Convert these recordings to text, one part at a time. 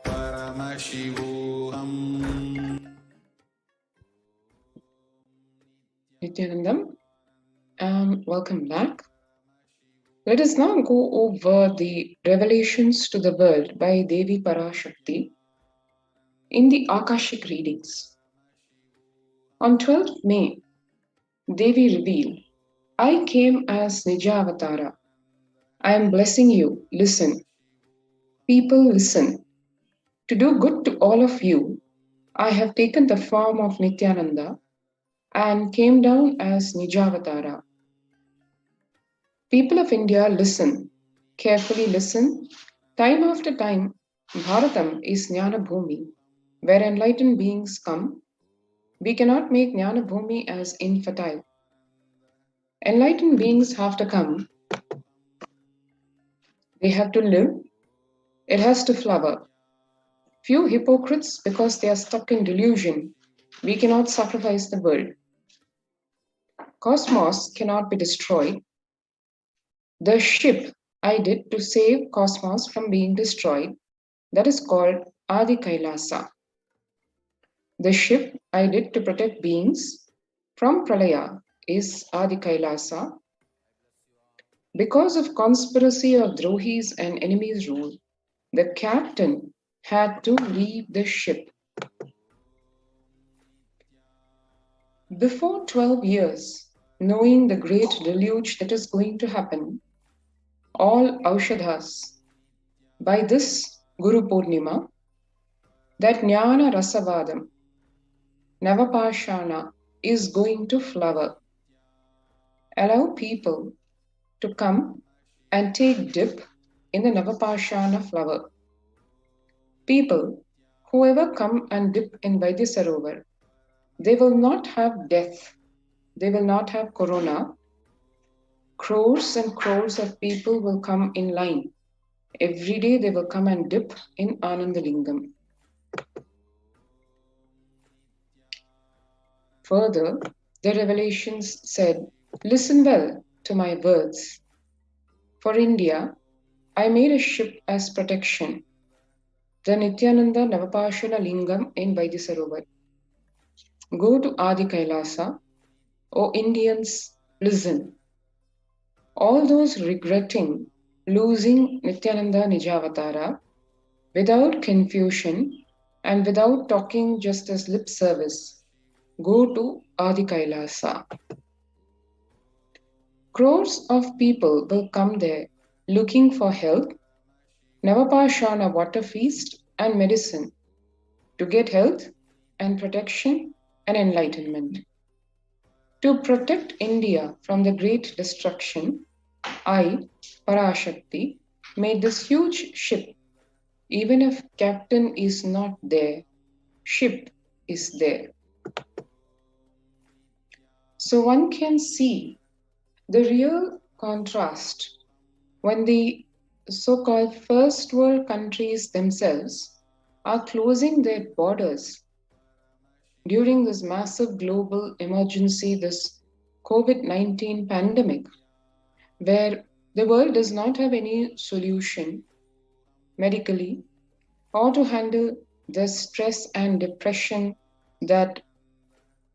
Paramashivoham. Nithyanandam, welcome back. Let us now go over the revelations to the world by Devi Parashakti in the Akashic readings. On 12th May, Devi revealed, I came as Nijavatara. I am blessing you. Listen. People, listen. To do good to all of you, I have taken the form of Nithyananda and came down as Nijavatara. People of India, listen. Carefully listen. Time after time, Bharatam is Jnana Bhumi, where enlightened beings come. We cannot make Jnana Bhumi as infertile. Enlightened beings have to come. They have to live. It has to flower. Few hypocrites, because they are stuck in delusion, we cannot sacrifice the world. Cosmos cannot be destroyed. The ship I did to save cosmos from being destroyed, that is called Adi Kailasa. The ship I did to protect beings from Pralaya is Adi Kailasa. Because of conspiracy of Drohis and enemies' rule, the captain had to leave the ship. Before 12 years, knowing the great deluge that is going to happen, all Aushadhas, by this Guru Purnima, that Jnana Rasavadam, Navapashana, is going to flower. Allow people to come and take dip in the Navapashana flower. People, whoever come and dip in Vaidyasarovar, they will not have death, they will not have corona. Crores and crores of people will come in line. Every day they will come and dip in Anandalingam. Further, the revelations said, listen well to my words. For India, I made a ship as protection, the Nithyananda Navapashana Lingam in Vaidyasarovar. Go to Adi Kailasa. O Indians, listen. All those regretting losing Nithyananda Nijavatara without confusion and without talking just as lip service, go to Adi Kailasa. Crores of people will come there looking for help, Navapashana water feast and medicine to get health and protection and enlightenment. To protect India from the great destruction, I, Parashakti, made this huge ship. Even if captain is not there, ship is there. So one can see the real contrast when the so-called first world countries themselves are closing their borders during this massive global emergency, this COVID-19 pandemic, where the world does not have any solution medically or to handle the stress and depression that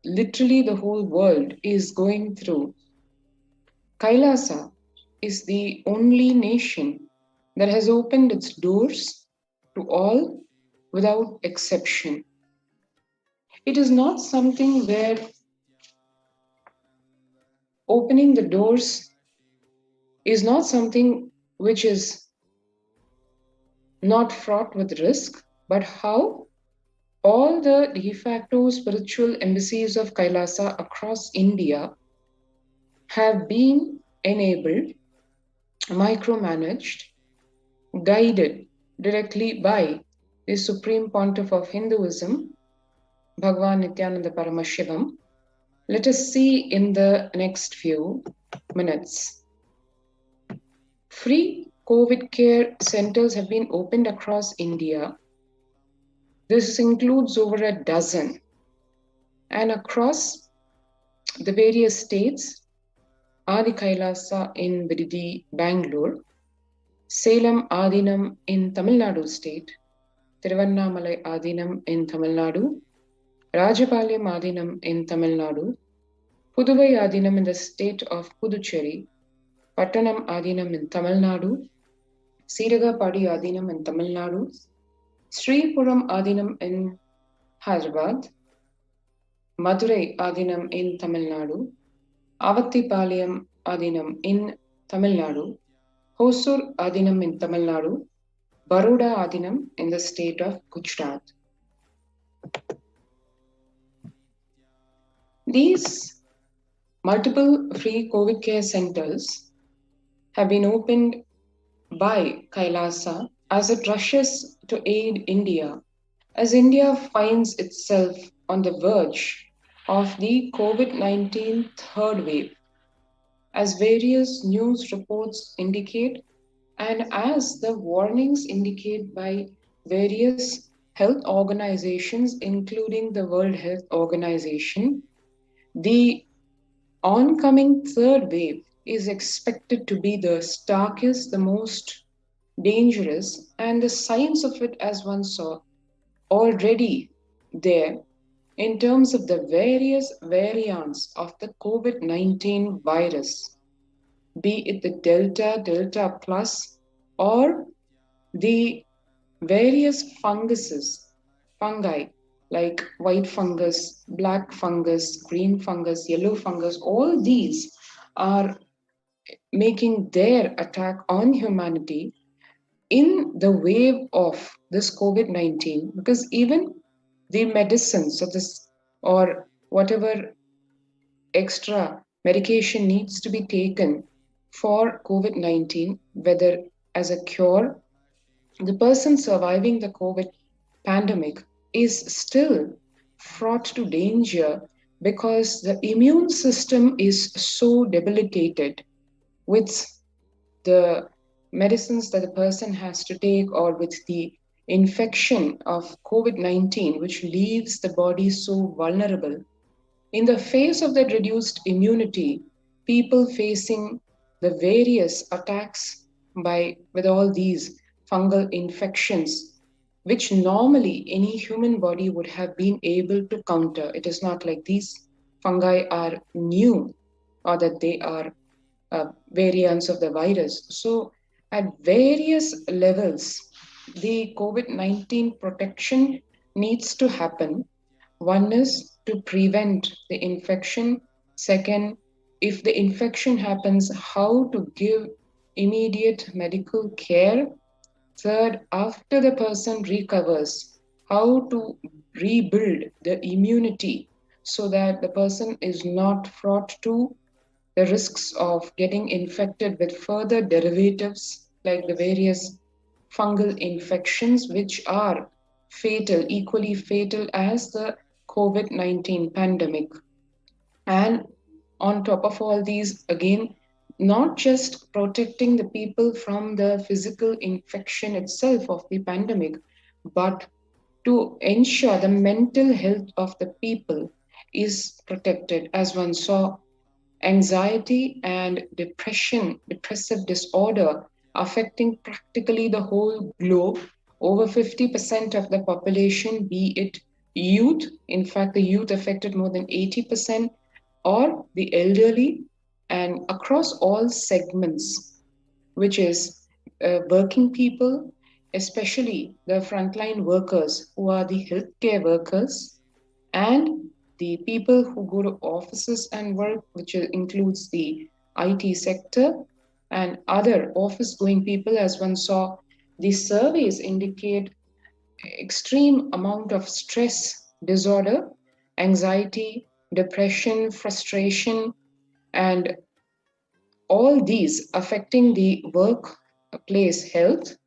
literally the whole world is going through. Kailasa is the only nation that has opened its doors to all without exception. It is not something where opening the doors is not something which is not fraught with risk, but how all the de facto spiritual embassies of Kailasa across India have been enabled, micromanaged, guided directly by the Supreme Pontiff of Hinduism, Bhagavan Nithyananda Paramashivam. Let us see in the next few minutes. Free COVID care centers have been opened across India. This includes over a dozen. And across the various states, Adi Kailasa in Viridi, Bangalore, Salem Adinam in Tamil Nadu state, Tiruvannamalai Adinam in Tamil Nadu, Rajapalayam Adinam in Tamil Nadu, Puduvai Adinam in the state of Puducherry, Pattanam Adinam in Tamil Nadu, Siragapadi Adinam in Tamil Nadu, Sripuram Adinam in Hyderabad, Madurai Adinam in Tamil Nadu, Avattipalayam Adinam in Tamil Nadu, Hosur Adinam in Tamil Nadu, Baroda Adinam in the state of Gujarat. These multiple free COVID care centers have been opened by Kailasa as it rushes to aid India, as India finds itself on the verge of the COVID-19 third wave, as various news reports indicate and as the warnings indicate by various health organizations, including the World Health Organization, the oncoming third wave is expected to be the starkest, the most dangerous, and the signs of it, as one saw, already there in terms of the various variants of the COVID-19 virus, be it the Delta, Delta Plus, or the various fungi like white fungus, black fungus, green fungus, yellow fungus, all these are making their attack on humanity in the wave of this COVID-19, because even the medicines or whatever extra medication needs to be taken for COVID-19, whether as a cure, the person surviving the COVID pandemic is still fraught to danger because the immune system is so debilitated with the medicines that the person has to take or with the infection of COVID-19, which leaves the body so vulnerable. In the face of that reduced immunity, people facing the various attacks with all these fungal infections, which normally any human body would have been able to counter. It is not like these fungi are new or that they are variants of the virus. So, at various levels, the COVID-19 protection needs to happen. One is to prevent the infection. Second, if the infection happens, how to give immediate medical care. Third, after the person recovers, how to rebuild the immunity so that the person is not fraught to the risks of getting infected with further derivatives like the various fungal infections, which are fatal, equally fatal as the COVID-19 pandemic. And on top of all these, again, not just protecting the people from the physical infection itself of the pandemic, but to ensure the mental health of the people is protected. As one saw, anxiety and depressive disorder affecting practically the whole globe, over 50% of the population, be it youth, in fact, the youth affected more than 80%, or the elderly, and across all segments, which is working people, especially the frontline workers who are the healthcare workers, and the people who go to offices and work, which includes the IT sector and other office going people. As one saw, the surveys indicate extreme amount of stress disorder, anxiety, depression, frustration, and all these affecting the workplace health.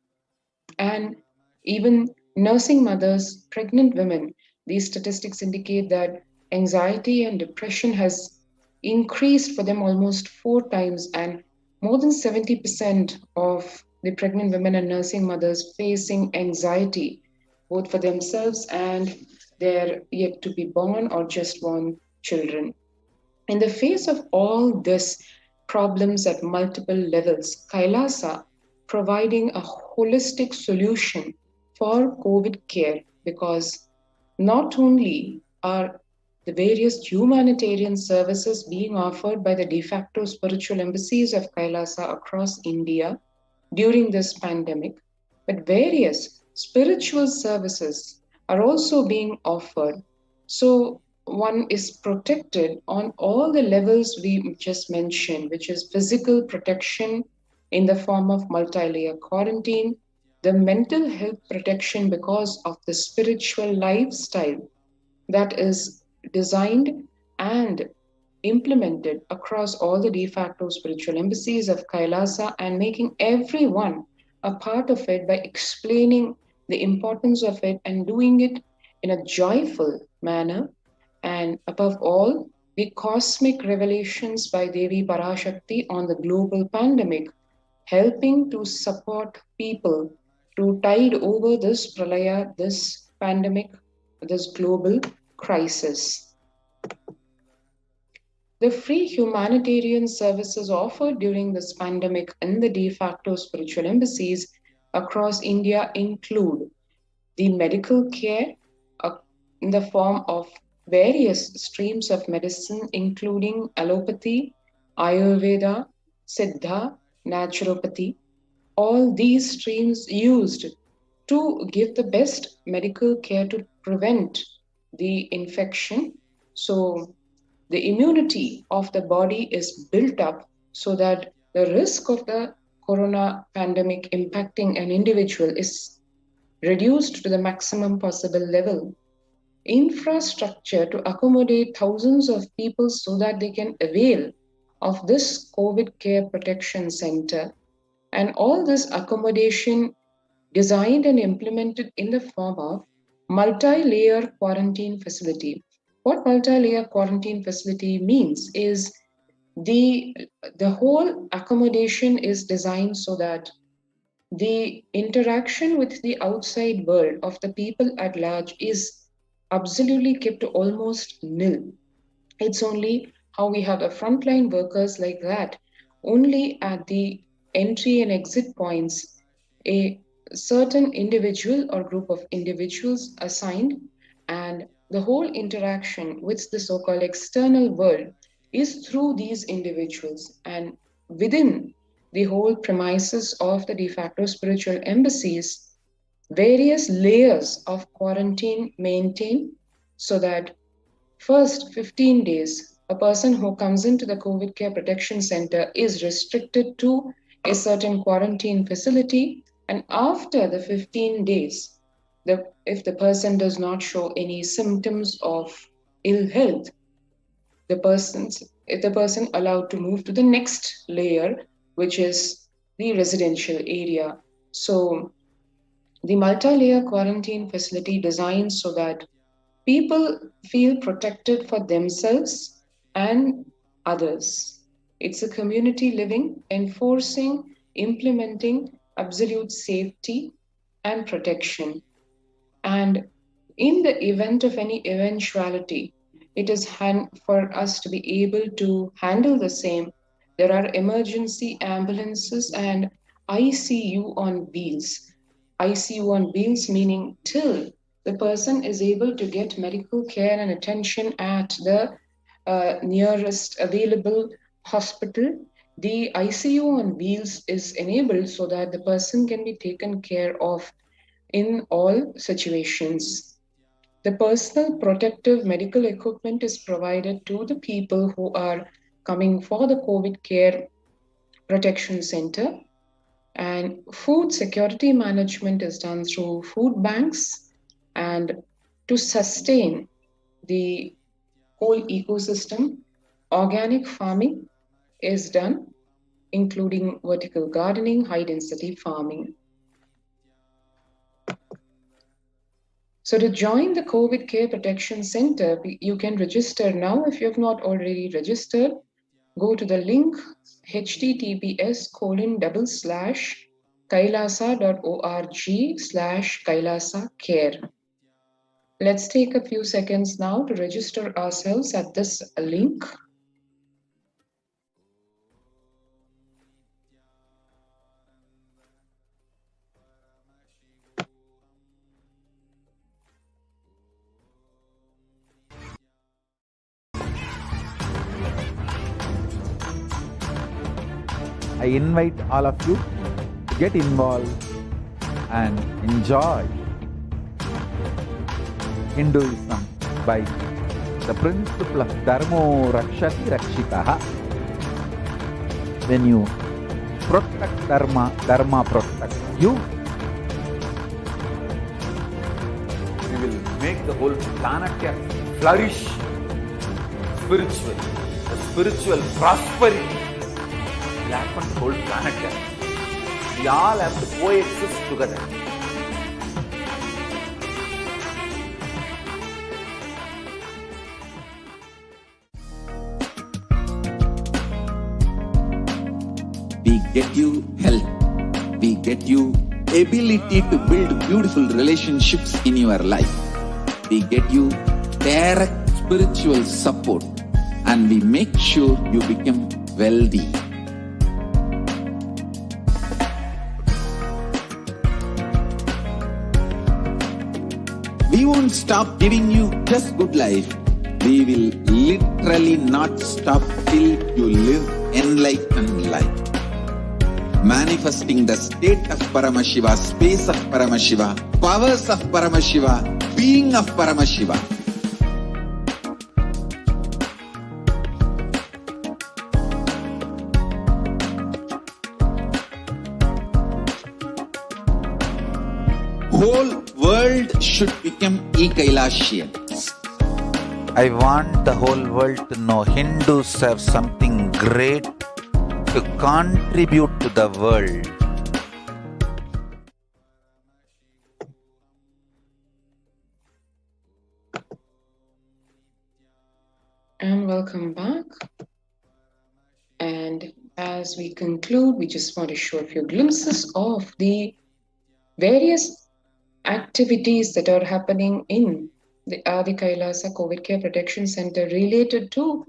And even nursing mothers, pregnant women, these statistics indicate that anxiety and depression has increased for them almost 4 times, and more than 70% of the pregnant women and nursing mothers facing anxiety, both for themselves and their yet to be born or just born children. In the face of all this problems at multiple levels, Kailasa providing a holistic solution for COVID care, because not only are the various humanitarian services being offered by the de facto spiritual embassies of Kailasa across India during this pandemic, but various spiritual services are also being offered. So one is protected on all the levels we just mentioned, which is physical protection in the form of multi-layer quarantine, the mental health protection because of the spiritual lifestyle that is designed and implemented across all the de facto spiritual embassies of Kailasa, and making everyone a part of it by explaining the importance of it and doing it in a joyful manner. And above all, the cosmic revelations by Devi Parashakti on the global pandemic, helping to support people to tide over this pralaya, this pandemic, this global crisis. The free humanitarian services offered during this pandemic in the de facto spiritual embassies across India include the medical care in the form of various streams of medicine, including allopathy, Ayurveda, Siddha, naturopathy. All these streams used to give the best medical care to prevent the infection. So the immunity of the body is built up so that the risk of the corona pandemic impacting an individual is reduced to the maximum possible level. Infrastructure to accommodate thousands of people so that they can avail of this COVID care protection center, and all this accommodation designed and implemented in the form of multi-layer quarantine facility. What multi-layer quarantine facility means is the the whole accommodation is designed so that the interaction with the outside world of the people at large is absolutely kept to almost nil. It's only how we have a frontline workers like that. Only at the entry and exit points, a certain individual or group of individuals assigned, and the whole interaction with the so called external world is through these individuals. And within the whole premises of the de facto spiritual embassies, various layers of quarantine maintained so that first 15 days, a person who comes into the COVID care protection center is restricted to a certain quarantine facility. And after the 15 days, if the person does not show any symptoms of ill health, the person allowed to move to the next layer, which is the residential area. So the multi-layer quarantine facility designed so that people feel protected for themselves and others. It's a community living, enforcing, implementing absolute safety and protection. And in the event of any eventuality, it is for us to be able to handle the same. There are emergency ambulances and ICU on wheels. ICU on wheels meaning till the person is able to get medical care and attention at the nearest available hospital. The ICU on wheels is enabled so that the person can be taken care of in all situations. The personal protective medical equipment is provided to the people who are coming for the COVID care protection center. And food security management is done through food banks. And to sustain the whole ecosystem, organic farming is done, including vertical gardening, high density farming. So to join the COVID Care Protection Center, you can register now if you have not already registered. Go to the link https://kailasa.org/Kailasa care. Let's take a few seconds now to register ourselves at this link. I invite all of you to get involved and enjoy Hinduism by the principle of Dharmo Rakshati Rakshitaha. When you protect Dharma, Dharma protects you. We will make the whole planet flourish spiritually. The spiritual prosperity will happen to the whole planet. We all have to coexist together. We get you health. We get you ability to build beautiful relationships in your life. We get you direct spiritual support, and we make sure you become wealthy. We won't stop giving you just good life. We will literally not stop till you live enlightened life. Manifesting the state of Paramashiva, space of Paramashiva, powers of Paramashiva, being of Paramashiva. Whole world should become Kailasians. I want the whole world to know Hindus have something great to contribute to the world. And welcome back. And as we conclude, we just want to show a few glimpses of the various activities that are happening in the Kailasa COVID Care Protection Center related to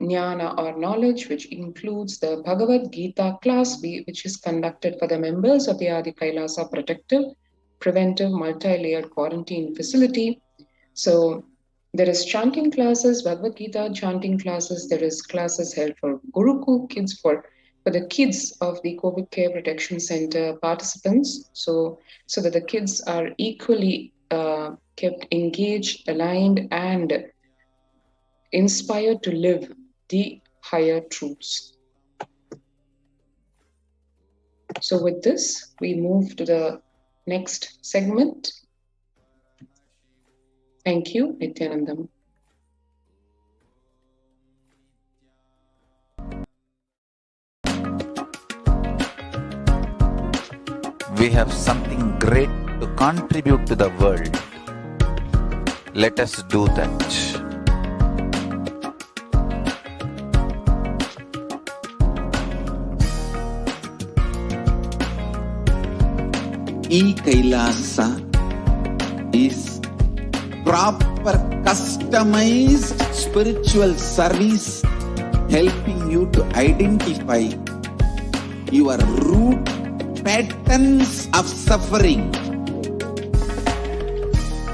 Jnana or knowledge, which includes the Bhagavad Gita class, which is conducted for the members of the Kailasa Protective Preventive Multi-Layered Quarantine Facility. So there is chanting classes, Bhagavad Gita chanting classes. There is classes held for Gurukul kids, for the kids of the COVID Care Protection Center participants, so that the kids are equally kept engaged, aligned, and inspired to live the higher truths. So with this, we move to the next segment. Thank you, Nithyanandam. We have something great to contribute to the world. Let us do that. Kailasa is proper customized spiritual service, helping you to identify your root patterns of suffering.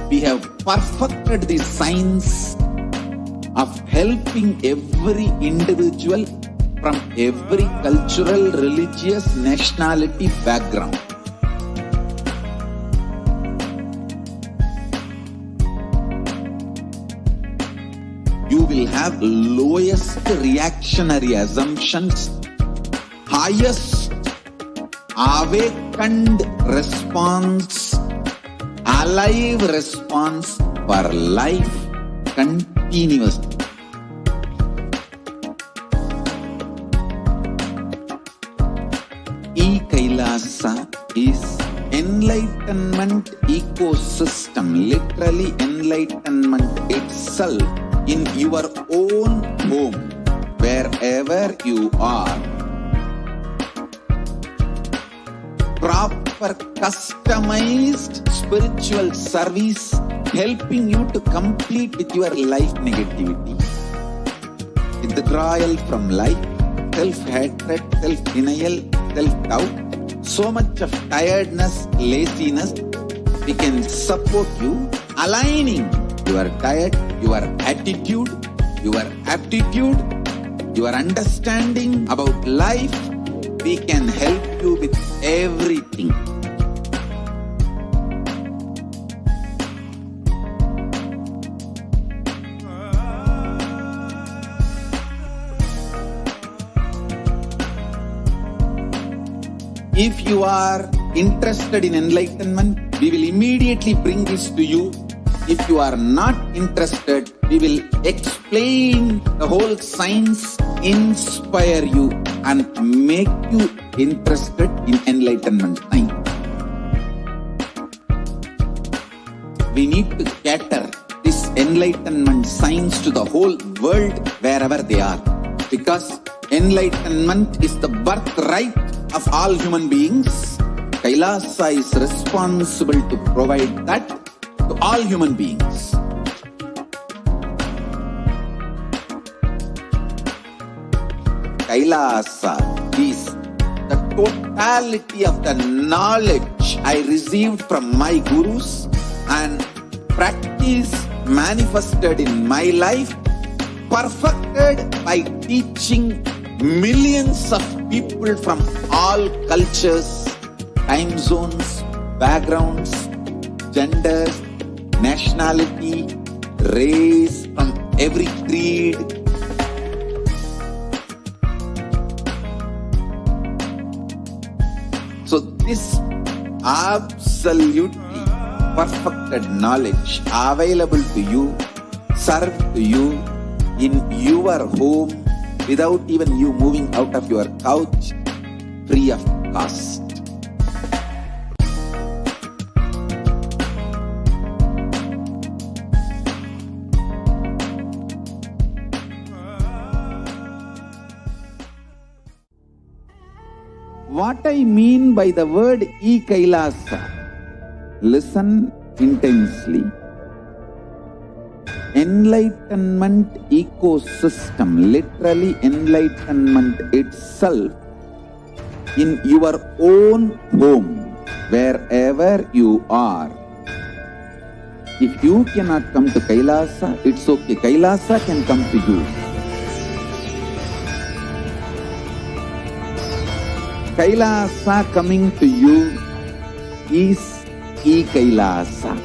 We have perfected the science of helping every individual from every cultural, religious, nationality background. You will have lowest reactionary assumptions, highest awakened response, alive response for life continuously. Kailasa is enlightenment ecosystem, literally enlightenment itself in your own home, wherever you are. Proper customized spiritual service helping you to complete with your life negativity. Withdrawal from life, self-hatred, self-denial, self-doubt, so much of tiredness, laziness. We can support you aligning your diet, your attitude, your aptitude, your understanding about life we can help you with everything. If you are interested in enlightenment, we will immediately bring this to you. If you are not interested, we will explain the whole science, inspire you and make you interested in enlightenment science. We need to cater this enlightenment science to the whole world wherever they are, because enlightenment is the birthright of all human beings. Kailasa is responsible to provide that to all human beings. Kailasa is the totality of the knowledge I received from my gurus and practice manifested in my life, perfected by teaching millions of people from all cultures, time zones, backgrounds, genders, nationality, race, from every creed. So this absolutely perfected knowledge available to you, served to you in your home without even you moving out of your couch, free of cost. What I mean by the word Kailasa, listen intensely. Enlightenment ecosystem, literally enlightenment itself, in your own home, wherever you are. If you cannot come to Kailasa, it's okay. Kailasa can come to you. Kailasa coming to you is Kailasa.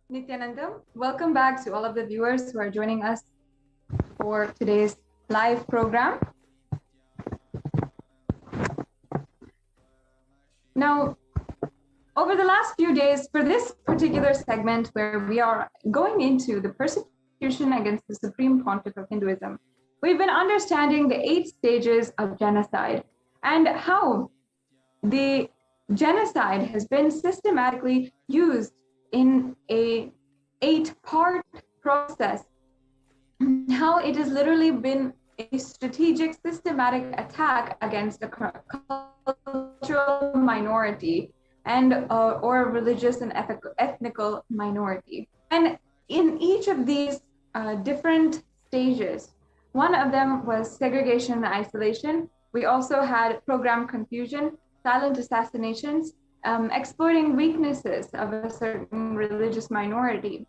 Nithyananda, welcome back to all of the viewers who are joining us for today's live program. Now, over the last few days, for this particular segment where we are going into the persecution against the Supreme Pontiff of Hinduism, we've been understanding the 8 stages of genocide and how the genocide has been systematically used in a 8-part process, how it has literally been a strategic, systematic attack against a cultural minority and or a religious and ethnical minority. And in each of these different stages, one of them was segregation and isolation. We also had programmed confusion, silent assassinations, exploiting weaknesses of a certain religious minority,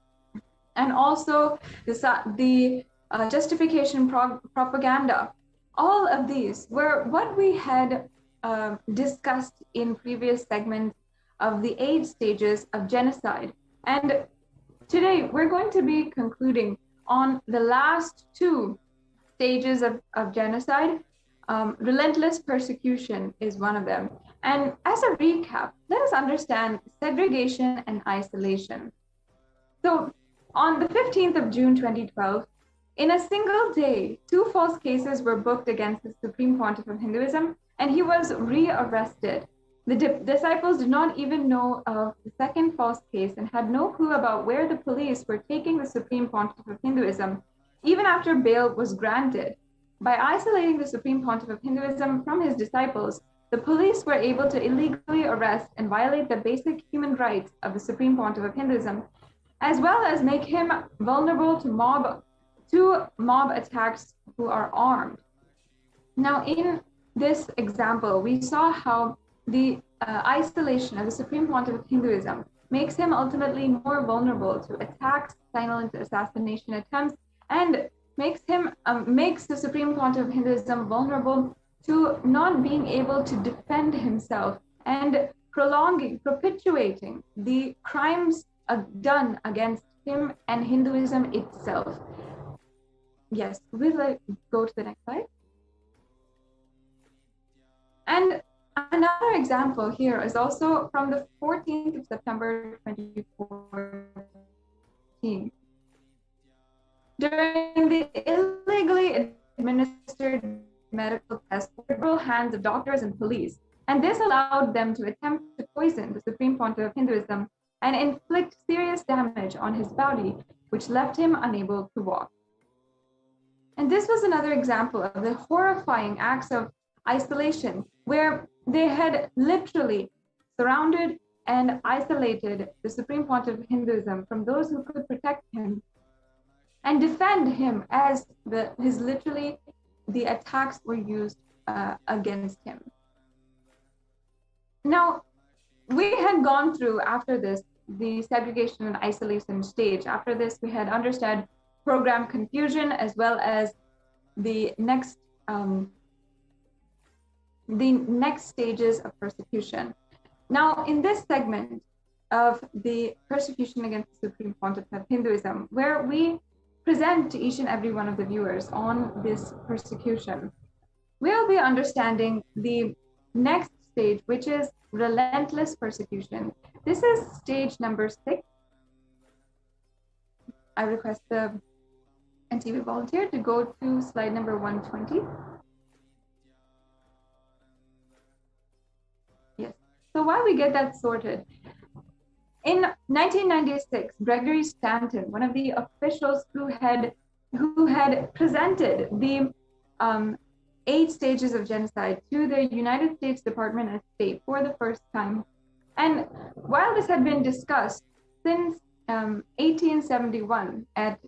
and also the justification propaganda. All of these were what we had discussed in previous segments of the 8 stages of genocide. And today we're going to be concluding on the last 2 stages of genocide. Relentless persecution is one of them. And as a recap, let us understand segregation and isolation. So On the 15th of June 2012, in a single day, 2 false cases were booked against the Supreme Pontiff of Hinduism, and he was re-arrested. The disciples did not even know of the second false case and had no clue about where the police were taking the Supreme Pontiff of Hinduism, even after bail was granted. By isolating the Supreme Pontiff of Hinduism from his disciples, the police were able to illegally arrest and violate the basic human rights of the Supreme Pontiff of Hinduism, as well as make him vulnerable to mob attacks who are armed. Now, in this example, we saw how the isolation of the Supreme Pontiff of Hinduism makes him ultimately more vulnerable to attacks, silent assassination attempts, and makes the Supreme Pontiff of Hinduism vulnerable to not being able to defend himself and perpetuating the crimes done against him and Hinduism itself. Yes, we'll go to the next slide. And another example here is also from the 14th of September 2014. During the illegally administered medical tests, several hands of doctors and police, and this allowed them to attempt to poison the Supreme Pontiff of Hinduism and inflict serious damage on his body, which left him unable to walk. And this was another example of the horrifying acts of isolation, where they had literally surrounded and isolated the Supreme Pontiff of Hinduism from those who could protect him and defend him as the attacks were used against him. Now, we had gone through, after this, the segregation and isolation stage. After this, we had understood program confusion, as well as the next stages of persecution. Now, in this segment of the persecution against the Supreme Pontiff of Hinduism, where we present to each and every one of the viewers on this persecution, we'll be understanding the next stage, which is relentless persecution. This is stage number 6. I request the NTV volunteer to go to slide number 120. Yes. So while we get that sorted, in 1996, Gregory Stanton, one of the officials who had presented the 8 stages of genocide to the United States Department of State for the first time, and while this had been discussed since 1871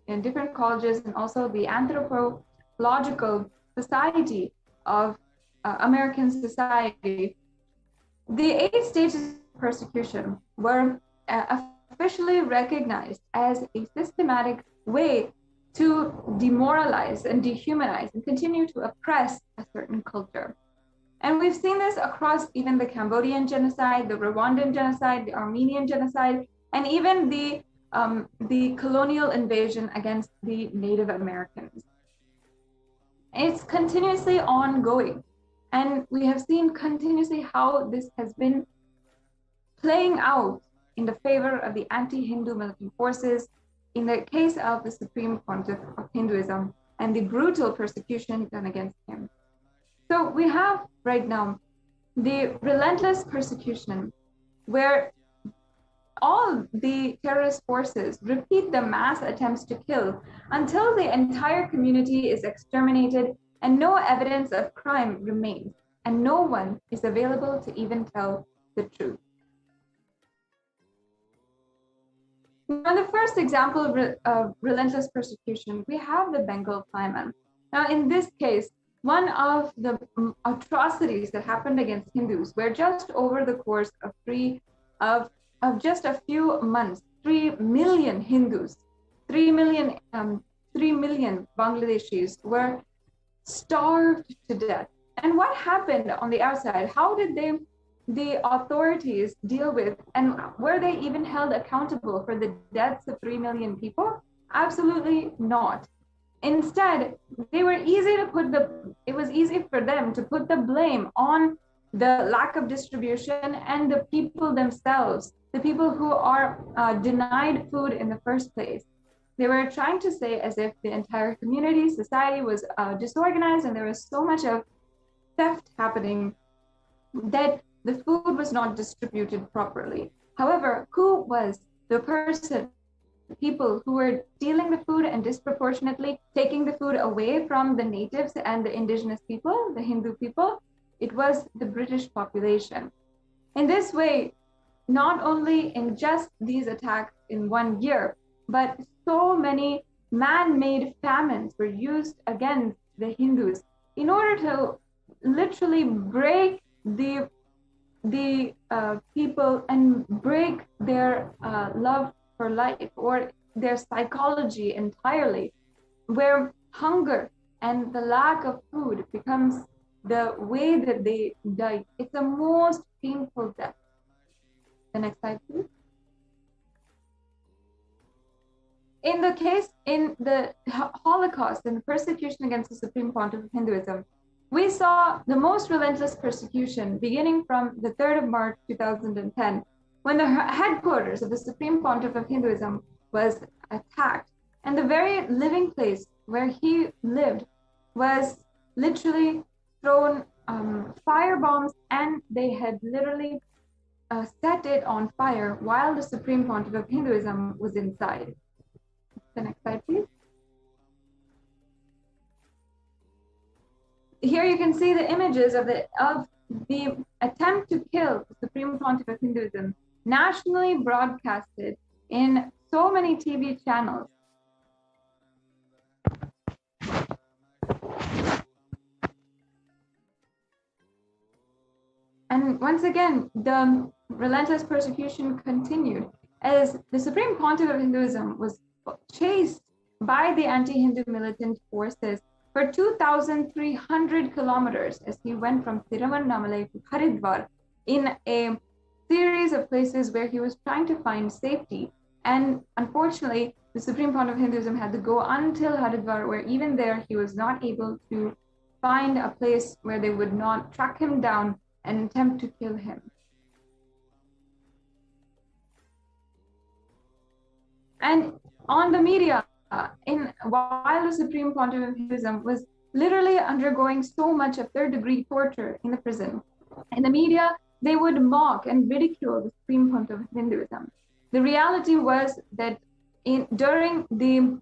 in different colleges, and also the Anthropological Society of American Society, the 8 stages of persecution were officially recognized as a systematic way to demoralize and dehumanize and continue to oppress a certain culture. And we've seen this across even the Cambodian genocide, the Rwandan genocide, the Armenian genocide, and even the colonial invasion against the Native Americans. It's continuously ongoing. And we have seen continuously how this has been playing out in the favor of the anti-Hindu militant forces in the case of the Supreme Pontiff of Hinduism and the brutal persecution done against him. So we have right now the relentless persecution, where all the terrorist forces repeat the mass attempts to kill until the entire community is exterminated and no evidence of crime remains, and no one is available to even tell the truth. Now, the first example of relentless persecution, we have the Bengal Plaiman. Now, in this case, one of the atrocities that happened against Hindus, where just over the course of just a few months, 3 million Hindus, 3 million Bangladeshis were starved to death. And what happened on the outside? How did the authorities deal with, and were they even held accountable for the deaths of 3 million people? Absolutely not. Instead, it was easy for them to put the blame on the lack of distribution and the people themselves, the people who are denied food in the first place. they were trying to say as if the entire community, society was disorganized and there was so much of theft happening that the food was not distributed properly. However, who was the people who were stealing the food and disproportionately taking the food away from the natives and the indigenous people, the Hindu people? It was the British population. In this way, not only in just these attacks in 1 year, but so many man-made famines were used against the Hindus in order to literally break the people and break their love for life or their psychology entirely, where hunger and the lack of food becomes the way that they die. It's the most painful death. The next slide, please. In the Holocaust and the persecution against the Supreme Pontiff of Hinduism, we saw the most relentless persecution beginning from the 3rd of March 2010, when the headquarters of the Supreme Pontiff of Hinduism was attacked, and the very living place where he lived was literally thrown fire bombs, and they had literally set it on fire while the Supreme Pontiff of Hinduism was inside. The next slide, please. Here you can see the images of the attempt to kill the Supreme Pontiff of Hinduism, nationally broadcasted in so many TV channels. And once again, the relentless persecution continued as the Supreme Pontiff of Hinduism was chased by the anti-Hindu militant forces for 2,300 kilometers as he went from Tiruvannamalai to Haridwar in a series of places where he was trying to find safety. And unfortunately, the Supreme Pontiff of Hinduism had to go until Haridwar, where even there he was not able to find a place where they would not track him down and attempt to kill him. And on the media, while the Supreme Pontiff of Hinduism was literally undergoing so much of third-degree torture in the prison, in the media, they would mock and ridicule the Supreme Pontiff of Hinduism. The reality was that during the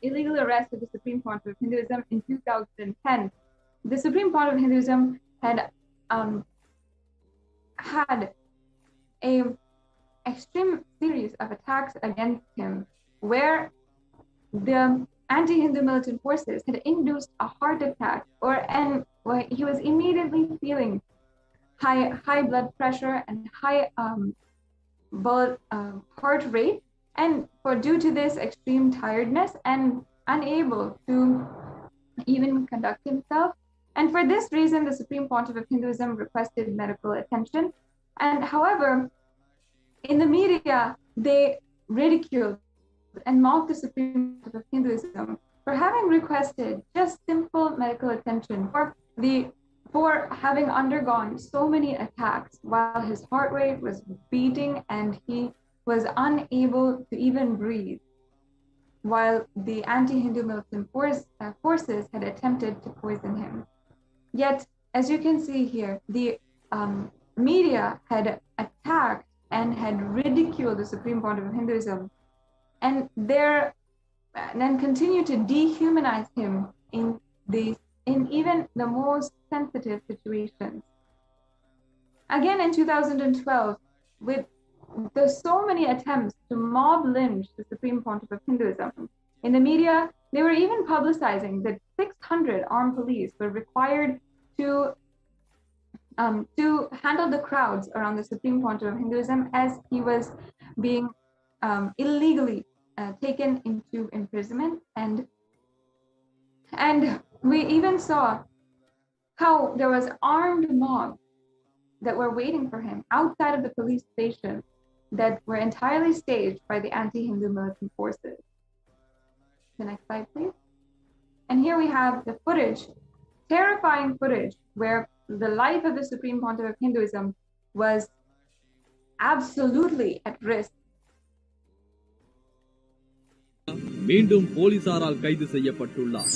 illegal arrest of the Supreme Pontiff of Hinduism in 2010, the Supreme Pontiff of Hinduism had had a extreme series of attacks against him, where the anti-Hindu militant forces had induced a heart attack, where he was immediately feeling high blood pressure and high heart rate, and due to this extreme tiredness and unable to even conduct himself. And for this reason, the Supreme Pontiff of Hinduism requested medical attention. And however, in the media, they ridiculed and mocked the Supreme Pontiff of Hinduism for having requested just simple medical attention, for having undergone so many attacks while his heart rate was beating and he was unable to even breathe, while the anti-Hindu militant forces had attempted to poison him. Yet, as you can see here, the media had attacked and had ridiculed the Supreme Pontiff of Hinduism, and then continue to dehumanize him in even the most sensitive situations. Again, in 2012, with so many attempts to mob lynch the Supreme Pontiff of Hinduism, in the media, they were even publicizing that 600 armed police were required to handle the crowds around the Supreme Pontiff of Hinduism as he was being illegally taken into imprisonment. And we even saw how there was armed mobs that were waiting for him outside of the police station that were entirely staged by the anti-Hindu militant forces. The next slide, please. And here we have the footage, terrifying footage, where the life of the Supreme Pontiff of Hinduism was absolutely at risk. மீண்டும் போலீசாரால் கைது செய்யப்பட்டுள்ளார்.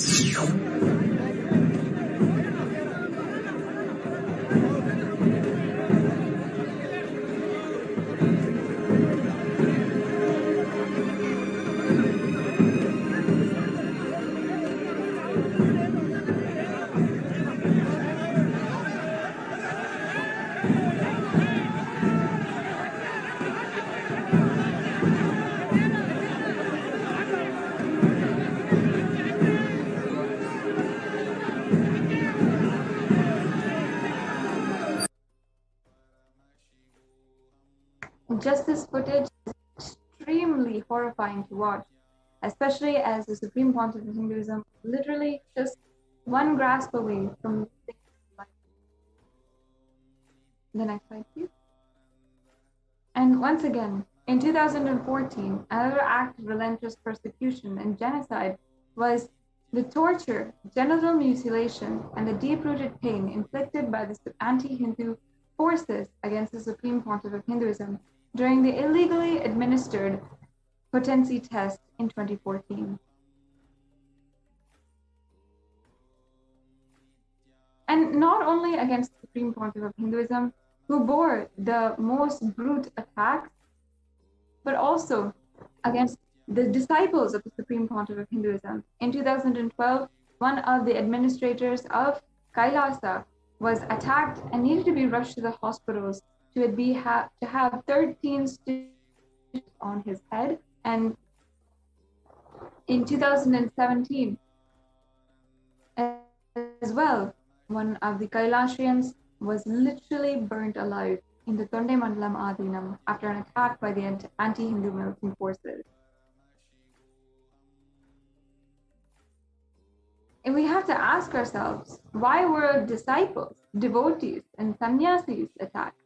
Just this footage is extremely horrifying to watch, especially as the Supreme Pontiff of Hinduism literally just one grasp away from losing his life. The next slide, please. And once again, in 2014, another act of relentless persecution and genocide was the torture, genital mutilation, and the deep-rooted pain inflicted by the anti-Hindu forces against the Supreme Pontiff of Hinduism during the illegally administered potency test in 2014. And not only against the Supreme Pontiff of Hinduism, who bore the most brute attacks, but also against the disciples of the Supreme Pontiff of Hinduism. In 2012, one of the administrators of Kailasa was attacked and needed to be rushed to the hospitals to have 13 stitches on his head. And in 2017, as well, one of the Kailasians was literally burnt alive in the Tonde Mandalam Adinam after an attack by the anti-Hindu militant forces. And we have to ask ourselves, why were disciples, devotees, and sannyasis attacked?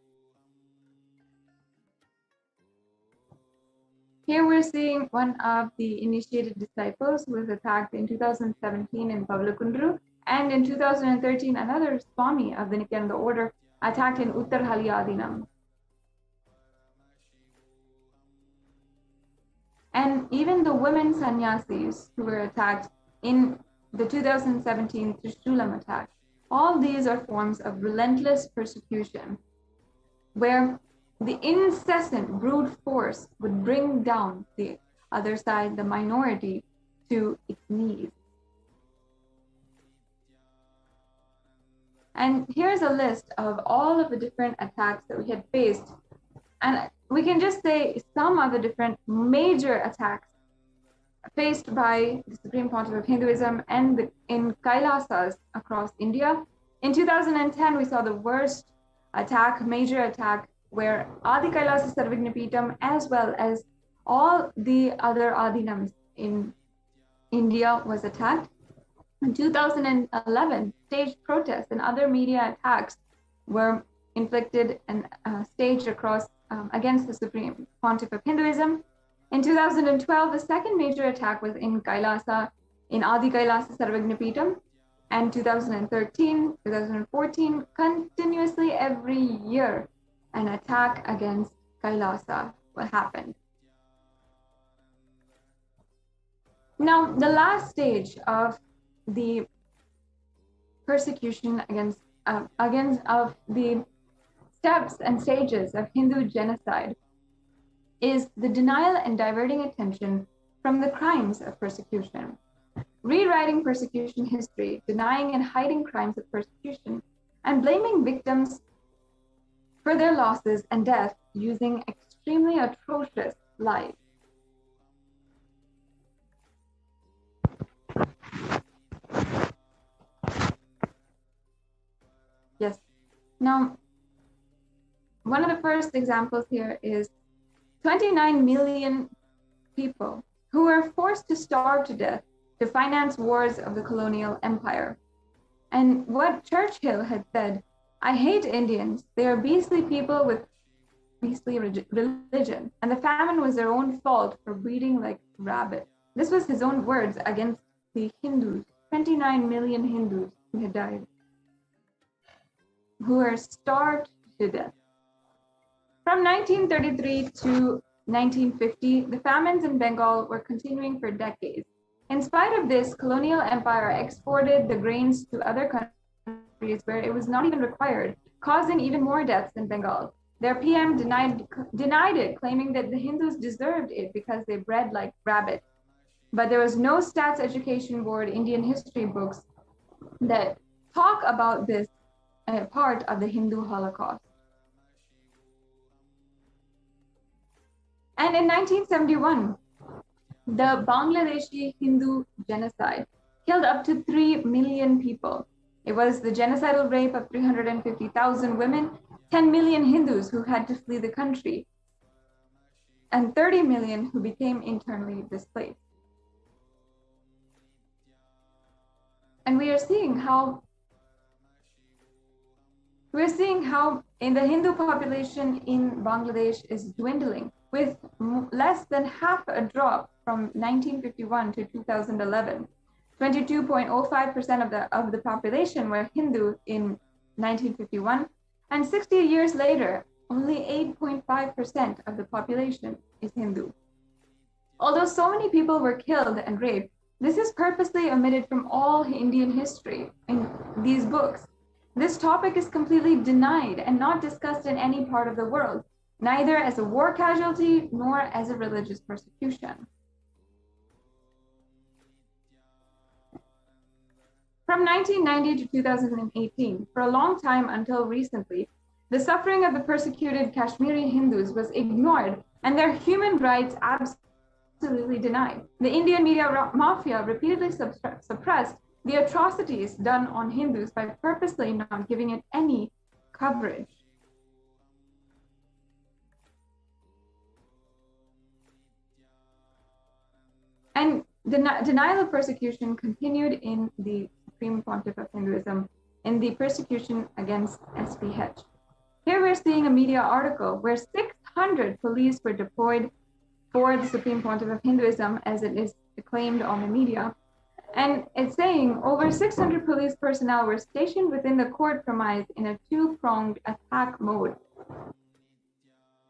Here we're seeing one of the initiated disciples who was attacked in 2017 in Pavlakundru, and in 2013 another Swami of the Nithyananda order attacked in Uttarhalli Adinam. And even the women sannyasis who were attacked in the 2017 Trishoolam attack, all these are forms of relentless persecution where the incessant brute force would bring down the other side, the minority, to its knees. And here's a list of all of the different attacks that we had faced. And we can just say some of the different major attacks faced by the Supreme Pontiff of Hinduism and in Kailasas across India. In 2010, we saw the worst attack, major attack, where Adi Kailasa Sarvignapeetham as well as all the other Adinams in India was attacked. In 2011, staged protests and other media attacks were inflicted and staged across against the Supreme Pontiff of Hinduism. In 2012, the second major attack was in Kailasa, in Adi Kailasa Sarvignapeetham. And 2013, 2014, continuously every year, an attack against Kailasa happened. Now, the last stage of the persecution of the steps and stages of Hindu genocide is the denial and diverting attention from the crimes of persecution. Rewriting persecution history, denying and hiding crimes of persecution, and blaming victims for their losses and death using extremely atrocious lies. Yes. Now, one of the first examples here is 29 million people who were forced to starve to death to finance wars of the colonial empire. And what Churchill had said, "I hate Indians. They are beastly people with beastly religion, and the famine was their own fault for breeding like rabbits." This was his own words against the Hindus, 29 million Hindus who had died, who were starved to death. From 1933 to 1950, the famines in Bengal were continuing for decades. In spite of this, colonial empire exported the grains to other countries where it was not even required, causing even more deaths in Bengal. Their PM denied it, claiming that the Hindus deserved it because they bred like rabbits. But there was no Stats Education Board Indian history books that talk about this part of the Hindu Holocaust. And in 1971, the Bangladeshi Hindu genocide killed up to 3 million people. It was the genocidal rape of 350,000 women, 10 million Hindus who had to flee the country, and 30 million who became internally displaced. And we are seeing how in the Hindu population in Bangladesh is dwindling, with less than half a drop from 1951 to 2011. 22.05% of the population were Hindu in 1951, and 60 years later, only 8.5% of the population is Hindu. Although so many people were killed and raped, this is purposely omitted from all Indian history in these books. This topic is completely denied and not discussed in any part of the world, neither as a war casualty nor as a religious persecution. From 1990 to 2018, for a long time until recently, the suffering of the persecuted Kashmiri Hindus was ignored and their human rights absolutely denied. The Indian media mafia repeatedly suppressed the atrocities done on Hindus by purposely not giving it any coverage. And denial of persecution continued in the Supreme Pontiff of Hinduism in the persecution against SPH. Here we're seeing a media article where 600 police were deployed for the Supreme Pontiff of Hinduism, as it is claimed on the media. And it's saying over 600 police personnel were stationed within the court premise in a two-pronged attack mode.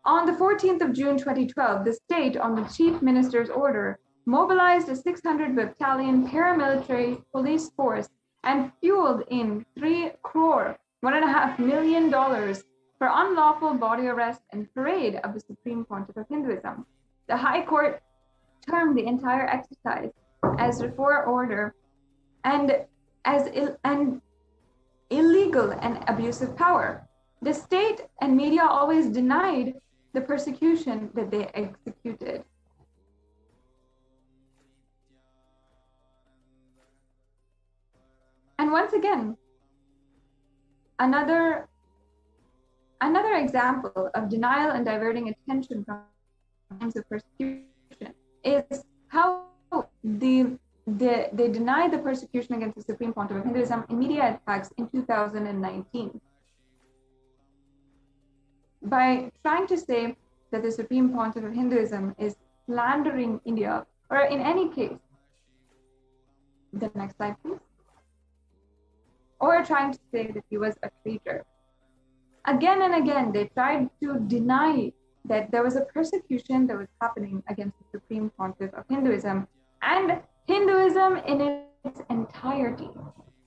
On the 14th of June 2012, the state, on the chief minister's order, mobilized a 600 battalion paramilitary police force and fueled in $3 crore, $1.5 million for unlawful body arrest and parade of the Supreme Pontiff of Hinduism. The High Court termed the entire exercise as for order and as illegal and abusive power. The state and media always denied the persecution that they executed. And once again, another example of denial and diverting attention from times of persecution is how they denied the persecution against the Supreme Pontiff of Hinduism in media attacks in 2019 by trying to say that the Supreme Pontiff of Hinduism is slandering India, or in any case, the next slide please, or trying to say that he was a traitor. Again and again, they tried to deny that there was a persecution that was happening against the Supreme Pontiff of Hinduism and Hinduism in its entirety.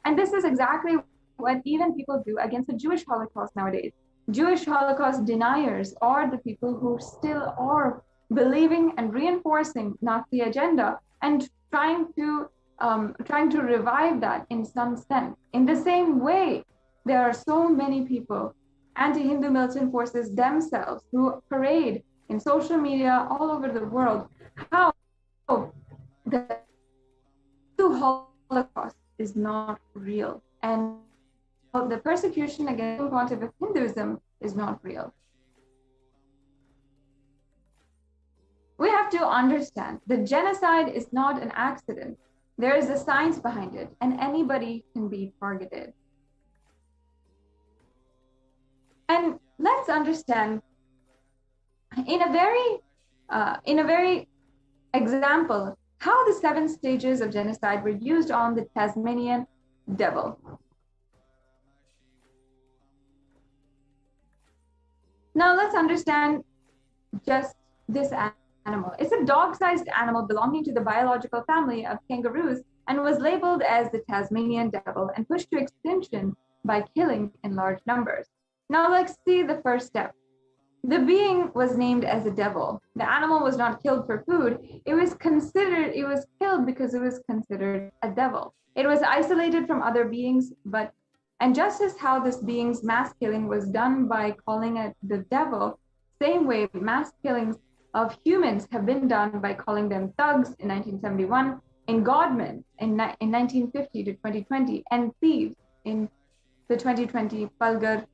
And this is exactly what even people do against the Jewish Holocaust nowadays. Jewish Holocaust deniers are the people who still are believing and reinforcing Nazi agenda and trying to revive that in some sense. In the same way, there are so many people, anti-Hindu militant forces themselves, who parade in social media all over the world how the Holocaust is not real and the persecution against the Pontiff of Hinduism is not real. We have to understand that genocide is not an accident. There is a science behind it, and anybody can be targeted. And let's understand in a very example how the 7 stages of genocide were used on the Tasmanian devil. Now let's understand just this animal. It's a dog-sized animal belonging to the biological family of kangaroos and was labeled as the Tasmanian devil and pushed to extinction by killing in large numbers. Now let's see the first step. The being was named as a devil. The animal was not killed for food. It was killed because it was considered a devil. It was isolated from other beings, and just as how this being's mass killing was done by calling it the devil, same way mass killings of humans have been done by calling them thugs in 1971, and godmen in 1950 to 2020, and thieves in the 2020 Palgar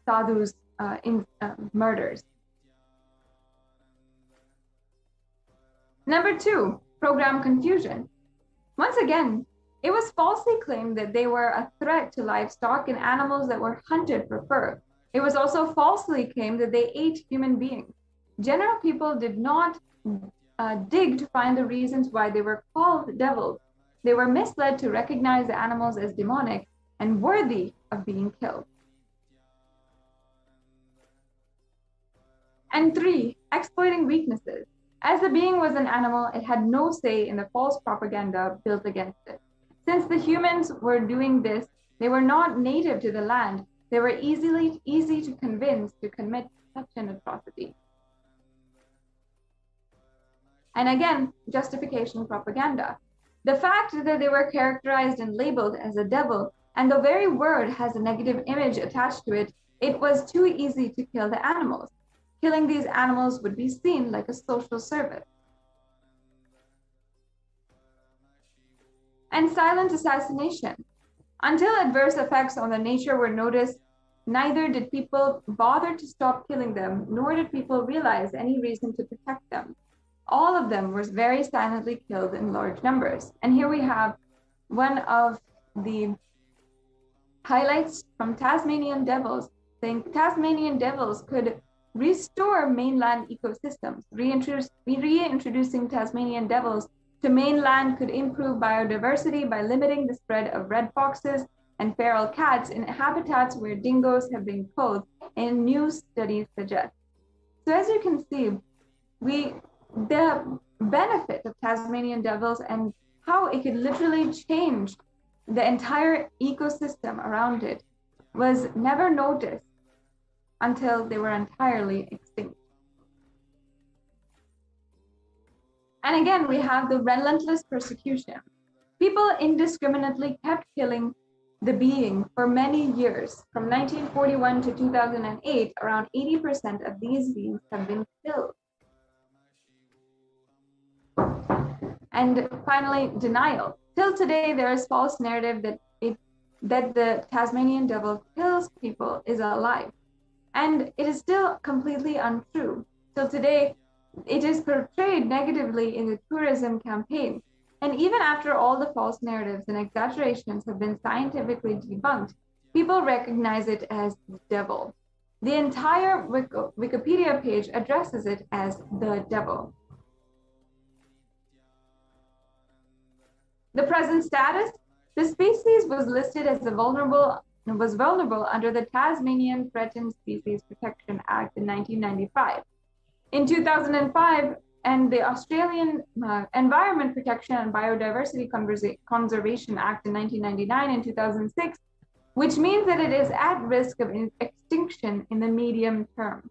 Sadhu's murders. Number 2, program confusion. Once again, it was falsely claimed that they were a threat to livestock and animals that were hunted for fur. It was also falsely claimed that they ate human beings. General people did not dig to find the reasons why they were called devils. They were misled to recognize the animals as demonic and worthy of being killed. And 3, exploiting weaknesses. As the being was an animal, it had no say in the false propaganda built against it. Since the humans were doing this, they were not native to the land. They were easy to convince to commit such an atrocity. And again, justification propaganda. The fact that they were characterized and labeled as a devil, and the very word has a negative image attached to it, it was too easy to kill the animals. Killing these animals would be seen like a social service. And silent assassination. Until adverse effects on the nature were noticed, neither did people bother to stop killing them, nor did people realize any reason to protect them. All of them were very silently killed in large numbers. And here we have one of the highlights from Tasmanian devils, saying Tasmanian devils could restore mainland ecosystems. Reintroducing Tasmanian devils to mainland could improve biodiversity by limiting the spread of red foxes and feral cats in habitats where dingoes have been culled, and new studies suggest. So as you can see, the benefit of Tasmanian devils and how it could literally change the entire ecosystem around it was never noticed until they were entirely extinct. And again, we have the relentless persecution. People indiscriminately kept killing the being for many years. From 1941 to 2008, around 80% of these beings have been killed. And finally, denial. Till today, there is false narrative that the Tasmanian devil kills people is a lie. And it is still completely untrue. Till today, it is portrayed negatively in the tourism campaign. And even after all the false narratives and exaggerations have been scientifically debunked, people recognize it as the devil. The entire Wikipedia page addresses it as the devil. The present status, the species was listed as vulnerable under the Tasmanian Threatened Species Protection Act in 1995. In 2005, and the Australian Environment Protection and Biodiversity Conservation Act in 1999 and 2006, which means that it is at risk of extinction in the medium term.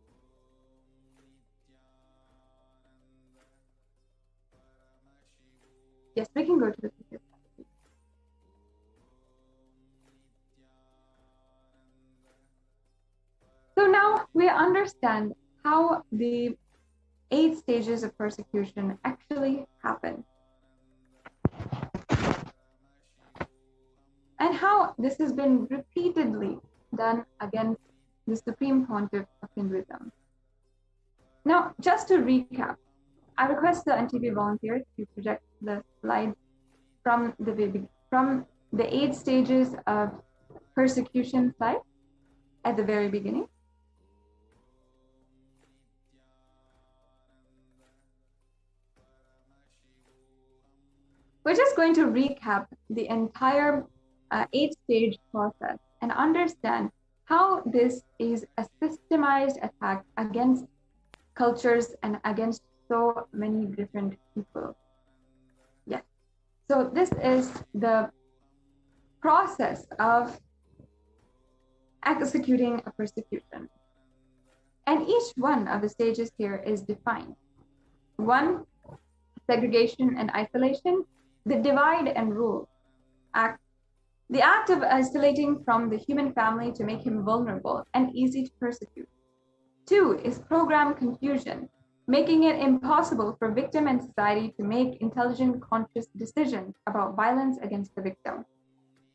Yes, we can go to the previous slide. So now we understand how the 8 stages of persecution actually happen, and how this has been repeatedly done against the Supreme Pontiff of Hinduism. Now, just to recap, I request the NTP volunteers to project the slide from the 8 stages of persecution slide at the very beginning. We're just going to recap the entire 8-stage process and understand how this is a systemized attack against cultures and against so many different people. Yes. So this is the process of executing a persecution. And each one of the stages here is defined. 1, segregation and isolation, the divide and rule act. The act of isolating from the human family to make him vulnerable and easy to persecute. 2 is program confusion, making it impossible for victim and society to make intelligent, conscious decisions about violence against the victim.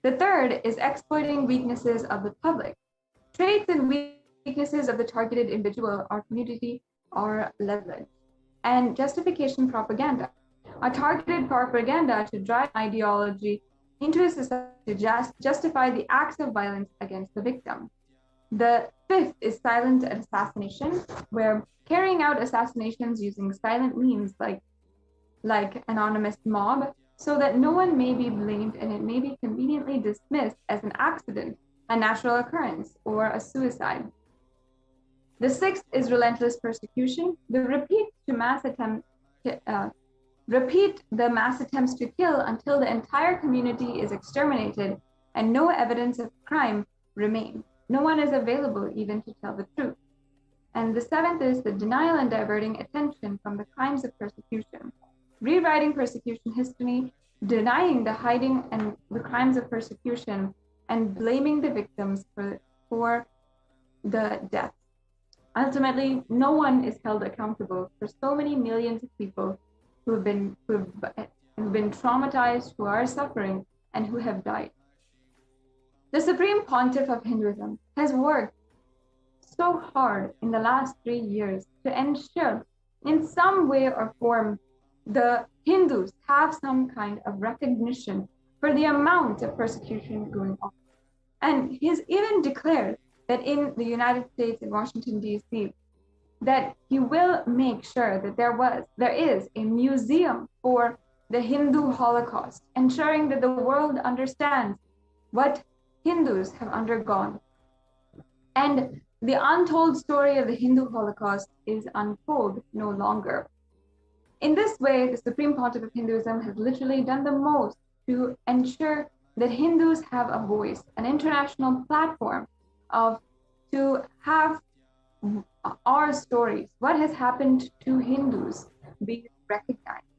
The 3rd is exploiting weaknesses of the public. Traits and weaknesses of the targeted individual or community are leveraged. And justification propaganda, a targeted propaganda to drive ideology into a society to justify the acts of violence against the victim. The 5th is silent assassination, where carrying out assassinations using silent means like anonymous mob, so that no one may be blamed and it may be conveniently dismissed as an accident, a natural occurrence, or a suicide. The 6th is relentless persecution, the repeat the mass attempts to kill until the entire community is exterminated and no evidence of crime remains. No one is available even to tell the truth. And the 7th is the denial and diverting attention from the crimes of persecution, rewriting persecution history, denying the hiding and the crimes of persecution, and blaming the victims for the deaths. Ultimately, no one is held accountable for so many millions of people who have been traumatized, who are suffering, and who have died. The Supreme Pontiff of Hinduism has worked so hard in the last 3 years to ensure in some way or form the Hindus have some kind of recognition for the amount of persecution going on. And he's even declared that in the United States, in Washington, D.C., that he will make sure that there is a museum for the Hindu Holocaust, ensuring that the world understands what Hindus have undergone. And the untold story of the Hindu Holocaust is untold no longer. In this way, the Supreme Pontiff of Hinduism has literally done the most to ensure that Hindus have a voice, an international platform to have our stories, what has happened to Hindus, be recognized.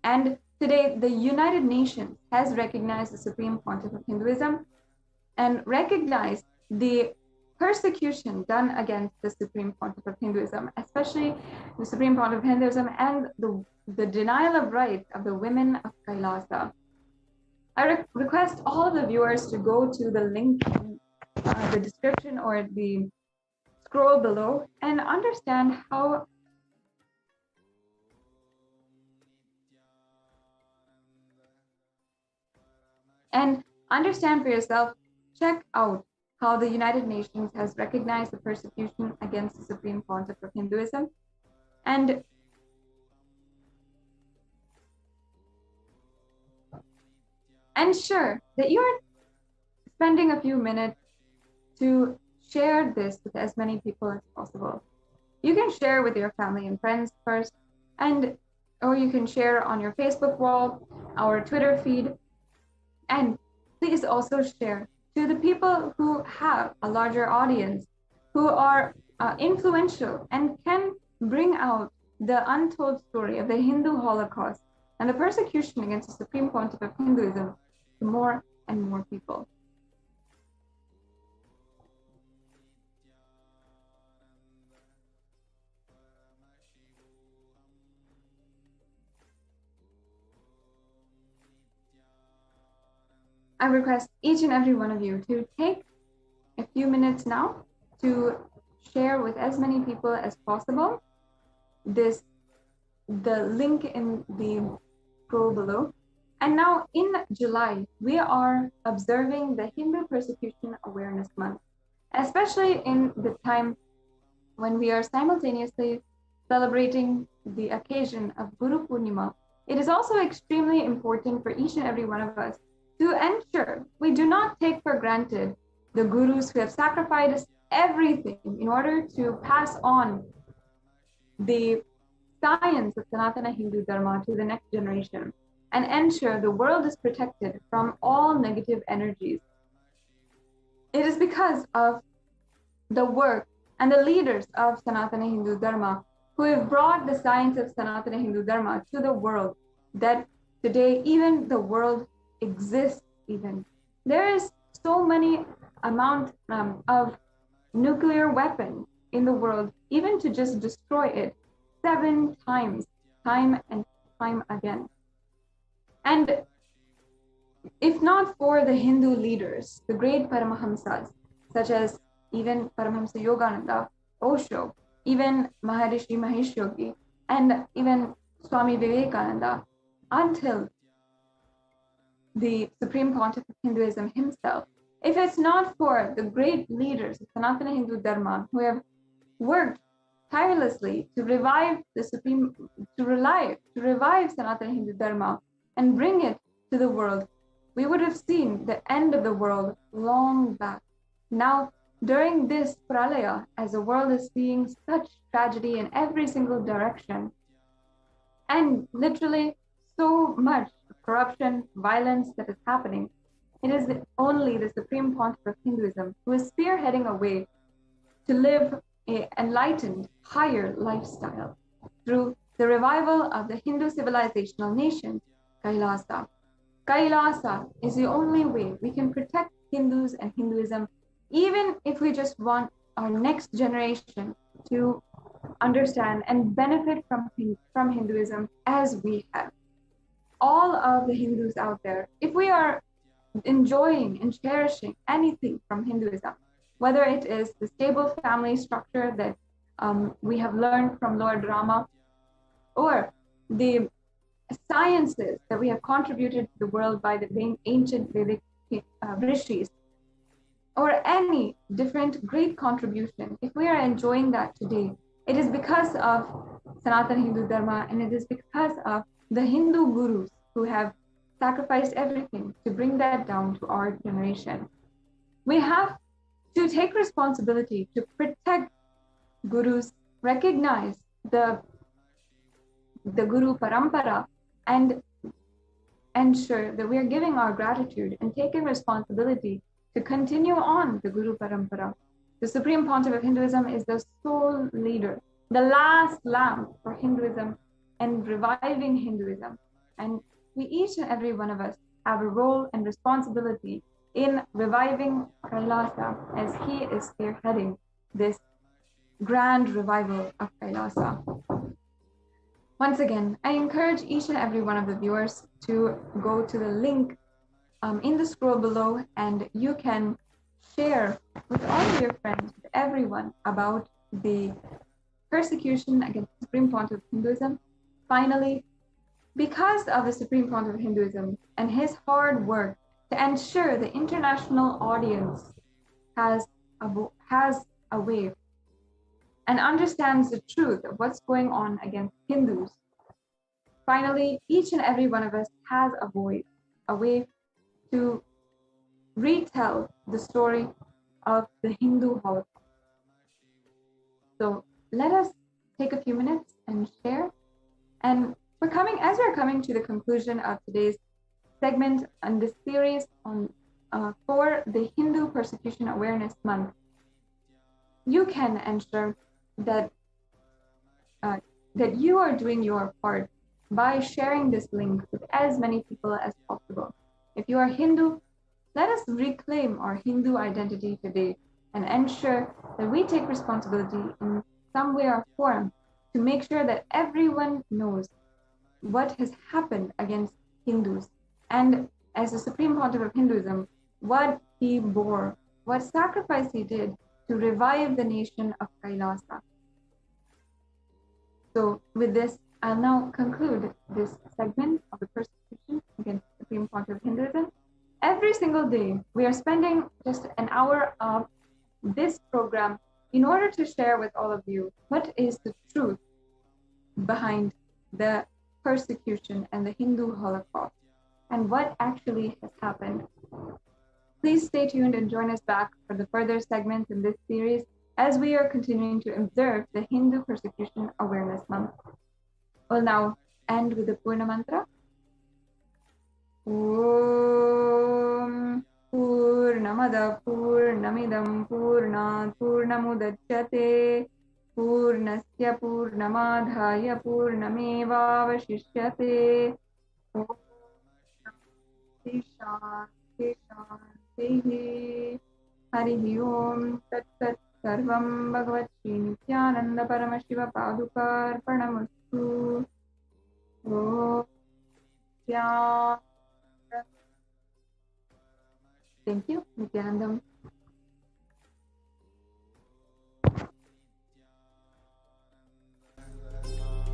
And today, the United Nations has recognized the Supreme Pontiff of Hinduism and recognized the persecution done against the Supreme Pontiff of Hinduism, especially the Supreme Pontiff of Hinduism and the denial of rights of the women of Kailasa. I request all of the viewers to go to the link in the description or the scroll below and understand how for yourself, check out how the United Nations has recognized the persecution against the Supreme Pontiff of Hinduism, and ensure that you're spending a few minutes to share this with as many people as possible. You can share with your family and friends first, or you can share on your Facebook wall, our Twitter feed, and please also share to the people who have a larger audience, who are influential and can bring out the untold story of the Hindu Holocaust and the persecution against the Supreme Pontiff of Hinduism to more and more people. I request each and every one of you to take a few minutes now to share with as many people as possible the link in the scroll below. And now in July, we are observing the Hindu Persecution Awareness Month, especially in the time when we are simultaneously celebrating the occasion of Guru Purnima. It is also extremely important for each and every one of us to ensure we do not take for granted the gurus who have sacrificed everything in order to pass on the science of Sanatana Hindu Dharma to the next generation and ensure the world is protected from all negative energies. It is because of the work and the leaders of Sanatana Hindu Dharma who have brought the science of Sanatana Hindu Dharma to the world that today even the world exists even. There is so many amount of nuclear weapons in the world, even to just destroy it 7 times, time and time again. And if not for the Hindu leaders, the great Paramahamsas, such as even Paramahamsa Yogananda, Osho, even Maharishi Mahesh Yogi, and even Swami Vivekananda, until the Supreme Pontiff of Hinduism himself, if it's not for the great leaders of Sanatana Hindu Dharma who have worked tirelessly to revive Sanatana Hindu Dharma and bring it to the world, we would have seen the end of the world long back. Now, during this pralaya, as the world is seeing such tragedy in every single direction, and literally so much corruption, violence that is happening, it is only the Supreme Pontiff of Hinduism who is spearheading a way to live an enlightened, higher lifestyle through the revival of the Hindu civilizational nation, Kailasa. Kailasa is the only way we can protect Hindus and Hinduism, even if we just want our next generation to understand and benefit from Hinduism as we have. All of the Hindus out there, if we are enjoying and cherishing anything from Hinduism, whether it is the stable family structure that we have learned from Lord Rama, or the sciences that we have contributed to the world by the ancient Vedic rishis, or any different great contribution, if we are enjoying that today, it is because of Sanatana Hindu Dharma, and it is because of the Hindu gurus who have sacrificed everything to bring that down to our generation. We have to take responsibility to protect gurus, recognize the Guru Parampara, and ensure that we are giving our gratitude and taking responsibility to continue on the Guru Parampara. The Supreme Pontiff of Hinduism is the sole leader, the last lamp for Hinduism and reviving Hinduism. And we each and every one of us have a role and responsibility in reviving Kailasa as he is spearheading this grand revival of Kailasa. Once again, I encourage each and every one of the viewers to go to the link in the scroll below, and you can share with all of your friends, with everyone, about the persecution against the Supreme Pontiff of Hinduism. Finally, because of the Supreme Pontiff of Hinduism and his hard work to ensure the international audience has a way and understands the truth of what's going on against Hindus, finally, each and every one of us has a voice, a way to retell the story of the Hindu Holocaust. So let us take a few minutes and share. And as we're coming to the conclusion of today's segment on this series on for the Hindu Persecution Awareness Month, you can ensure that that you are doing your part by sharing this link with as many people as possible. If you are Hindu, let us reclaim our Hindu identity today and ensure that we take responsibility in some way or form to make sure that everyone knows what has happened against Hindus, and as the Supreme Pontiff of Hinduism, what he bore, what sacrifice he did to revive the nation of Kailasa. So with this, I'll now conclude this segment of the persecution against the Supreme Pontiff of Hinduism. Every single day, we are spending just an hour of this program in order to share with all of you what is the truth behind the persecution and the Hindu Holocaust and what actually has happened. Please stay tuned and join us back for the further segments in this series. as we are continuing to observe the Hindu Persecution Awareness Month. We'll now end with the Purna Mantra. Om Purnamada Purnamidam Purnat Purnamudachyate Purnasya Purnamadhaya Purnamevavashishyate. Om Shanti Shanti Harihi Om Tat Tat Sarvam Bhagavat Shri Nithyananda Paramashiva Padukarpanamustu. Om Shanti. Thank you, Nithyanandam.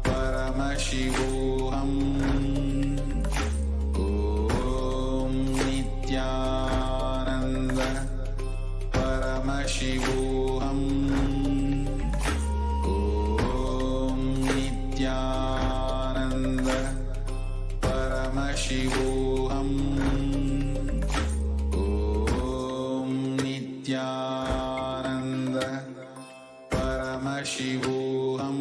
Paramashivoham. Om Nithyananda Paramashivoham. Om Nithyananda Paramashivoham. Om Nithyananda Paramashivoham.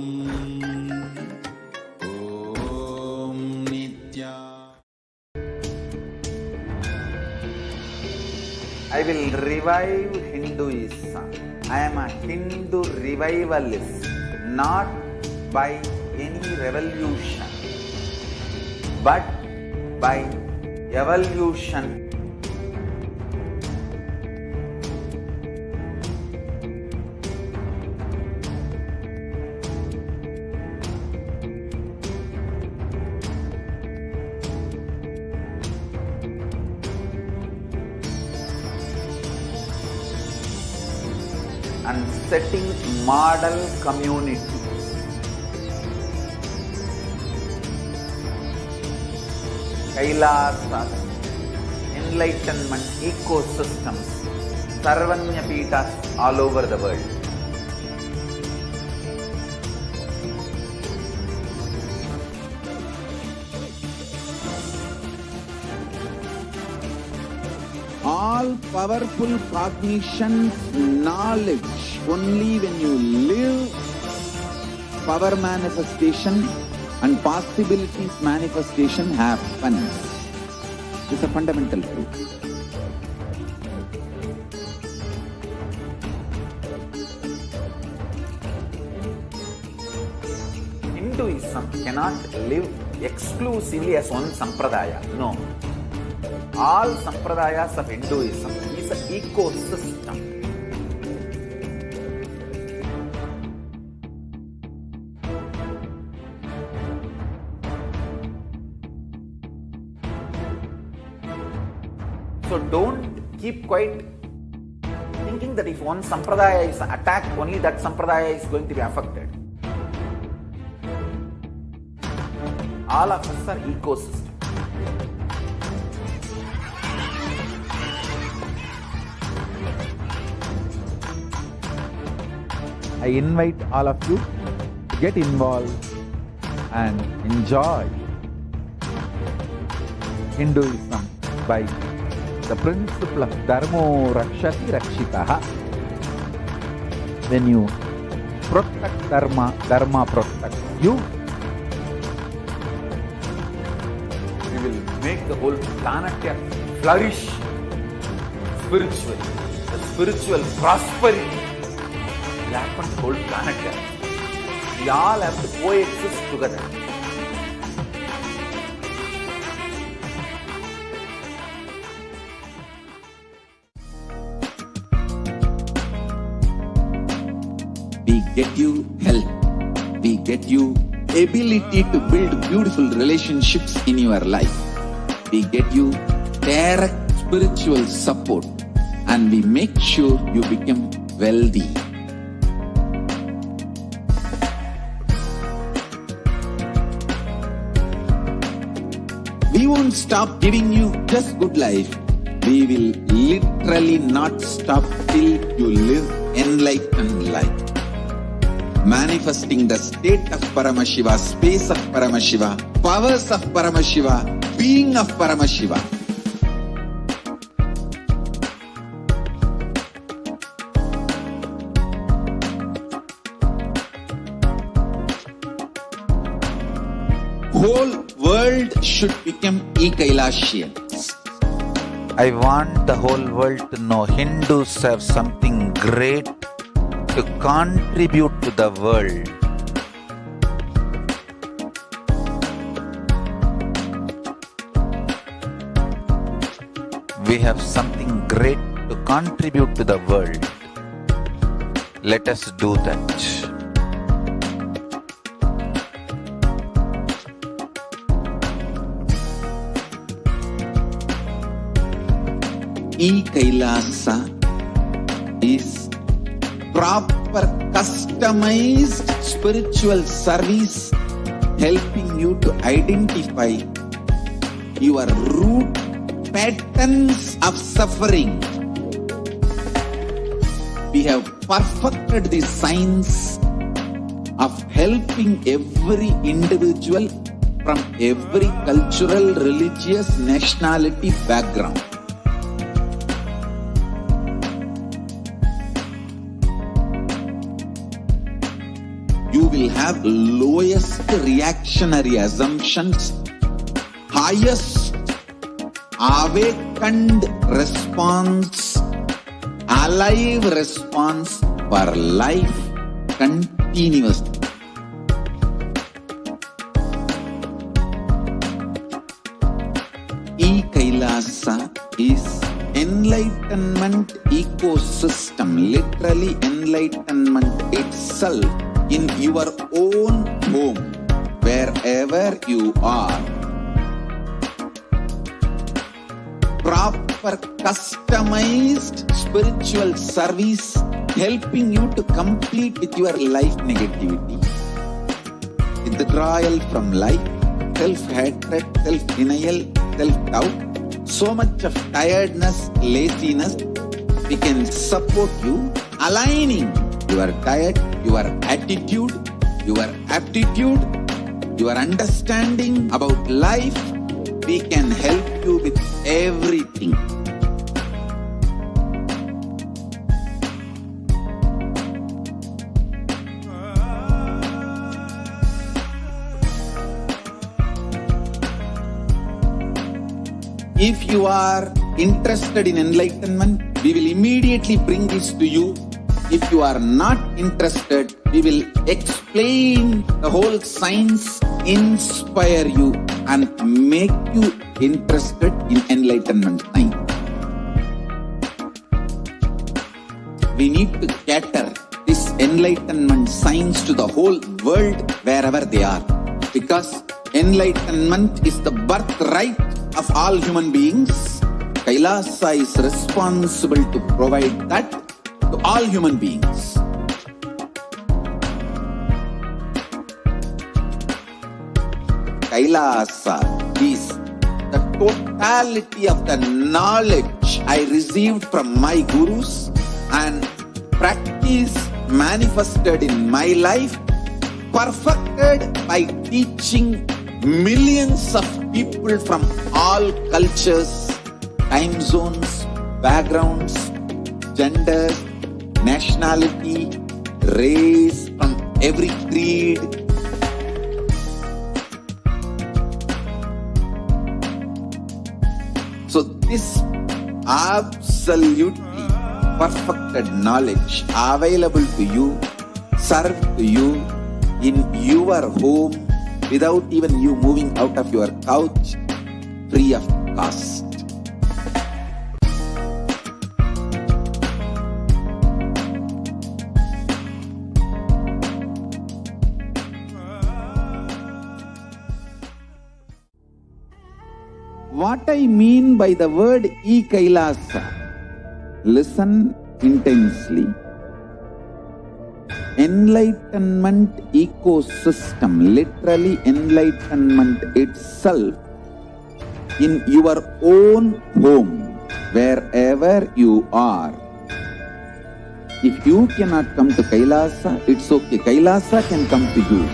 I will revive Hinduism. I am a Hindu revivalist, not by any revolution, but by evolution. And setting model community. Kailasa, enlightenment ecosystems, Sarvanya Peethas all over the world. All powerful cognition, knowledge, only when you live, power manifestation and possibilities manifestation happens. It's a fundamental truth. Hinduism cannot live exclusively as one sampradaya. No. All sampradayas of Hinduism is an ecosystem. So don't keep quiet thinking that if one sampradaya is attacked, only that sampradaya is going to be affected. All of us are ecosystems. I invite all of you to get involved and enjoy Hinduism by the principle of Dharmo Rakshati Rakshitaha. When you protect Dharma, Dharma protects you. We will make the whole planet flourish spiritually. The spiritual prosperity will happen to the whole planet. We all have to coexist together. We get you health. We get you ability to build beautiful relationships in your life. We get you direct spiritual support, and we make sure you become wealthy. We won't stop giving you just good life. We will literally not stop till you live enlightened life. Manifesting the state of Paramashiva, space of Paramashiva, powers of Paramashiva, being of Paramashiva. whole world should become e-Kailasians. I want the whole world to know Hindus have something great to contribute to the world. We have something great to contribute to the world. Let us do that. E-Kailasa is proper customized spiritual service helping you to identify your root patterns of suffering. We have perfected the science of helping every individual from every cultural, religious, nationality background. You will have lowest reactionary assumptions, highest awakened response, alive response for life continuously. E-Kailasa is enlightenment ecosystem, literally enlightenment itself in your own home, wherever you are. Proper customized spiritual service helping you to complete with your life negativity, withdrawal from life, self-hatred, self-denial, self-doubt, so much of tiredness, laziness. We can support you aligning your diet, your attitude, your aptitude, your understanding about life. We can help you with everything. If you are interested in enlightenment, we will immediately bring this to you. If you are not interested, we will explain the whole science, inspire you and make you interested in enlightenment science. We need to cater this enlightenment science to the whole world wherever they are, because enlightenment is the birthright of all human beings. Kailasa is responsible to provide that to all human beings. Kailasa is the totality of the knowledge I received from my gurus and practice manifested in my life, perfected by teaching millions of people from all cultures, time zones, backgrounds, genders, nationality, race, from every creed. So this absolutely perfected knowledge available to you, served to you in your home without even you moving out of your couch, free of cost. What I mean by the word e-Kailasa, listen intensely. Enlightenment ecosystem, literally enlightenment itself in your own home, wherever you are. If you cannot come to Kailasa, it's okay. Kailasa can come to you.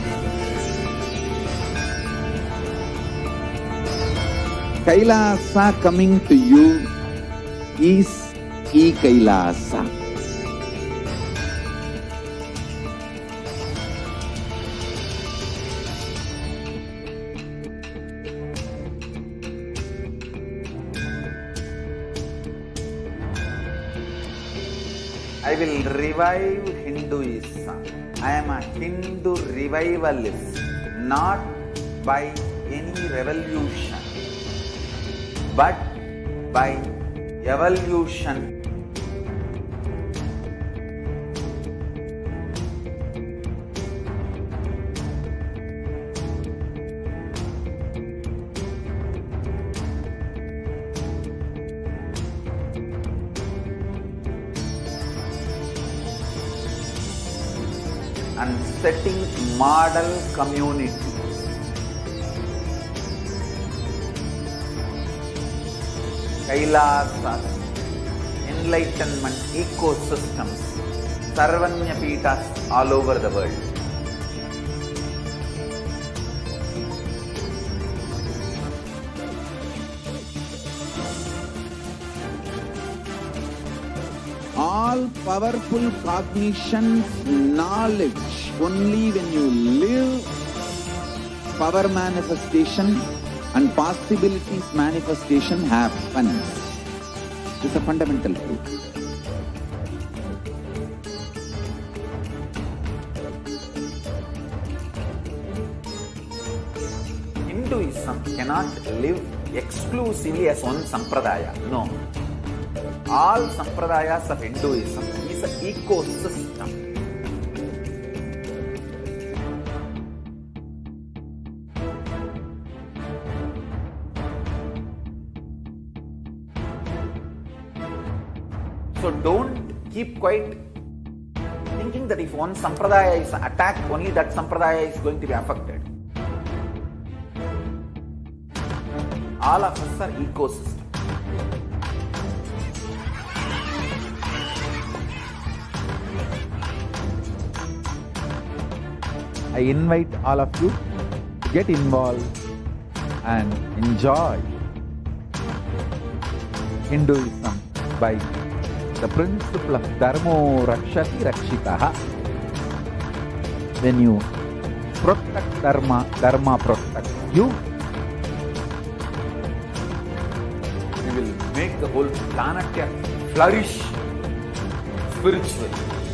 Kailasa coming to you is e-Kailasa. I will revive Hinduism. I am a Hindu revivalist, not by any revolution, but by evolution. And setting model community. Kailasa, enlightenment ecosystems, Sarvanya Pitas all over the world. All powerful cognition, knowledge, only when you live, power manifestation and possibilities manifestation happens. This is a fundamental truth. Hinduism cannot live exclusively as one sampradaya. No. All sampradayas of Hinduism is an ecosystem. So don't keep quiet thinking that if one sampradaya is attacked, only that sampradaya is going to be affected. All of us are ecosystems. I invite all of you to get involved and enjoy Hinduism by the principle of Dharmo Rakshati Rakshitaha. When you protect Dharma, Dharma protects you. We will make the whole planet flourish spiritually,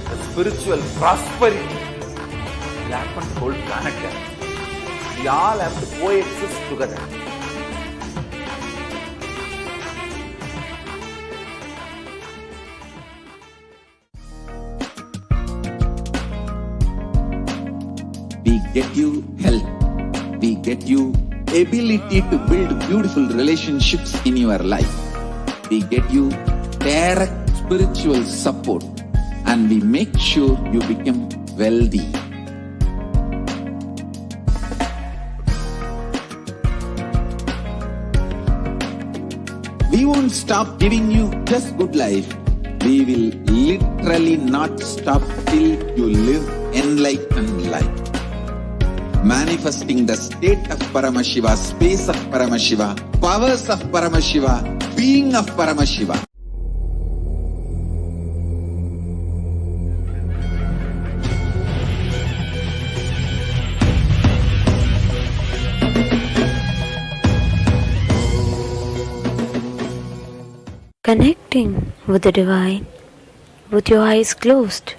the spiritual prosperity. Will happen to the whole planet. We all have to coexist together. We get you health. We get you ability to build beautiful relationships in your life. We get you direct spiritual support, and we make sure you become wealthy. We won't stop giving you just good life. We will literally not stop till you live enlightened life. Manifesting the state of Paramashiva, space of Paramashiva, powers of Paramashiva, being of Paramashiva. Connecting with the divine with your eyes closed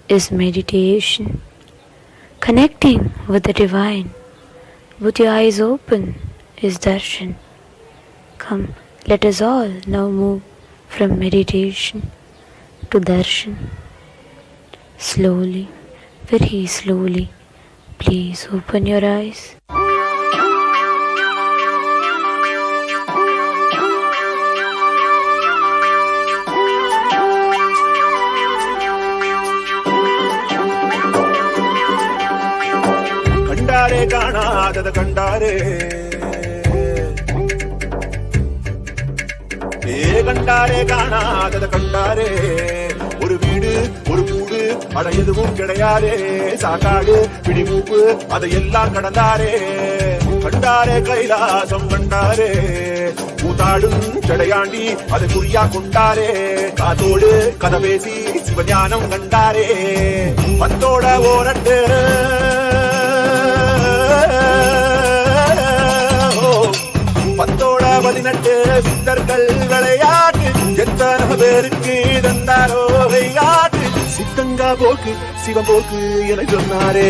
is meditation. Connecting with the divine with your eyes open is darshan. Come, let us all now move from meditation to darshan. Slowly, very slowly, please open your eyes. കാണാതത് കണ്ടാരേ കണ്ടാരേ കാണാതത് കണ്ടാരേ ഒരു വീട് ஒரு கூடு அட எதுவும் கிடையாதே சாக்காடு பிடிமூப்பு அதையெல்லாம் கடந்தாரே கண்டாரே கைலாசம் கண்டாரே கூத்தாடும் செடையாண்டி அதை குறியா கொண்டாரே காத்தோடு கதை பேசி சிவஞானம் கண்டாரே பத்தோட ஓரட்டு பத்தோட 18 சித்தர்கள் விளையாட்டு எத்தனை பேருக்கு தந்தாரோ ஐயா பித்தங்கா போக்கு சிவம் போக்கு என சொன்னாரே.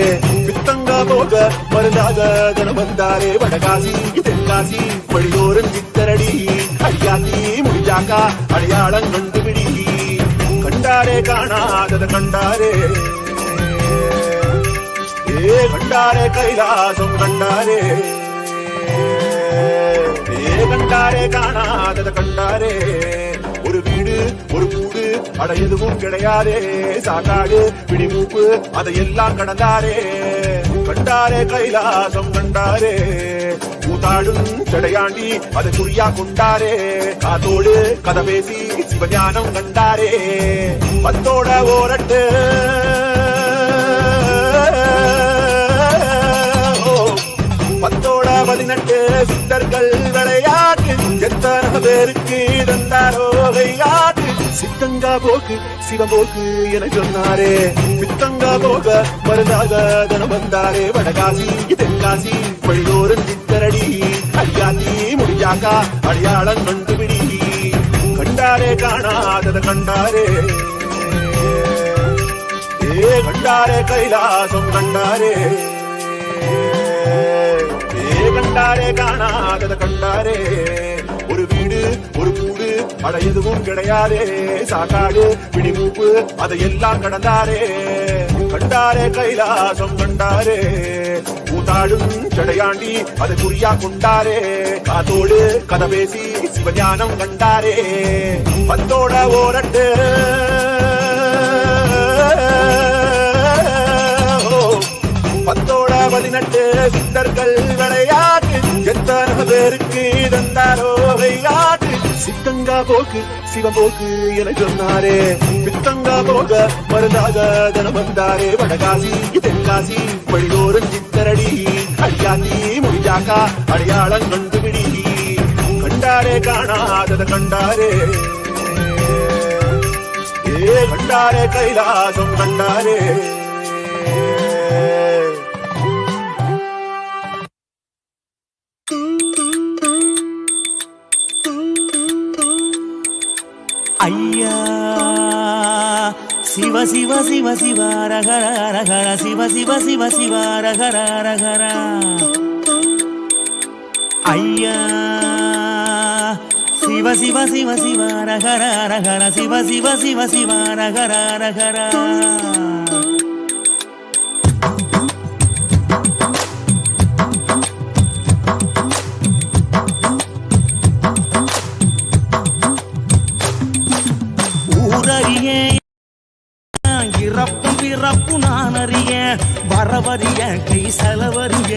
பித்தங்கா போக மருந்தாக தனம் வந்தாரே. வடகாசி தென்காசி வழியோரம் சித்தரடி. ஐயாத்தி முடிஞ்சாக்கா அடையாளம் கண்டுபிடி. கண்டாரே காணாதத கண்டாரே. கண்டாரே கைலாசம் கண்டாரே. கண்டாரே காணாதத கண்டாரே. ஒரு வீடு ஒரு கூடு அட எதுவும் கிடையாதே. சாக்காடு பிடிமூப்பு அதையெல்லாம் கடந்தாரே. கண்டாரே கைலாசம் கண்டாரே. கூத்தாடும் சடையாண்டி அதை குறியா கொண்டாரே. காத்தோடு கதை பேசி சிவஞானம் கண்டாரே. பத்தோட ஓரட்டு பத்தோட 18 சித்தர்கள் விளையாட்டு. எத்தனை பேருக்கு தந்தாரோ கையாட்டு. சித்தங்கா போக்கு சிவபோக்கு என சொன்னாரே. பித்தங்கா போக மருந்தாக தனம் வந்தாரே. வடகாசி தென்காசி வழியோரம் சித்தரடி. ஐயாத்தி முடிஞ்சாக்கா அடையாளம் கண்டுபிடி. கண்டாரே காணாதத கண்டாரே. கண்டாரே கைலாசம் கண்டாரே. கண்டாரே காணாதத கண்டாரே. ஒரு வீடு ஒரு கூடு அட எதுவும் கிடையாதே. சாக்காடு பிடிமூப்பு அதையெல்லாம் கடந்தாரே. கண்டாரே கைலாசம் கண்டாரே. கூத்தாடும் சடையாண்டி அதை குறியா கொண்டாரே. காத்தோடு கதை பேசி சிவஞானம் கண்டாரே. பத்தோட ஓரட்டு பத்தோட 18 சித்தர்கள் விளையாட்டு. எத்தனை பேருக்கு தந்தாரோ கையாட்டு. சித்தங்கா போக்கு சிவபோக்கு என சொன்னாரே. பித்தங்கா போக மருந்தாக தனம் வந்தாரே. வடகாசி தென்காசி வழியோரம் சித்தரடி. ஐயாத்தி முடிஞ்சாக்கா அடையாளம் கண்டுபிடி. கண்டாரே காணாதத கண்டாரே. கண்டாரே கைலாசம் கண்டாரே. ஐயா சிவ சிவ சிவ சிவ ரகர ரகர சிவ சிவ சிவ சிவ ரகர ரகர. ஐயா சிவ சிவ சிவ சிவ ரகர ரகர சிவ சிவ சிவ சிவ ரகர ரகர. இறப்பும் பிறப்பு நான் அறிய வரவறிய கை செலவறிய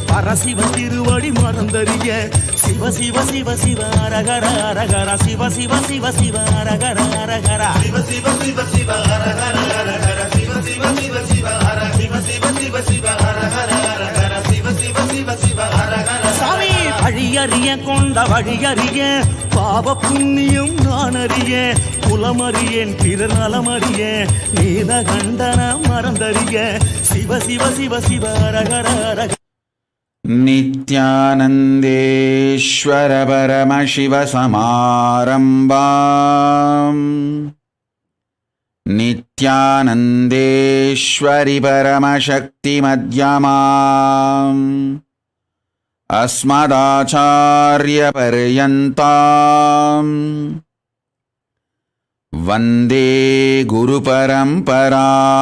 பரசிவ திருவடி மறந்தறிய. சிவ சிவ சிவ சிவ ரகர ரகர சிவ சிவ சிவ சிவ ரகர ரகர சிவ சிவ சிவ சிவ ரகர ரகர சிவ சிவ சிவ சிவ சிவ சிவ சிவ சிவ ரகர ரகர சிவ சிவ சிவ சிவ ரகர. சாமி வழியறிய கொண்ட வழியறிய பாவ புண்ணியம் நான் அறிய. குலமறியேன் பிறர் நலமறிய நீத கண்டன மறந்தறிய. சிவ சிவ சிவ சிவ ரகர ரக. நித்யானந்தேஸ்வர பரமசிவ சமாரம்பாம். நித்யானந்தேஸ்வரி பரமசக்தி மத்யமாம். அஸ்மதாச்சார்ய பர்யந்தாம் வந்தே குரு பரம்பராம்.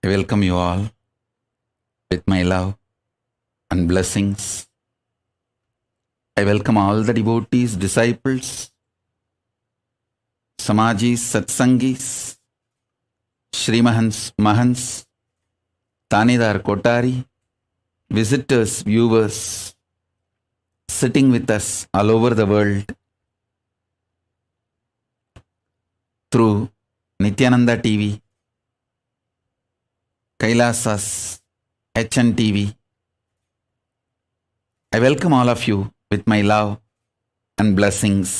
I welcome you all with my love and blessings. I welcome all the devotees, disciples, Samajis, Satsangis, Shrimahans, Mahans, Tanidar Kotari, visitors, viewers, sitting with us all over the world through Nithyananda TV, Kailasa's HN TV. I welcome all of you with my love and blessings.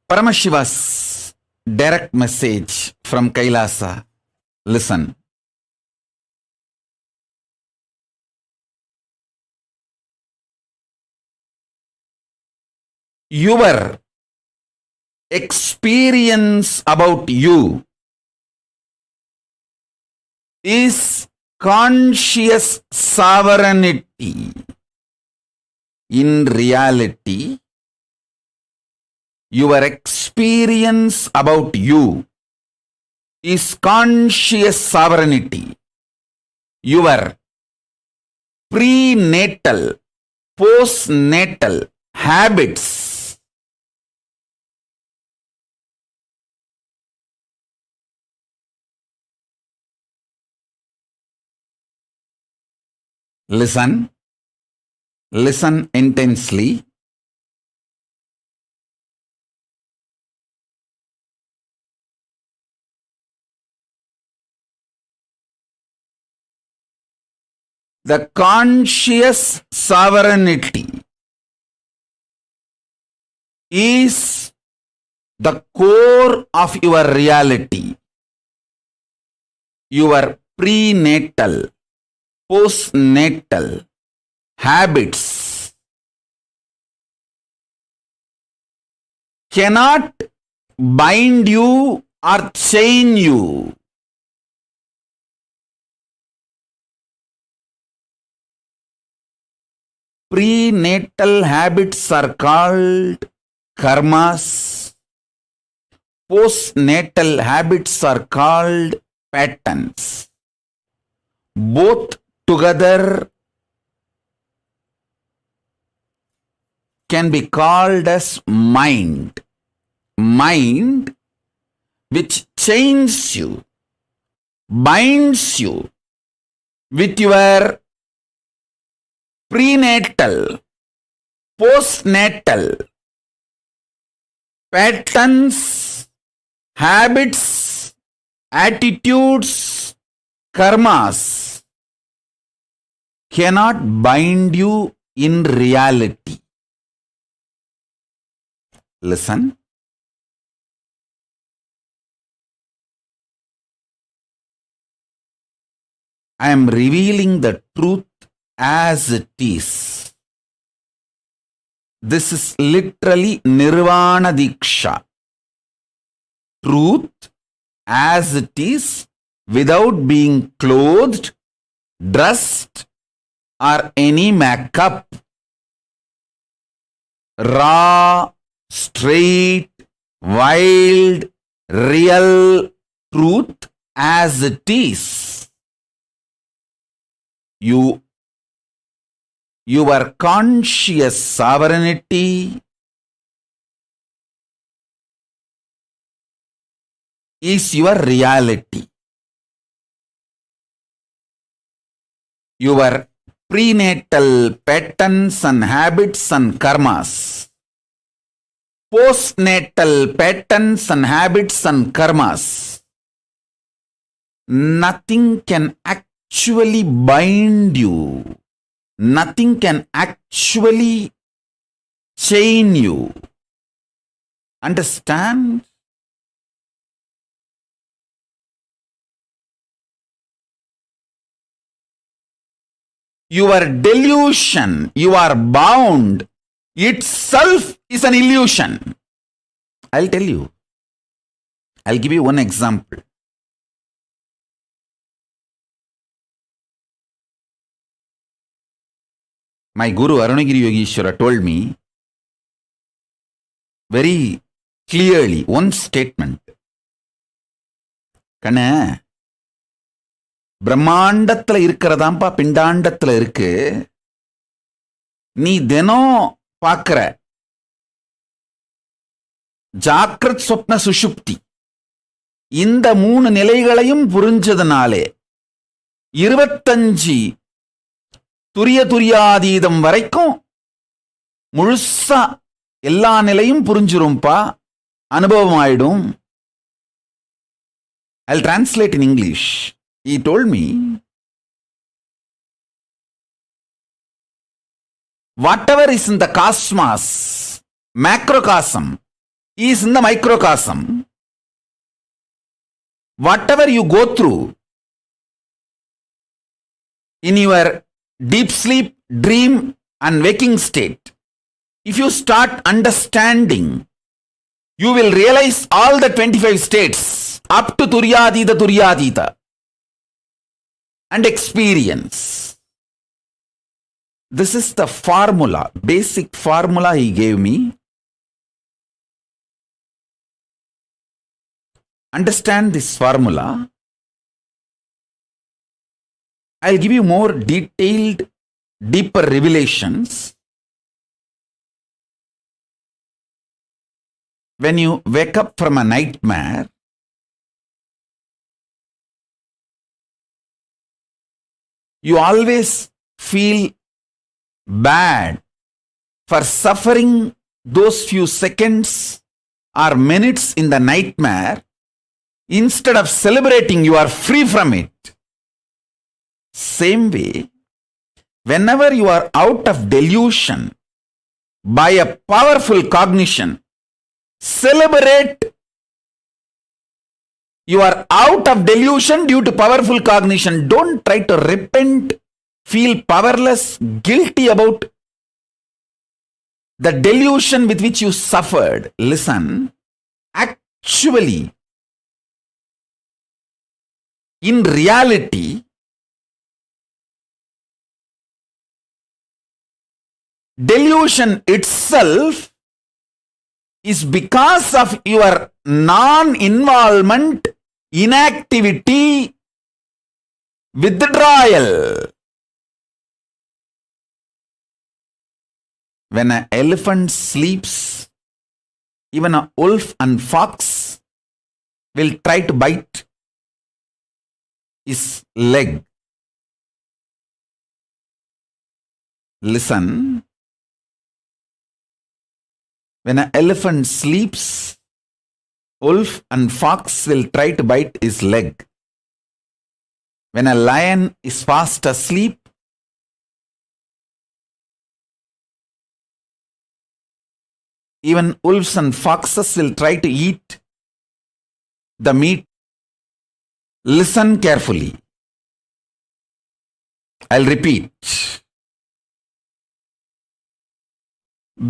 Paramashiva's direct message from Kailasa. Listen. Your experience about you is conscious sovereignty. In reality, your experience about you is conscious sovereignty. Your prenatal, postnatal habits listen intensely. The conscious sovereignty is the core of your reality. Your prenatal, postnatal habits cannot bind you or chain you. Prenatal habits are called karmas. Postnatal habits are called patterns. Both together can be called as mind. Mind which chains you, binds you with your prenatal, postnatal patterns, habits, attitudes, karmas cannot bind you in reality. Listen. I am revealing the truth as it is. This is literally Nirvana Diksha. Truth as it is, without being clothed, dressed, or any makeup. Raw, straight, wild, real truth as it is. Your conscious sovereignty is your reality. Your prenatal patterns and habits and karmas, postnatal patterns and habits and karmas, nothing can actually bind you. Nothing can actually chain you. Understand? Your delusion, you are bound, itself is an illusion. I'll tell you. I'll give you one example. My Guru Arunagiri Yogeshwara told me very clearly one statement. கண்ண பிரம்மாண்டத்துல இருக்கிறதாம்பா பிண்டாண்டத்துல இருக்கு. நீ தினம் பார்க்கிற ஜாக்கிரத் சொப்ன சுஷுப்தி இந்த 3 நிலைகளையும் புரிஞ்சதுனாலே 25 துரியாதீதம் வரைக்கும் முழுசா எல்லா நிலையும் புரிஞ்சிரும்பா, அனுபவம் ஆயிடும். I'll translate in English. He told me, whatever is in the cosmos, macrocosm, is in the microcosm. Whatever you go through in your deep sleep, dream and waking state, if you start understanding, you will realize all the 25 states up to Turyadita and experience. This is the formula, basic formula he gave me. Understand this formula. I'll give you more detailed, deeper revelations when you wake up from a nightmare. You always feel bad for suffering those few seconds or minutes in the nightmare. Instead of celebrating, you are free from it. Same way, whenever you are out of delusion by a powerful cognition, celebrate you are out of delusion due to powerful cognition. Don't try to repent, feel powerless, guilty about the delusion with which you suffered. Listen, actually, in reality, delusion itself is because of your non-involvement, inactivity, withdrawal. When an elephant sleeps, even a wolf and fox will try to bite his leg. Listen. When an elephant sleeps, wolf and fox will try to bite his leg. When a lion is fast asleep, even wolves and foxes will try to eat the meat. Listen carefully. I'll repeat.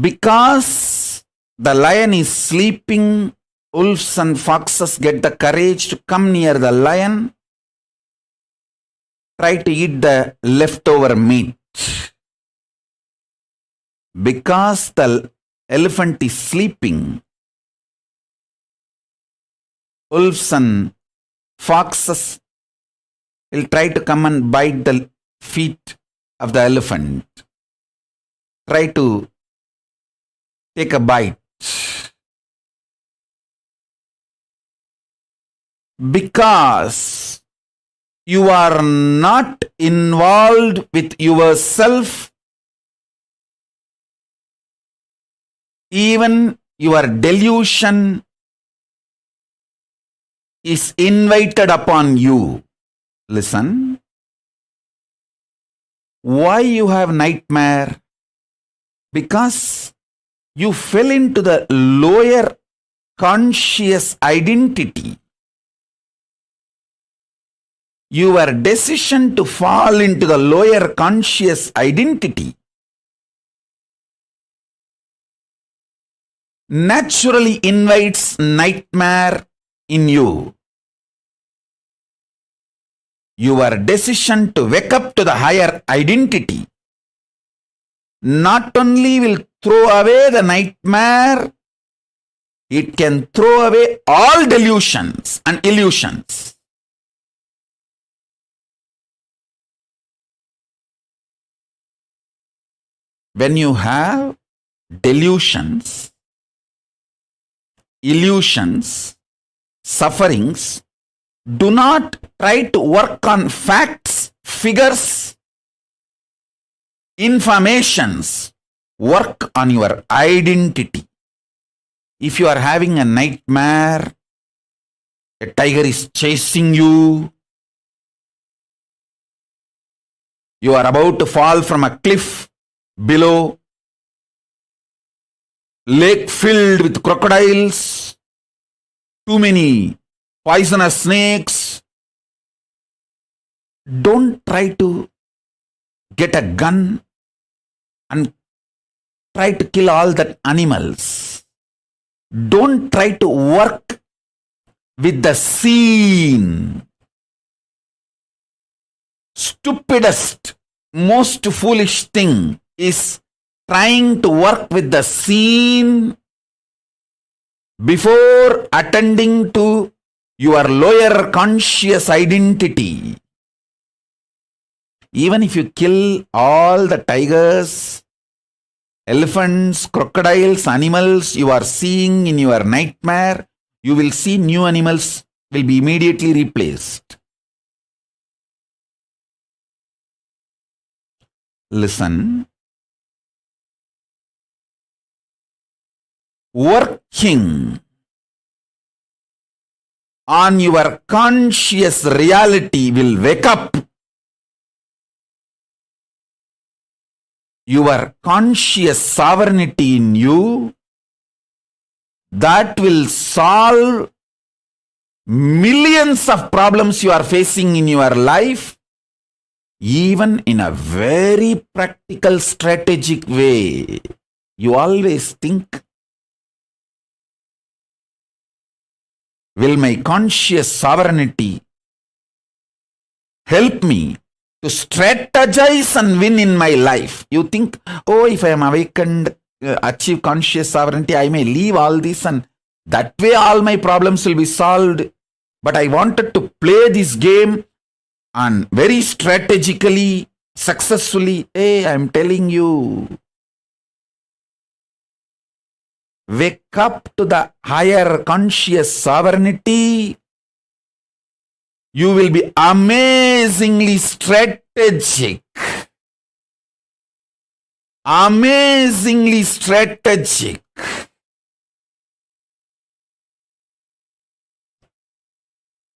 Because the lion is sleeping, wolves and foxes get the courage to come near the lion, try to eat the leftover meat. Because the elephant is sleeping, wolves and foxes will try to come and bite the feet of the elephant, try to take a bite. Because you are not involved with yourself, even your delusion is invited upon you. Listen. Why you have nightmare? Because you fell into the lower conscious identity. Your decision to fall into the lower conscious identity naturally invites nightmare in you. Your decision to wake up to the higher identity not only will throw away the nightmare, it can throw away all delusions and illusions. When you have delusions, illusions, sufferings. Do not try to work on facts, figures, informations. Work on your identity. If you are having a nightmare, a tiger is chasing you, you are about to fall from a cliff below, lake filled with crocodiles, too many poisonous snakes. Don't try to get a gun and try to kill all the animals. Don't try to work with the scene. Stupidest, most foolish thing is trying to work with the scene before attending to your lower conscious identity. Even if you kill all the tigers, elephants, crocodiles, animals you are seeing in your nightmare, you will see new animals will be immediately replaced. Listen. Working on your conscious reality will wake up your conscious sovereignty in you that will solve millions of problems you are facing in your life, even in a very practical, strategic way. You always think, will my conscious sovereignty help me to strategize and win in my life? You think, oh, if I am awakened, achieve conscious sovereignty, I may leave all this and that way all my problems will be solved. But I wanted to play this game and very strategically, successfully. Hey, I am telling you, wake up to the higher conscious sovereignty. You will be amazingly strategic. Amazingly strategic.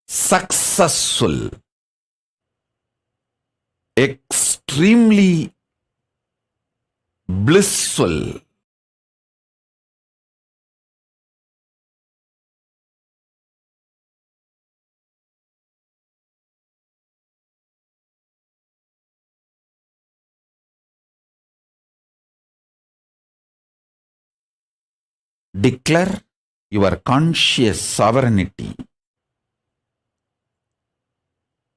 Successful. Extremely blissful. Declare your conscious sovereignty,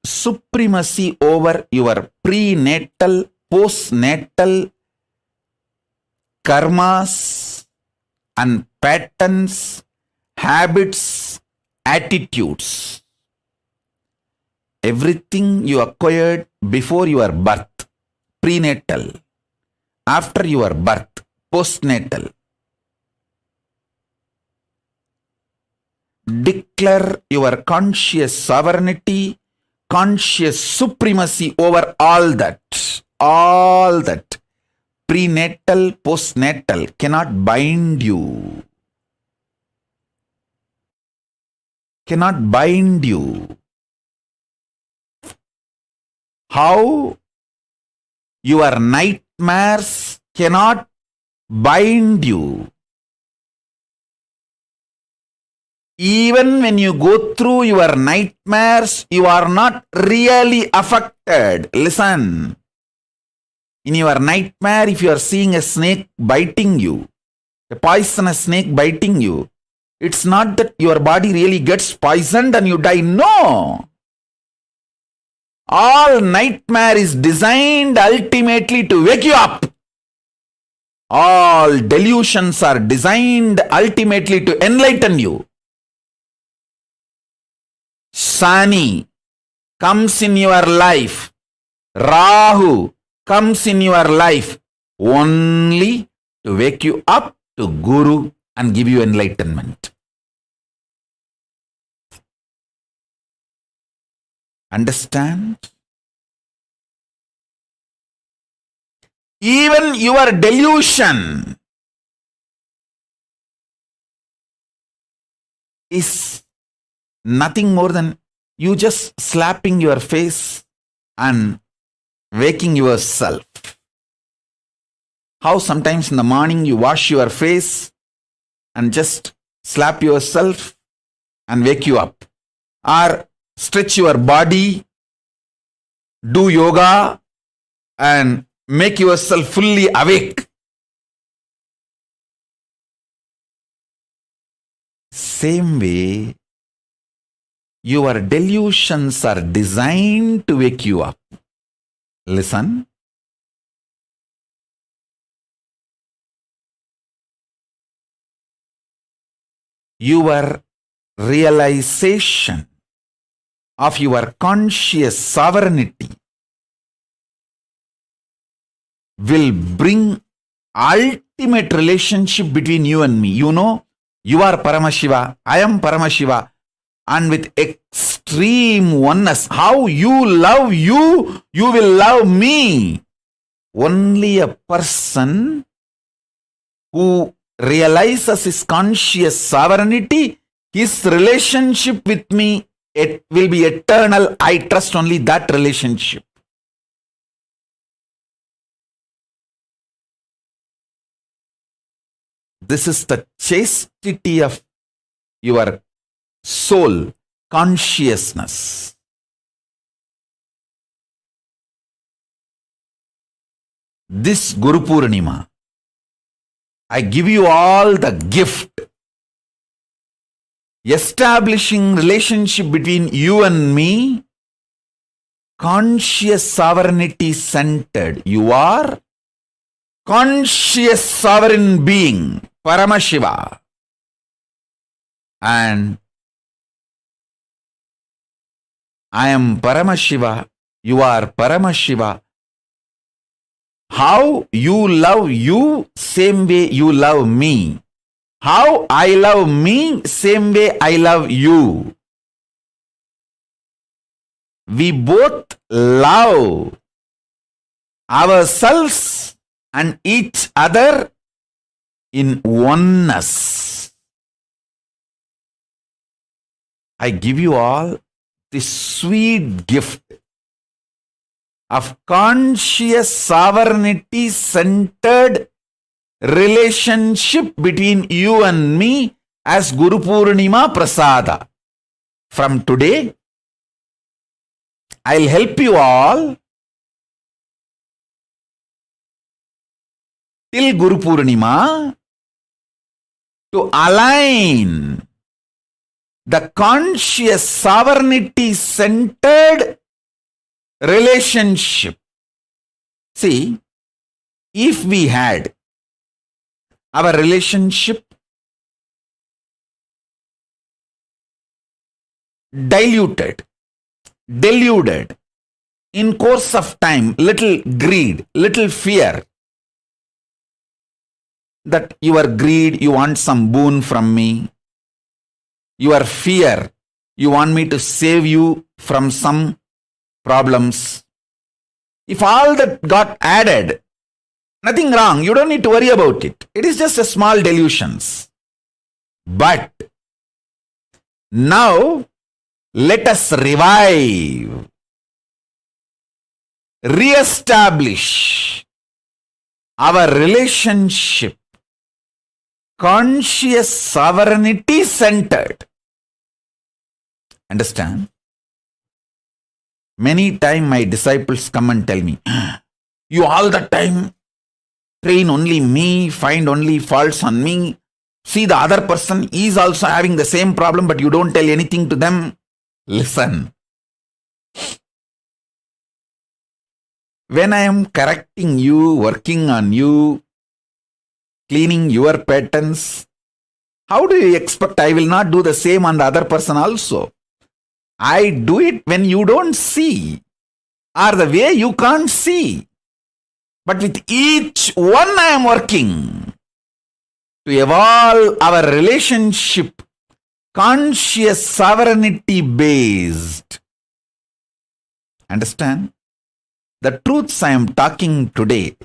supremacy over your prenatal, postnatal karmas and patterns, habits, attitudes. Everything you acquired before your birth, prenatal, after your birth, postnatal. Declare your conscious sovereignty, conscious supremacy over all that. All that. Prenatal, postnatal cannot bind you. Cannot bind you. How your nightmares cannot bind you. Even when you go through your nightmares, you are not really affected. Listen. In your nightmare, if you are seeing a snake biting you, a poisonous snake biting you, it's not that your body really gets poisoned and you die. No. All nightmare is designed ultimately to wake you up. All delusions are designed ultimately to enlighten you. Sani comes in your life. Rahu comes in your life only to wake you up to Guru and give you enlightenment. Understand? Even your delusion is nothing more than you just slapping your face and waking yourself. How sometimes in the morning you wash your face and just slap yourself and wake you up, or stretch your body, do yoga and make yourself fully awake. Same way, your delusions are designed to wake you up. Listen. Your realization of your conscious sovereignty will bring ultimate relationship between you and me. You know, you are Paramashiva, I am Paramashiva, and with extreme oneness, how you love you, you will love me. Only a person who realizes his conscious sovereignty, his relationship with me, it will be eternal. I trust only that relationship. This is the chastity of your soul, consciousness. This Guru Purnima, I give you all the gift, establishing relationship between you and me, conscious sovereignty centered. You are conscious sovereign being, Paramashiva. And I am Paramashiva, you are Paramashiva. How you love you, same way you love me. How I love me, same way I love you. We both love ourselves and each other in oneness. I give you all this sweet gift of conscious sovereignty centered relationship between you and me as Guru Purnima Prasada. From today, I'll help you all till Guru Purnima to align the conscious sovereignty centered relationship. See, if we had our relationship diluted, deluded, in course of time, little greed, little fear, that your greed, you want some boon from me, your fear, you want me to save you from some problems. If all that got added, nothing wrong, you don't need to worry about it. It is just a small delusions. But now let us revive, re-establish our relationship, conscious sovereignty centered. Understand? Many times my disciples come and tell me, you all the time train only me, find only faults on me. See, the other person is also having the same problem, but you don't tell anything to them. Listen. When I am correcting you, working on you, cleaning your patterns, how do you expect I will not do the same on the other person also? I do it when you don't see, or the way you can't see. But with each one I am working to evolve our relationship, conscious sovereignty based. Understand? The truths I am talking today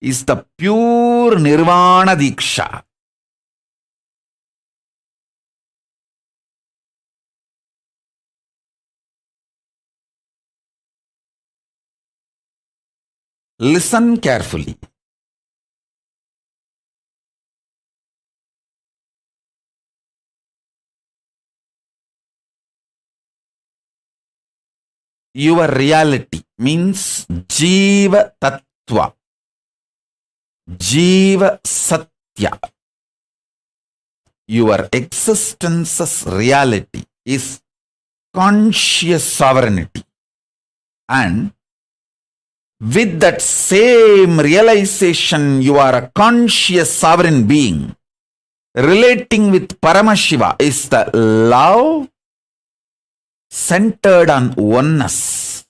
is the pure Nirvana Diksha. Listen carefully. Your reality means Jiva Tattva, Jiva Satya. Your existence's reality is conscious sovereignty. And with that same realization, you are a conscious sovereign being. Relating with Paramashiva is the love centered on oneness.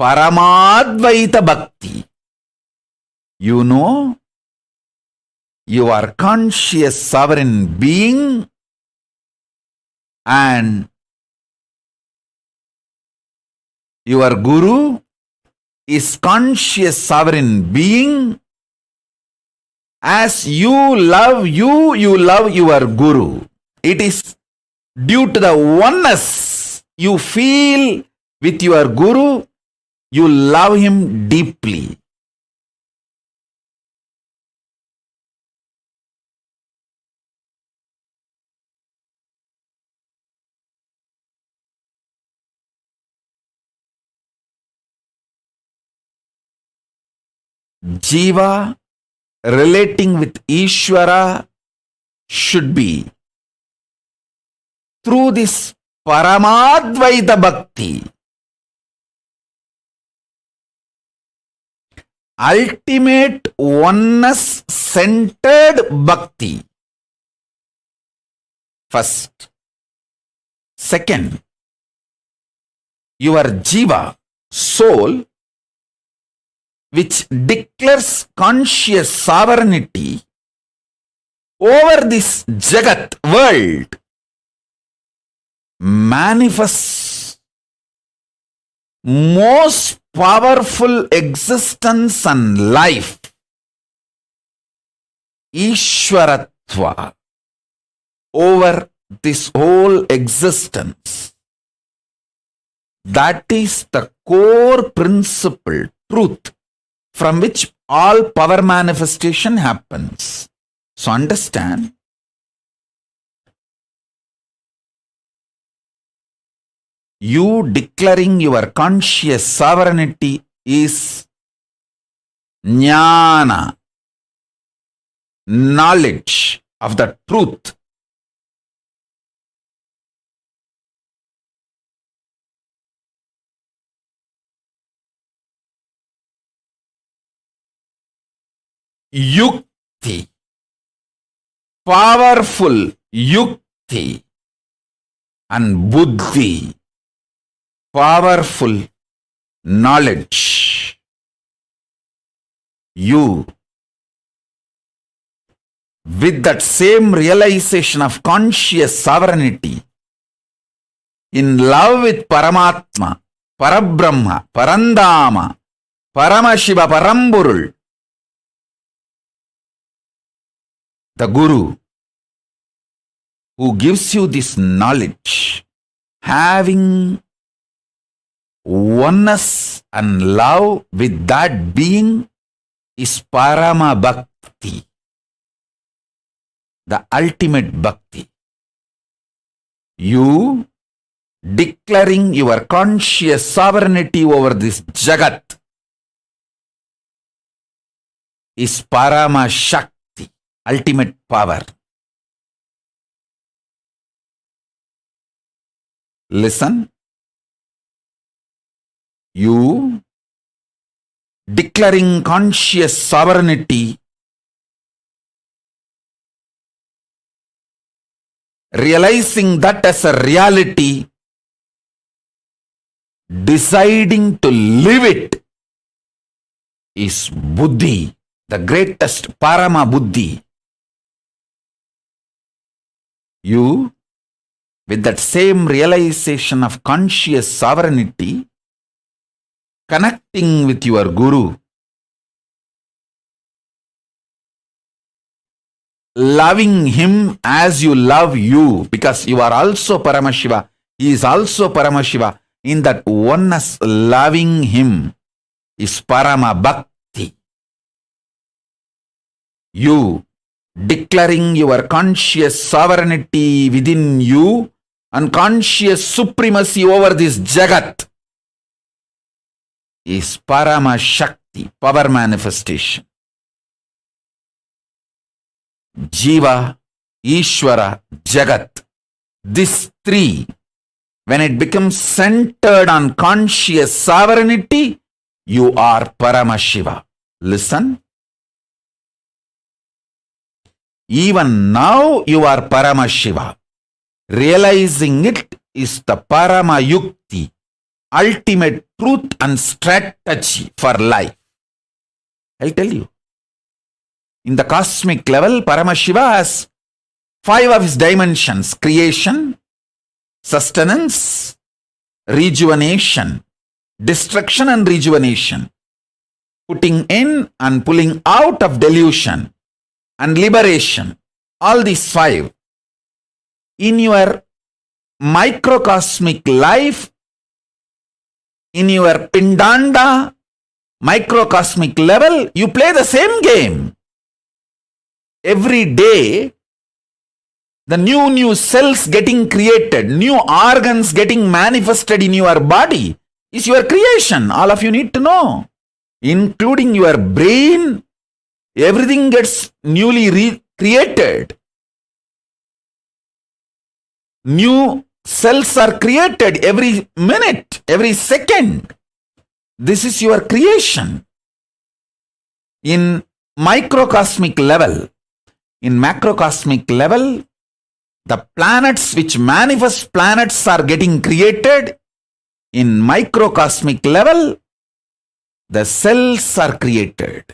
Paramadvaita Bhakti. You know, you are conscious sovereign being and your Guru is conscious sovereign being. As you love you, you love your Guru. It is due to the oneness you feel with your Guru, you love him deeply. Jiva relating with Ishvara should be through this Paramadvaita Bhakti. Ultimate oneness centered Bhakti. First. Second, your Jiva, soul, which declares conscious sovereignty over this Jagat world, manifests most powerful existence and life, Ishwaratva, over this whole existence. That is the core principle, truth, from which all power manifestation happens. So understand, you declaring your conscious sovereignty is jnana, knowledge of the truth. Yukti, powerful yukti, and buddhi, powerful knowledge. You, with that same realization of conscious sovereignty, in love with Paramatma, Parabrahma, Parandama, Paramashiva, Paramburul, the Guru, who gives you this knowledge, having oneness and love with that being, is Parama Bhakti, the ultimate Bhakti. You declaring your conscious sovereignty over this Jagat is Parama Shakti, ultimate power. Listen, you declaring conscious sovereignty, realizing that as a reality, deciding to live it, is Buddhi, the greatest Parama Buddhi. You, with that same realization of conscious sovereignty, connecting with your Guru, loving him as you love you, because you are also Paramashiva, he is also Paramashiva. In that oneness, loving him is Parama Bhakti. You declaring your conscious sovereignty within you and conscious supremacy over this Jagat is Parama Shakti, power manifestation. Jiva, Ishvara, Jagat. These three, when it becomes centered on conscious sovereignty, you are Paramashiva. Listen. Even now you are Paramashiva. Realizing it is the Paramayukti, ultimate truth and strategy for life. I'll tell you. In the cosmic level, Paramashiva has 5 of his dimensions: creation, sustenance, rejuvenation, destruction and rejuvenation, putting in and pulling out of delusion, and liberation. All these 5. In your microcosmic life, in your Pindanda microcosmic level, you play the same game. Every day, the new cells getting created, new organs getting manifested in your body is your creation. All of you need to know. Including your brain, everything gets newly created. New cells are created every minute, every second. This is your creation. In microcosmic level, in macrocosmic level, the planets which manifest planets are getting created. In microcosmic level, the cells are created.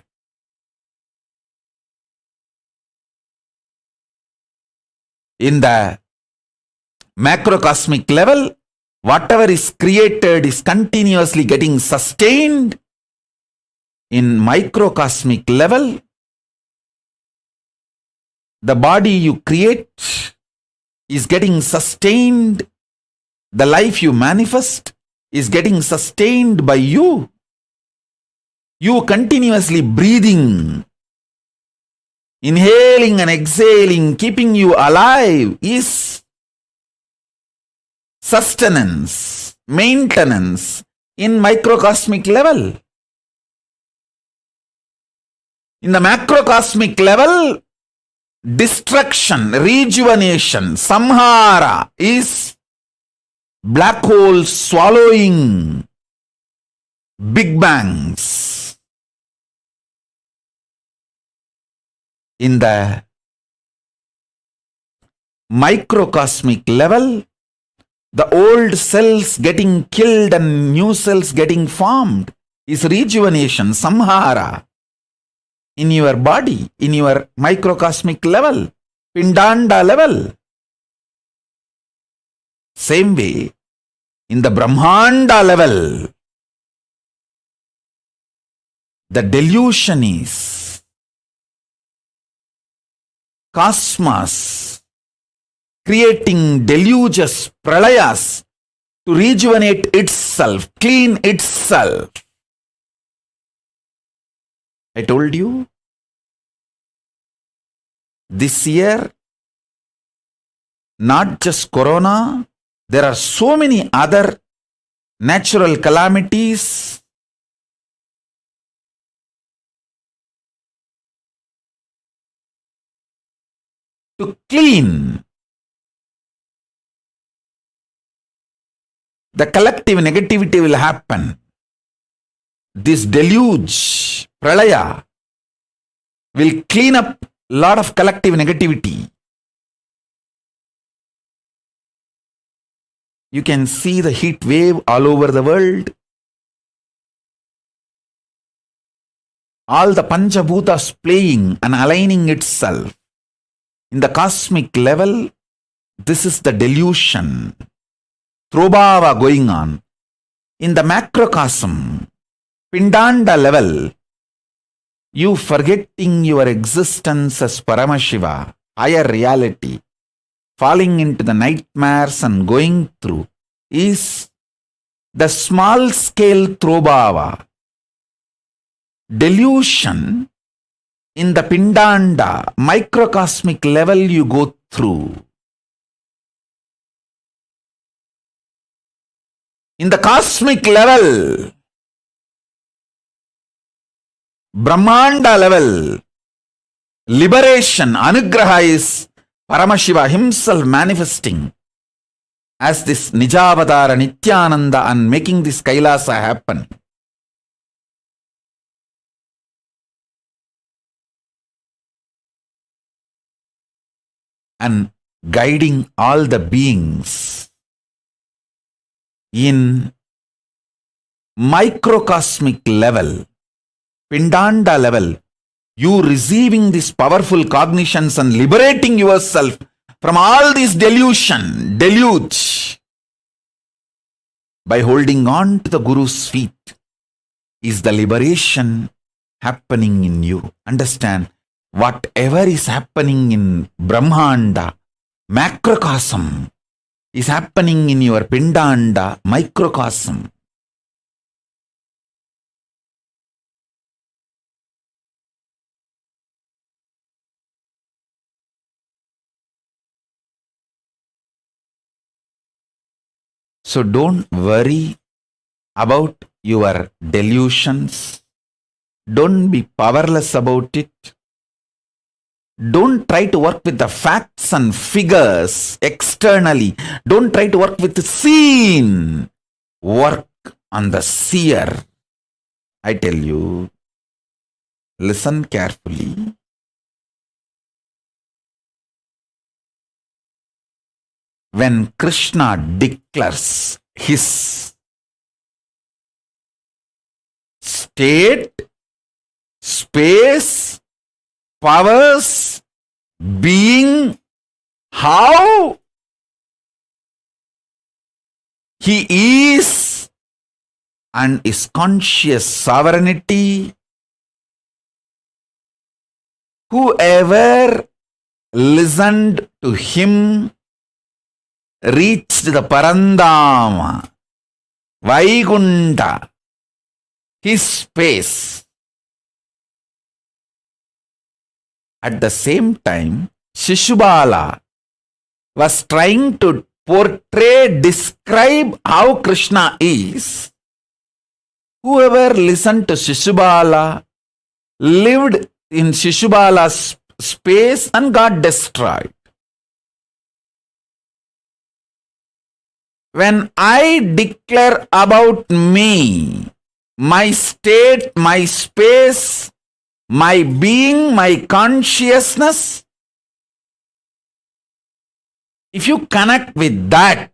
In the macrocosmic level, whatever is created is continuously getting sustained. In microcosmic level, the body you create is getting sustained. The life you manifest is getting sustained by you. You continuously breathing, inhaling and exhaling, keeping you alive is sustenance, maintenance in microcosmic level. In the macrocosmic level, destruction, rejuvenation, samhara is black holes swallowing big bangs. In the microcosmic level, the old cells getting killed and new cells getting formed is rejuvenation, samhara. In your body, in your microcosmic level, Pindanda level. Same way, in the Brahmanda level, the delusion is cosmos creating deluges, pralayas to rejuvenate itself, clean itself. I told you, this year, not just corona, there are so many other natural calamities. To clean the collective negativity will happen. This deluge, pralaya, will clean up a lot of collective negativity. You can see the heat wave all over the world. All the Panchabhutas playing and aligning itself. In the cosmic level, this is the delusion, throbhava going on. In the macrocosm, Pindanda level, you forgetting your existence as Paramashiva, higher reality, falling into the nightmares and going through, is the small scale Throbhava. Delusion in the Pindanda, microcosmic level you go through. In the cosmic level, Brahmanda level, liberation, Anugraha is Paramashiva himself manifesting as this Nijavadara Nithyananda and making this Kailasa happen. And guiding all the beings in microcosmic level, Pindanda level, you receiving these powerful cognitions and liberating yourself from all this deluge by holding on to the Guru's feet is the liberation happening in you. Understand, whatever is happening in Brahmanda, macrocosm, is happening in your Pindanda, microcosm. So don't worry about your delusions. Don't be powerless about it. Don't try to work with the facts and figures externally. Don't try to work with the seen. Work on the seer. I tell you, listen carefully. When Krishna declares his state, space, powers, being, how he is and his conscious sovereignty, whoever listened to him reached the Parandama, Vaikunta, his space. At the same time, Shishubala was trying to portray, describe how Krishna is. Whoever listened to Shishubala lived in Shishubala's space and got destroyed. When I declare about me, my state, my space, my being, my consciousness, if you connect with that,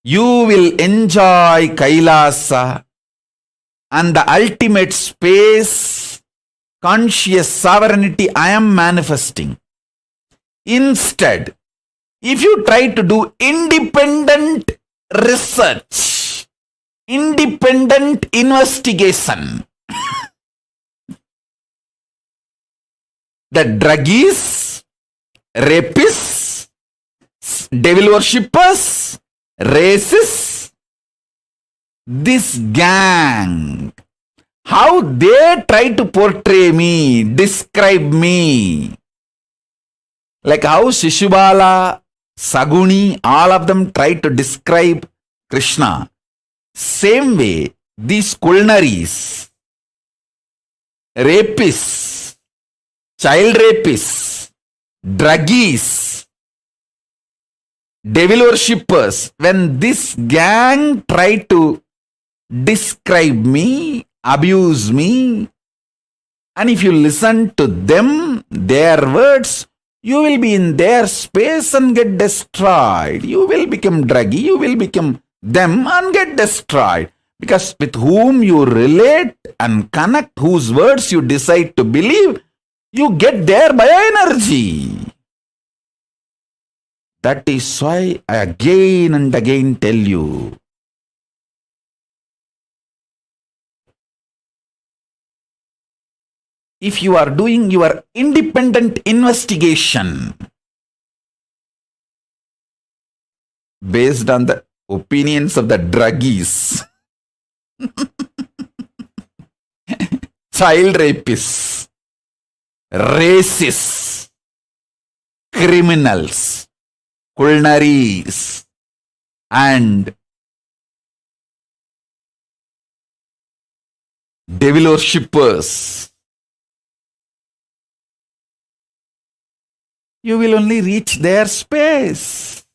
you will enjoy Kailasa and the ultimate space, conscious sovereignty I am manifesting. Instead, if you try to do independent research, independent investigation, the druggies, rapists, devil worshippers, racists, this gang, how they try to portray me, describe me, like how Shishubala, Saguni, all of them try to describe Krishna. Same way, these culinaries, rapists, child rapists, druggies, devil worshippers, when this gang try to describe me, abuse me, and if you listen to them, their words, you will be in their space and get destroyed. You will become druggy, you will become them and get destroyed. Because with whom you relate and connect, whose words you decide to believe, you get there by energy. That is why I again and again tell you, if you are doing your independent investigation based on the opinions of the druggies, child rapists, racists, criminals, culnaries, and devil worshippers, you will only reach their space,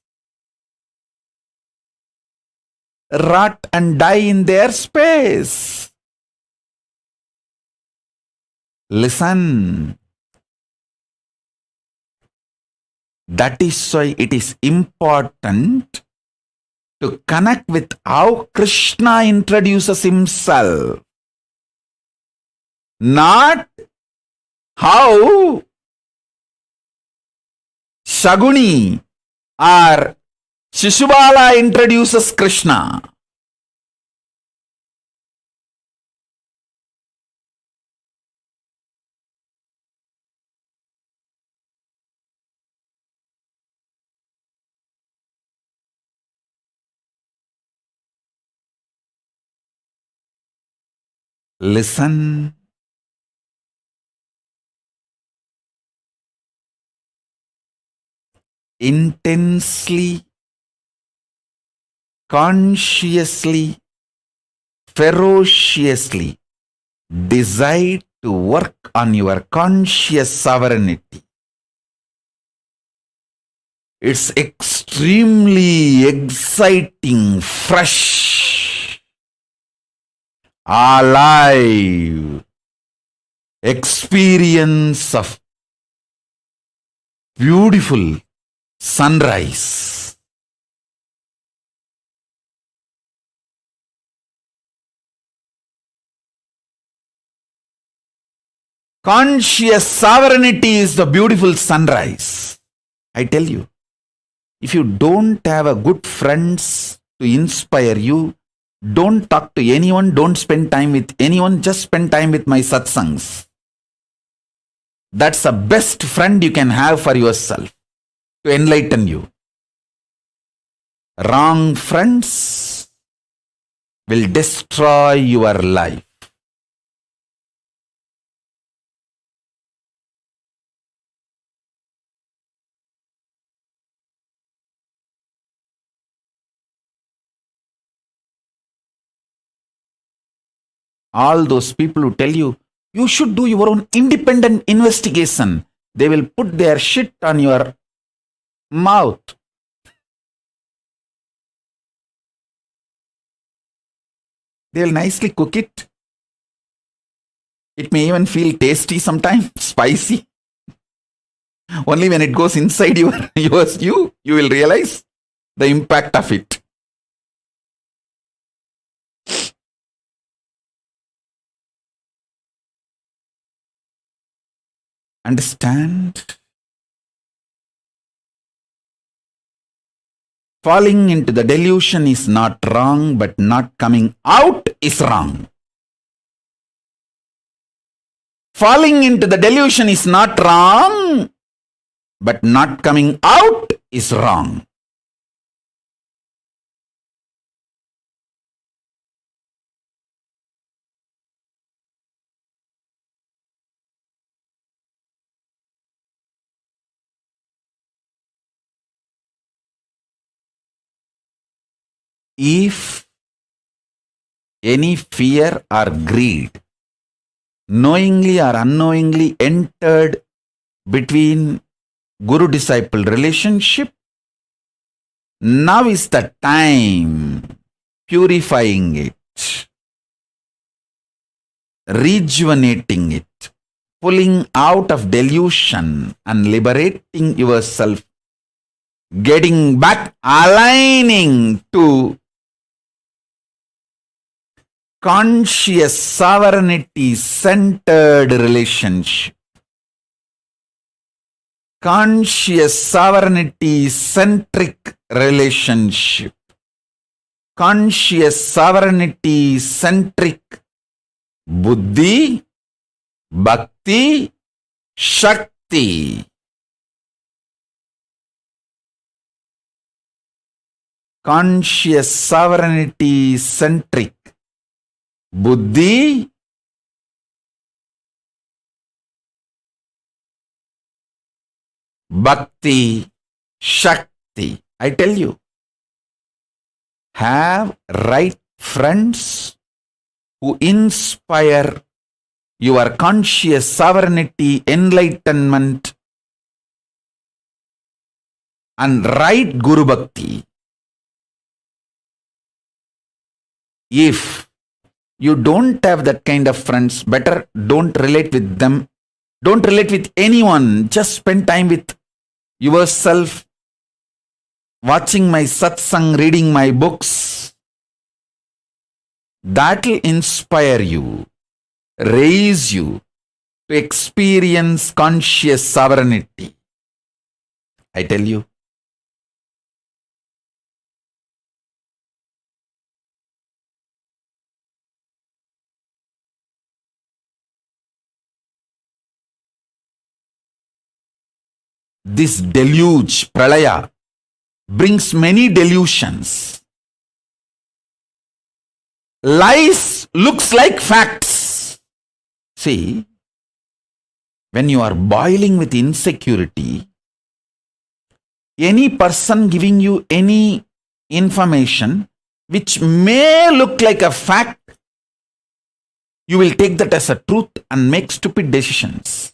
rot and die in their space. Listen. That is why it is important to connect with how Krishna introduces himself, not how Shaguni or Shishubala introduces Krishna. Listen. Intensely, consciously, ferociously decide to work on your conscious sovereignty. It's extremely exciting, fresh, alive experience of beautiful sunrise. Conscious sovereignty is the beautiful sunrise. I tell you, if you don't have a good friends to inspire you, don't talk to anyone, don't spend time with anyone, just spend time with my satsangs. That's the best friend you can have for yourself to enlighten you. Wrong friends will destroy your life. All those people who tell you, you should do your own independent investigation, they will put their shit on your mouth. They will nicely cook it. It may even feel tasty sometimes, spicy. Only when it goes inside you will realize the impact of it. Understand? Falling into the delusion is not wrong, but not coming out is wrong. Falling into the delusion is not wrong, but not coming out is wrong. If any fear or greed, knowingly or unknowingly entered between guru-disciple relationship, now is the time purifying it, rejuvenating it, pulling out of delusion and liberating yourself, getting back, aligning to conscious sovereignty centered relationship. Conscious sovereignty centric relationship. Conscious sovereignty centric buddhi Bhakti, Shakti. Conscious sovereignty centric. Buddhi, Bhakti, Shakti. I tell you, have right friends who inspire your conscious sovereignty, enlightenment, and right Guru Bhakti. If you don't have that kind of friends, better don't relate with them. Don't relate with anyone. Just spend time with yourself, watching my satsang, reading my books. That will inspire you, raise you to experience conscious sovereignty. I tell you. This deluge, pralaya, brings many delusions. Lies looks like facts. See, when you are boiling with insecurity, any person giving you any information which may look like a fact, you will take that as a truth and make stupid decisions.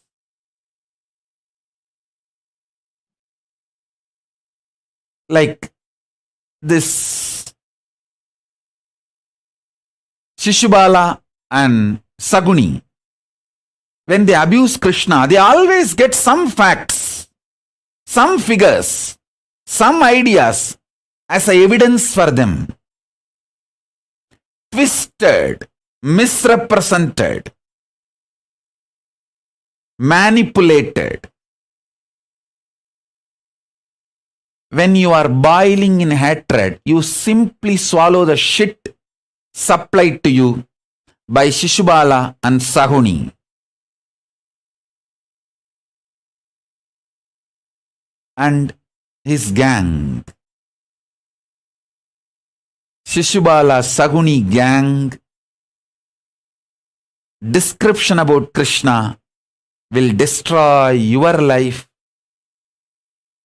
Like this Shishubala and Saguni, when they abuse Krishna, they always get some facts, some figures, some ideas as a evidence for them. Twisted, misrepresented, manipulated. When you are boiling in hatred, you simply swallow the shit supplied to you by Shishubala and Saguni. And his gang. Shishubala Saguni gang. Description about Krishna will destroy your life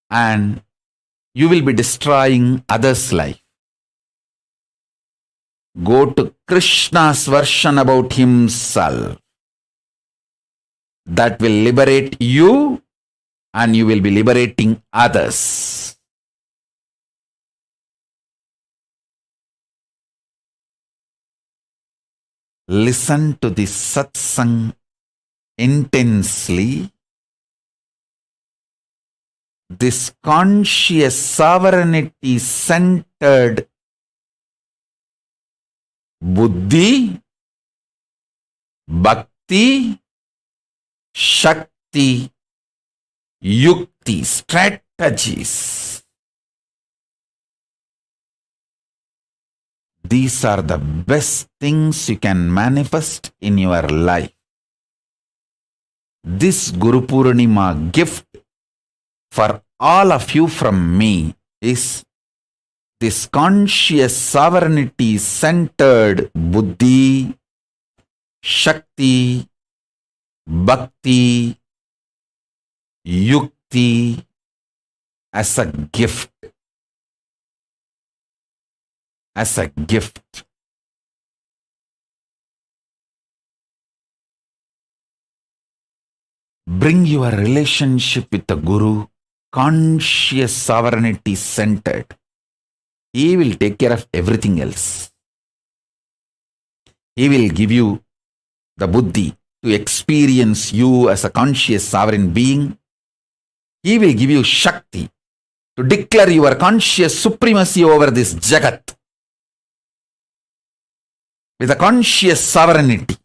and you will be destroying others' life. Go to Krishna's version about himself. That will liberate you and you will be liberating others. Listen to this satsang intensely. This conscious sovereignty centered buddhi, bhakti, shakti, yukti, strategies. These are the best things you can manifest in your life. This Guru Purnima gift for all of you from me is this conscious sovereignty centered buddhi, shakti, bhakti, yukti as a gift. As a gift. Bring your relationship with the Guru conscious sovereignty centered. He will take care of everything else. He will give you the buddhi to experience you as a conscious sovereign being. He will give you shakti to declare your conscious supremacy over this jagat with a conscious sovereignty.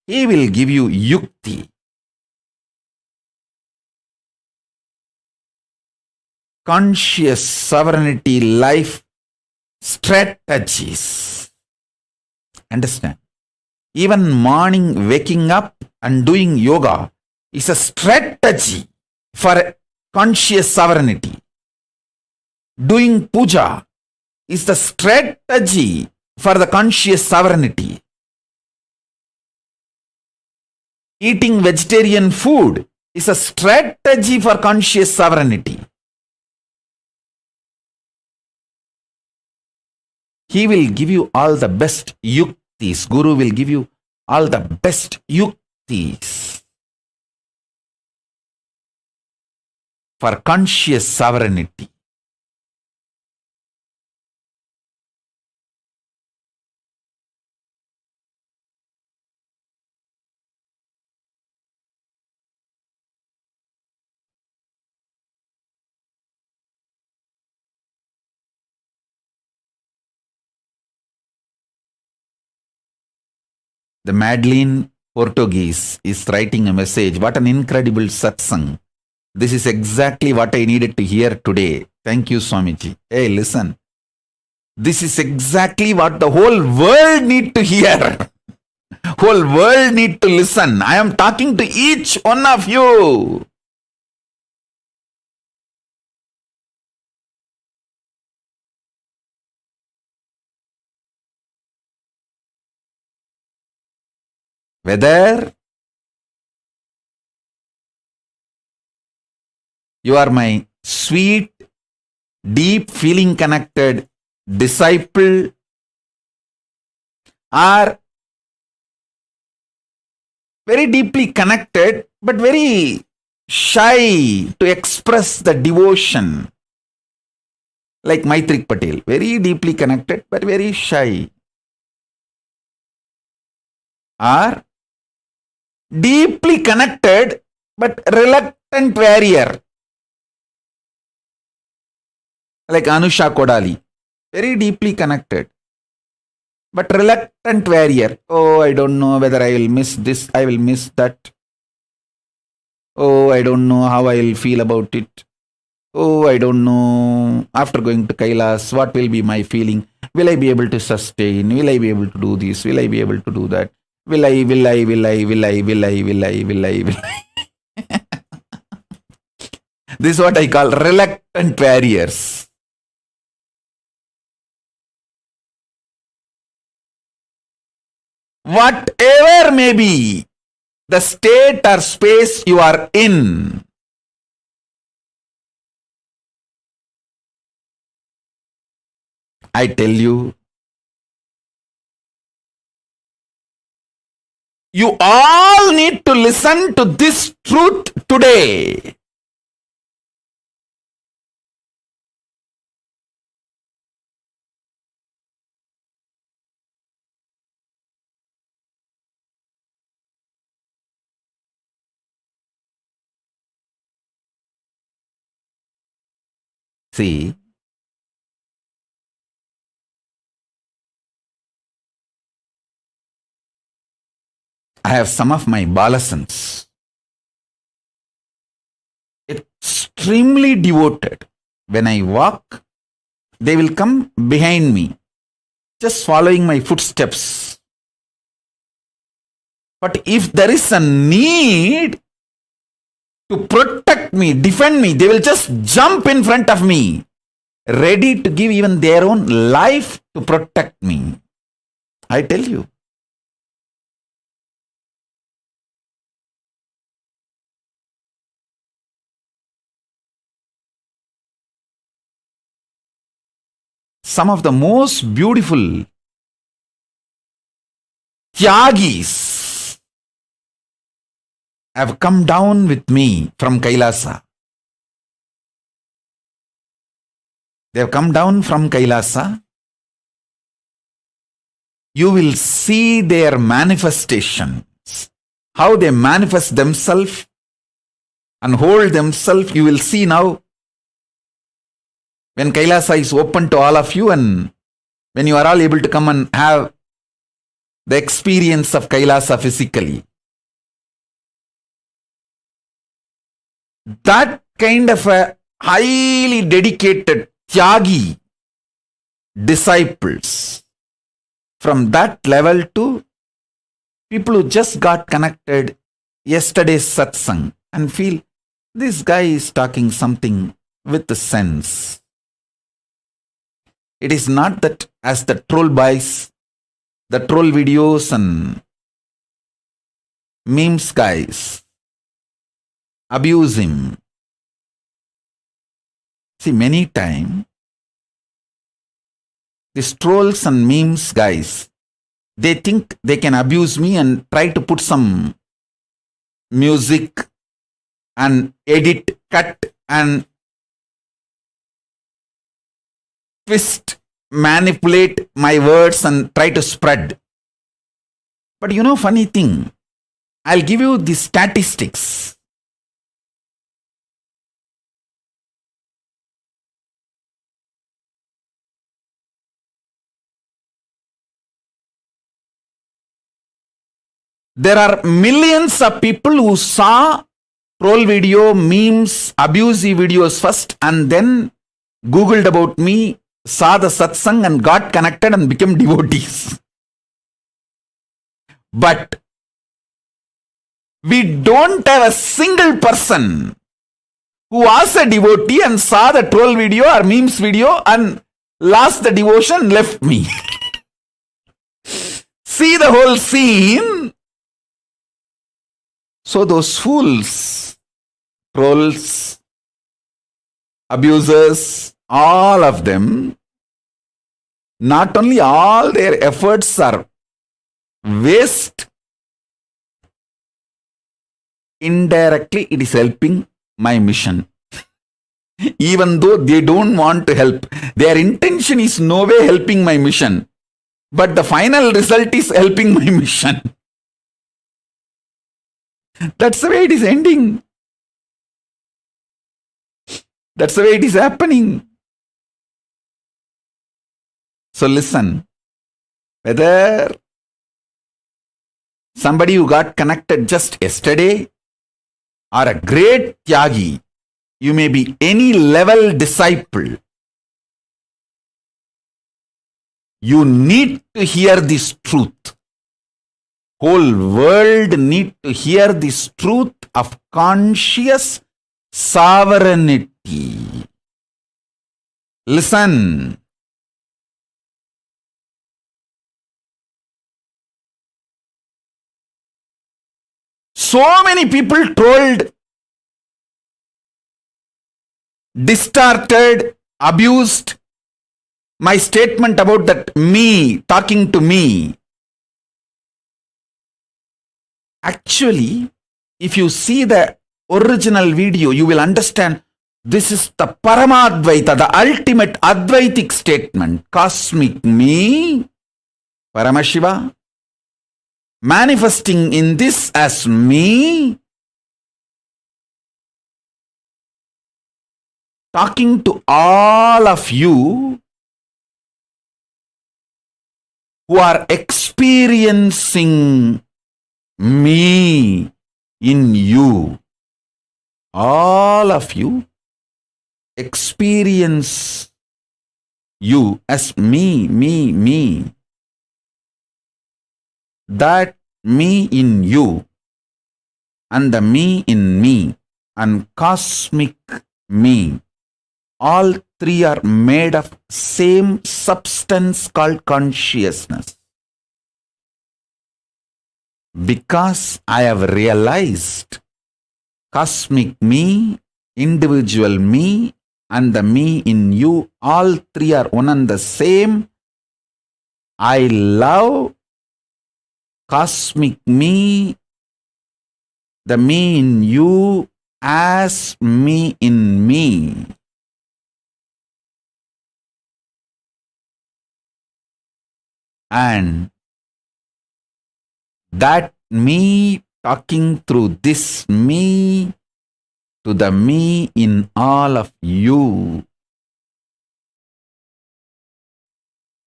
He will give you yukti, conscious sovereignty life strategies. Understand? Even morning waking up and doing yoga is a strategy for conscious sovereignty. Doing puja is the strategy for the conscious sovereignty. Eating vegetarian food is a strategy for conscious sovereignty. He will give you all the best yuktis. Guru will give you all the best yuktis for conscious sovereignty. The Madeleine Portuguese is writing a message. What an incredible satsang. This is exactly what I needed to hear today. Thank you, Swamiji. Hey, listen. This is exactly what the whole world need to hear. Whole world need to listen. I am talking to each one of you. Whether you are my sweet, deep feeling connected disciple or very deeply connected but very shy to express the devotion, like Maitrik Patel, very deeply connected but very shy, or deeply connected but reluctant warrior, like Anusha Kodali, very deeply connected but reluctant warrior. Oh, I don't know whether I will miss this, I will miss that. Oh, I don't know how I will feel about it. Oh, I don't know after going to Kailasa what will be my feeling. Will I be able to sustain? Will I be able to do this? Will I be able to do that? Will I? This is what I call reluctant warriors. Whatever may be the state or space you are in, I tell you, you all need to listen to this truth today. See, I have some of my balasans, extremely devoted. When I walk, they will come behind me, just following my footsteps. But if there is a need to protect me, defend me, they will just jump in front of me, ready to give even their own life to protect me. I tell you. Some of the most beautiful Tyagis have come down with me from Kailasa. They have come down from Kailasa. You will see their manifestations, how they manifest themselves and hold themselves. You will see now when Kailasa is open to all of you, and when you are all able to come and have the experience of Kailasa physically. That kind of a highly dedicated Tyagi disciples, from that level to people who just got connected yesterday's satsang and feel this guy is talking something with sense. It is not that as the troll boys, the troll videos and memes guys abuse him. See, many times these trolls and memes guys, they think they can abuse me and try to put some music and edit, cut and twist, manipulate my words and try to spread. But you know, funny thing, I'll give you the statistics. There are millions of people who saw troll video, memes, abusive videos first and then Googled about me, saw the satsang and got connected and became devotees. But we don't have a single person who was a devotee and saw the troll video or memes video and lost the devotion, left me. See the whole scene. So those fools, trolls, abusers, all of them, not only all their efforts are waste, indirectly it is helping my mission. Even though they don't want to help, their intention is no way helping my mission, but the final result is helping my mission. That's the way it is ending. That's the way it is happening. So listen, whether somebody who got connected just yesterday or a great tyagi, you may be any level disciple. You need to hear this truth. Whole world need to hear this truth of conscious sovereignty. Listen. So many people trolled, distorted, abused my statement about that me talking to me. Actually, if you see the original video, you will understand this is the Paramadvaita, the ultimate Advaitic statement. Cosmic me, Paramashiva, manifesting in this as me, talking to all of you who are experiencing me in you. All of you experience you as me. That me in you and the me in me and cosmic me, all three are made of same substance called consciousness. Because I have realized cosmic me, individual me, and the me in you, all three are one and the same. I love cosmic me, the me in you, as me in me. And that me talking through this me to the me in all of you.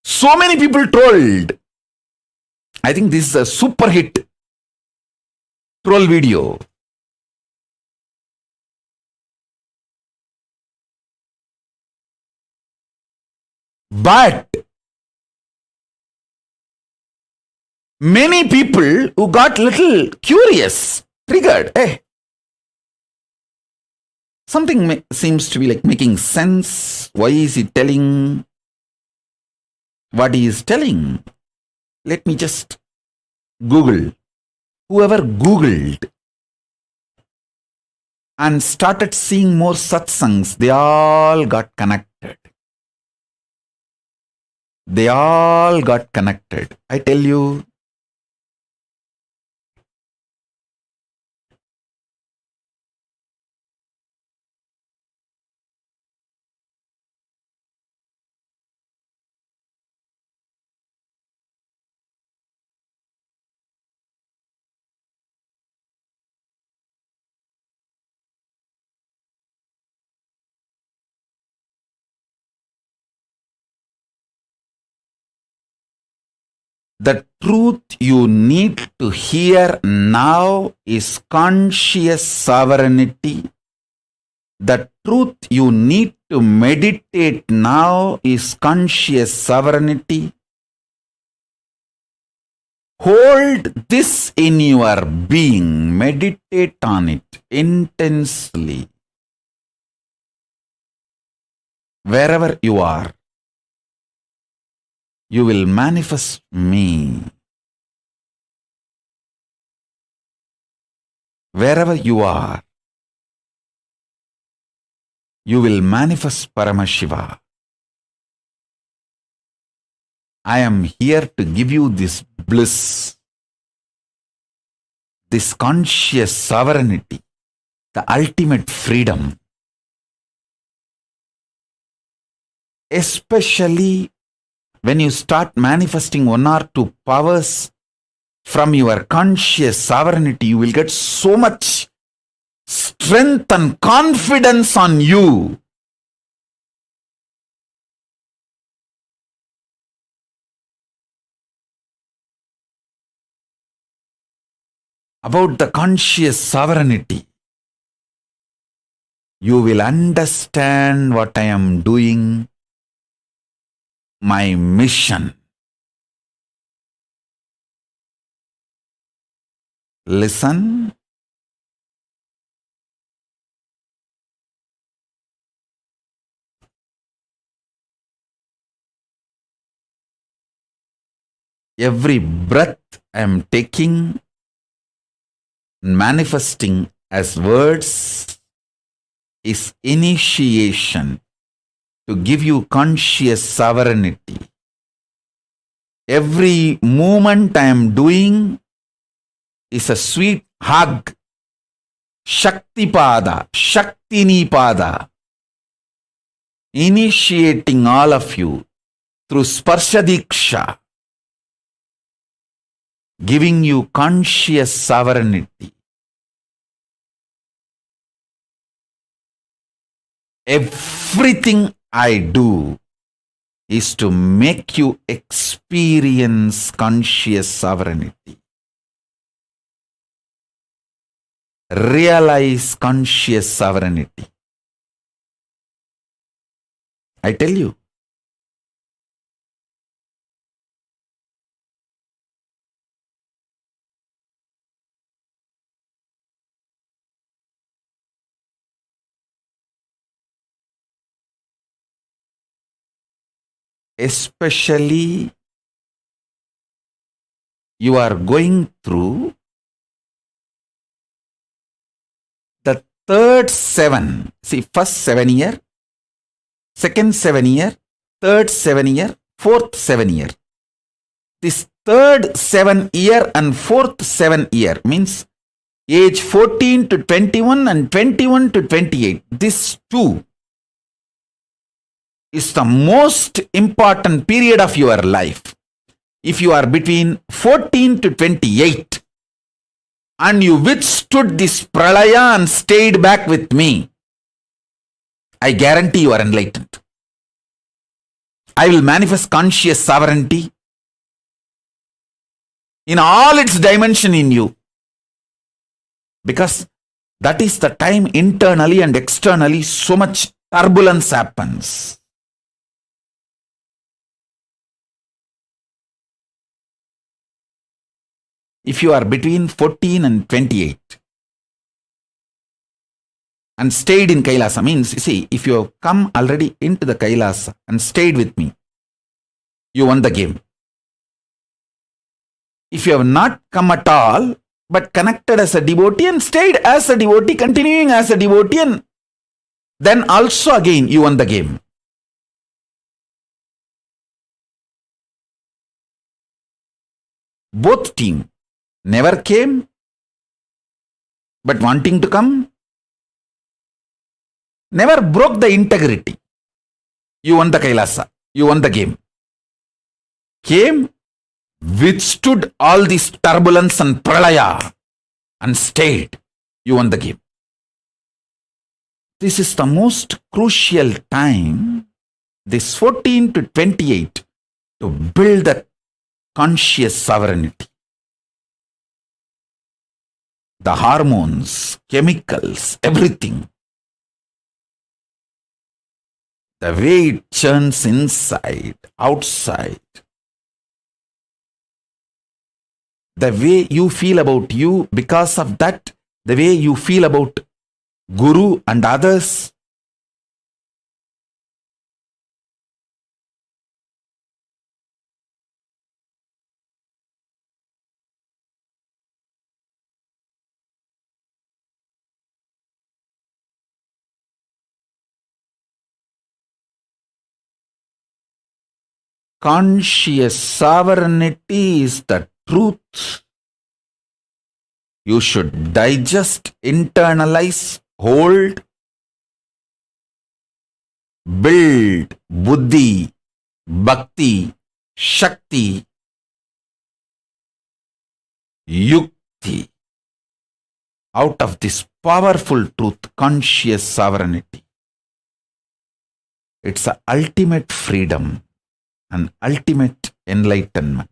So many people trolled. I think this is a super hit troll video. But Many people who got little curious, triggered, hey, something seems to be like making sense. Why is he telling what he is telling? Let me just Google. Whoever Googled and started seeing more satsangs, they all got connected. They all got connected. I tell you, the truth you need to hear now is conscious sovereignty. The truth you need to meditate now is conscious sovereignty. Hold this in your being. Meditate on it intensely. Wherever you are, you will manifest me. Wherever you are, you will manifest Paramashiva. I am here to give you this bliss, this conscious sovereignty, the ultimate freedom. Especially when you start manifesting one or two powers from your conscious sovereignty, you will get so much strength and confidence on you. About the conscious sovereignty, you will understand what I am doing, my mission. Listen. Every breath I am taking, manifesting as words, is initiation to give you conscious sovereignty. Every movement I am doing is a sweet hug, Shaktipada, Shaktinipada, initiating all of you through Sparshadiksha, giving you conscious sovereignty. Everything I do is to make you experience conscious sovereignty. Realize conscious sovereignty. I tell you. Especially you are going through the third 7. See, first 7 year, second 7 year, third 7 year, fourth 7 year. This third 7 year and fourth 7 year means age 14 to 21 and 21 to 28. This two is the most important period of your life. If you are between 14 to 28 and you withstood this pralaya and stayed back with me, I guarantee you are enlightened. I will manifest conscious sovereignty in all its dimension in you, because that is the time internally and externally so much turbulence happens. if you are between 14 and 28 and stayed in Kailasa, means, you see, if you have come already into the Kailasa and stayed with me, you won the game. If you have not come at all, but connected as a devotee and stayed as a devotee, continuing as a devotee, and then also again you won the game. Both team never came, but wanting to come, never broke the integrity. You won the Kailasa. You won the game. Came, withstood all this turbulence and pralaya and stayed. You won the game. This is the most crucial time, this 14 to 28, to build the conscious sovereignty. The hormones, chemicals, everything. The way it churns inside, outside. The way you feel about you, because of that, the way you feel about Guru and others. Conscious sovereignty is the truth. You should digest, internalize, hold, build buddhi, bhakti, shakti, yukti out of this powerful truth, conscious sovereignty. It's the ultimate freedom and ultimate enlightenment.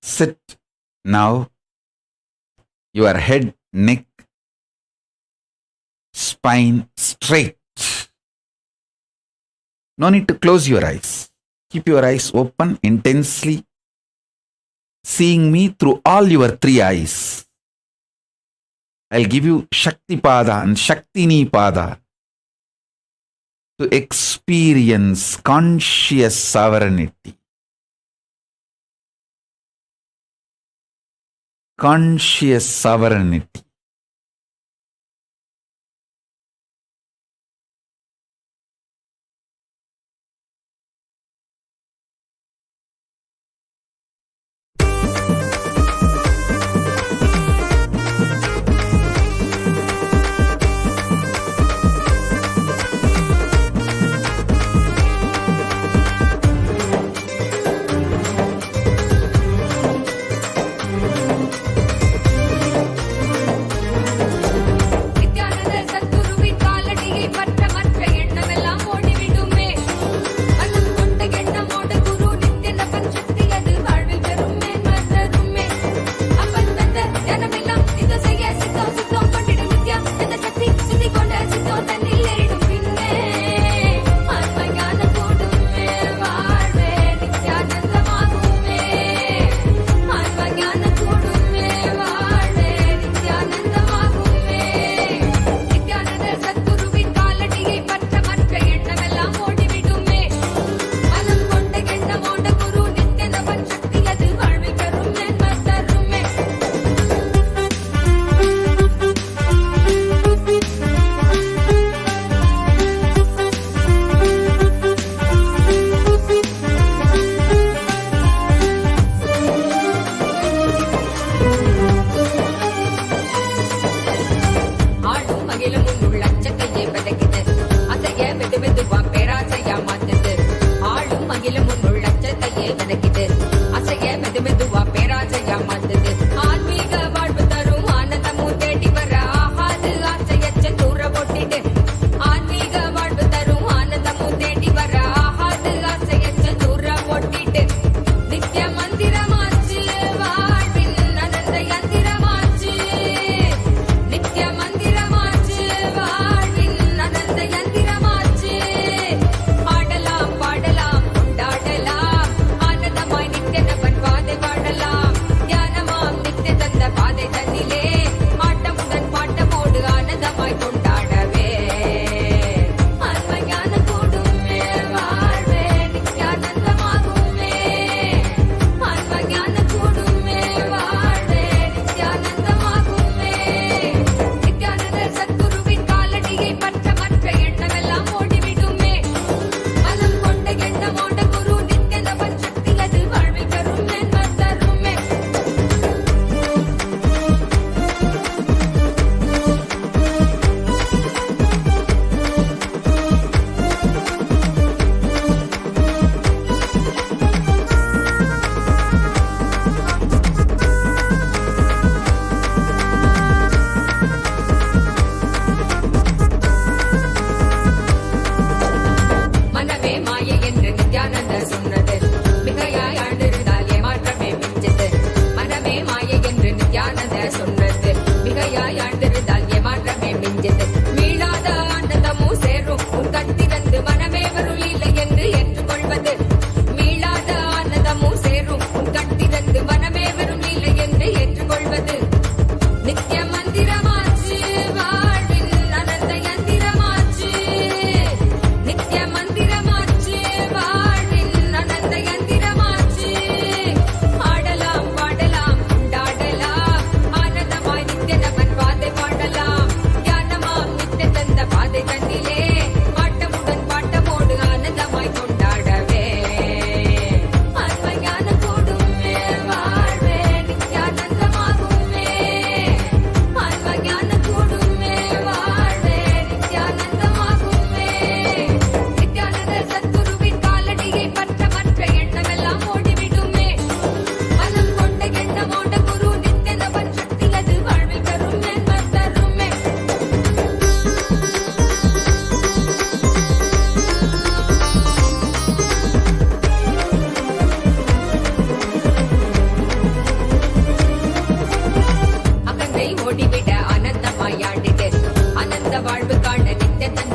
Sit now, your head, neck, spine straight. No need to close your eyes. Keep your eyes open intensely, seeing me through all your three eyes. I'll give you Shakti Pada and Shaktini Pada to experience conscious sovereignty. Conscious sovereignty.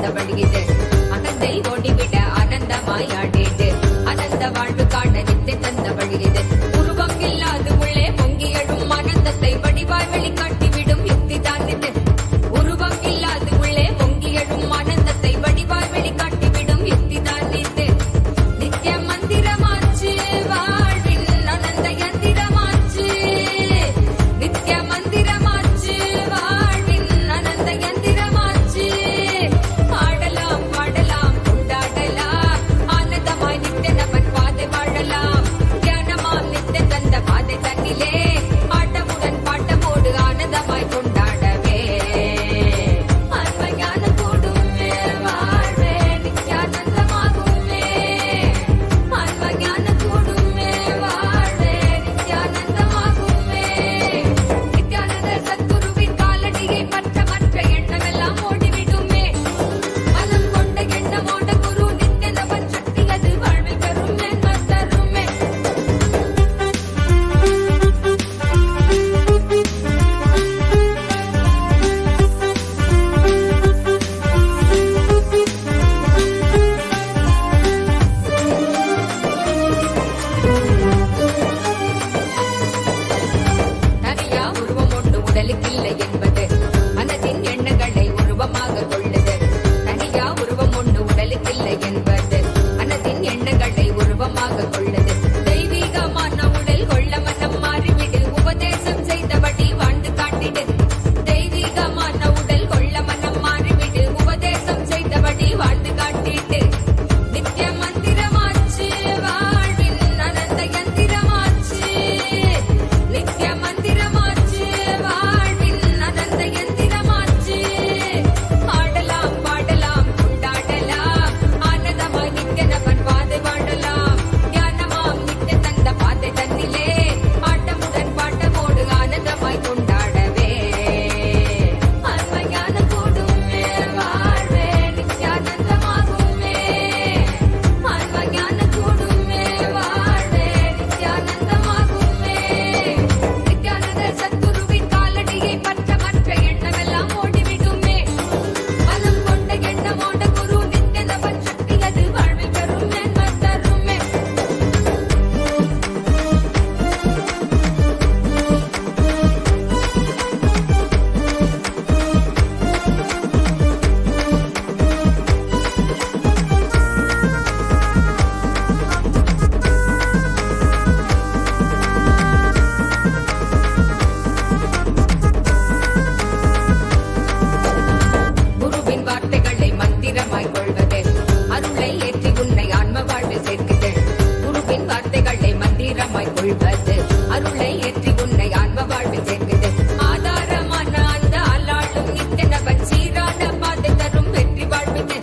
தந்தபடுகிறது அகந்தை ஓடிவிட ஆனந்தமாய் ஆடிடு அனந்த வாழ்வு காண நித்தை தந்தபடுகிறது உருவம் இல்லாது உள்ளே பொங்கி எழும் ஆனந்தத்தை வடிவாய் வெளிக்காட்டிவிடும் யுக்தி தான் இது உருவம் இல்லாது உள்ளே பொங்கி எழும் ஆனந்தத்தை வடிவாய் வெளிக்காட்டிவிடும் யுக்தி தான் இது நித்திய மந்திரமாச்சு வாழ்வின் ஆனந்த யந்திரமாச்சு நித்திய மந்திரமாச்சு வாழ்வின் ஆனந்த யந்திரமாச்சு பாடலாம் பாடலாம் கொண்டாடலாம் ஆனந்தமாய் நித்திய நபன் பாதை வாழலாம் தியானமாம் நித்திய தந்த பாதை தன்னிலே ஆட்டமுடன் பாட்டமோடு ஆனந்தமாய் கொண்டாடவே அன்பஞான கூடுமே வாழ்வே நித்யானந்தமாகுமே அன்பஞான கூடுமே வாழ்வே நித்யானந்தமாகுமே நித்யானந்த சத்குருவின் காலடியை பற்ற மற்ற எண்ணமெல்லாம் ஓடிவிடுமே மனம் கொண்ட எண்ணமோட குரு நித்திய நபன் சக்தி அது வாழ்வை தருமே தருமே தனியா உருவம் ஒன்று உடலுக்கில்லை என்பது மனதின் எண்ணங்களை உருவமாக கொள்ளுது தனியா உருவம் ஒன்று உடலுக்கில்லை என்பது மனதின் எண்ணங்களை உருவமாக கொள்ளுது தெய்வீகமான உடல் கொள்ள மனம் மாறிவிடு உபதேசம் செய்தபடி வாழ்ந்து காட்டிடு தெய்வீகமான உடல் கொள்ள மனம் மாறிவிடு உபதேசம் செய்தபடி வாழ்ந்து காட்டிடு நித்திய மந்திரமாச்சு வாழ்வின் அனந்த யந்திரமாச்சு நித்திய மந்திரமாச்சு வாழ்வின் அனந்த யந்திரமாச்சு பாடலாம் பாடலாம் கொண்டாடலாம் ஆனந்தமாய் நித்திய நபன் பாதை வாழலாம் தியானமாம் நித்திய தந்த பாதை தன்னிலே ஆட்டமுடன் பாட்டமோடு ஆனந்தமாய் கொண்டாடவே அன்பஞான கூடுமே வாழ்வே நித்யானந்தமாகுமே அன்பஞான கூடுமே வாழ்வே நித்யானந்தமாகுமே நித்யானந்த சத்குருவின் காலடியை பற்ற மற்ற எண்ணமெல்லாம் ஓடிவிடுமே மனம் கொண்ட எண்ணமோட குரு நித்திய நபன் சக்தி அது வாழ்வை தருமே தருமே குருவின் வார்த்தைகளை மந்திரமாய் கொள்வது அருளை ஏற்றி உன்னை ஆன்ம வாழ்வில் சேர்க்குது குருவின் வார்த்தைகளை மந்திரமாய் கொள்வது அருளை ஏற்றி உன்னை ஆன்ம வாழ்வில் சேர்க்குது ஆதாரமான அந்த அல்லாளும் நித்திய நபன் சீரான பாதை தரும் வெற்றி வாழ்வுது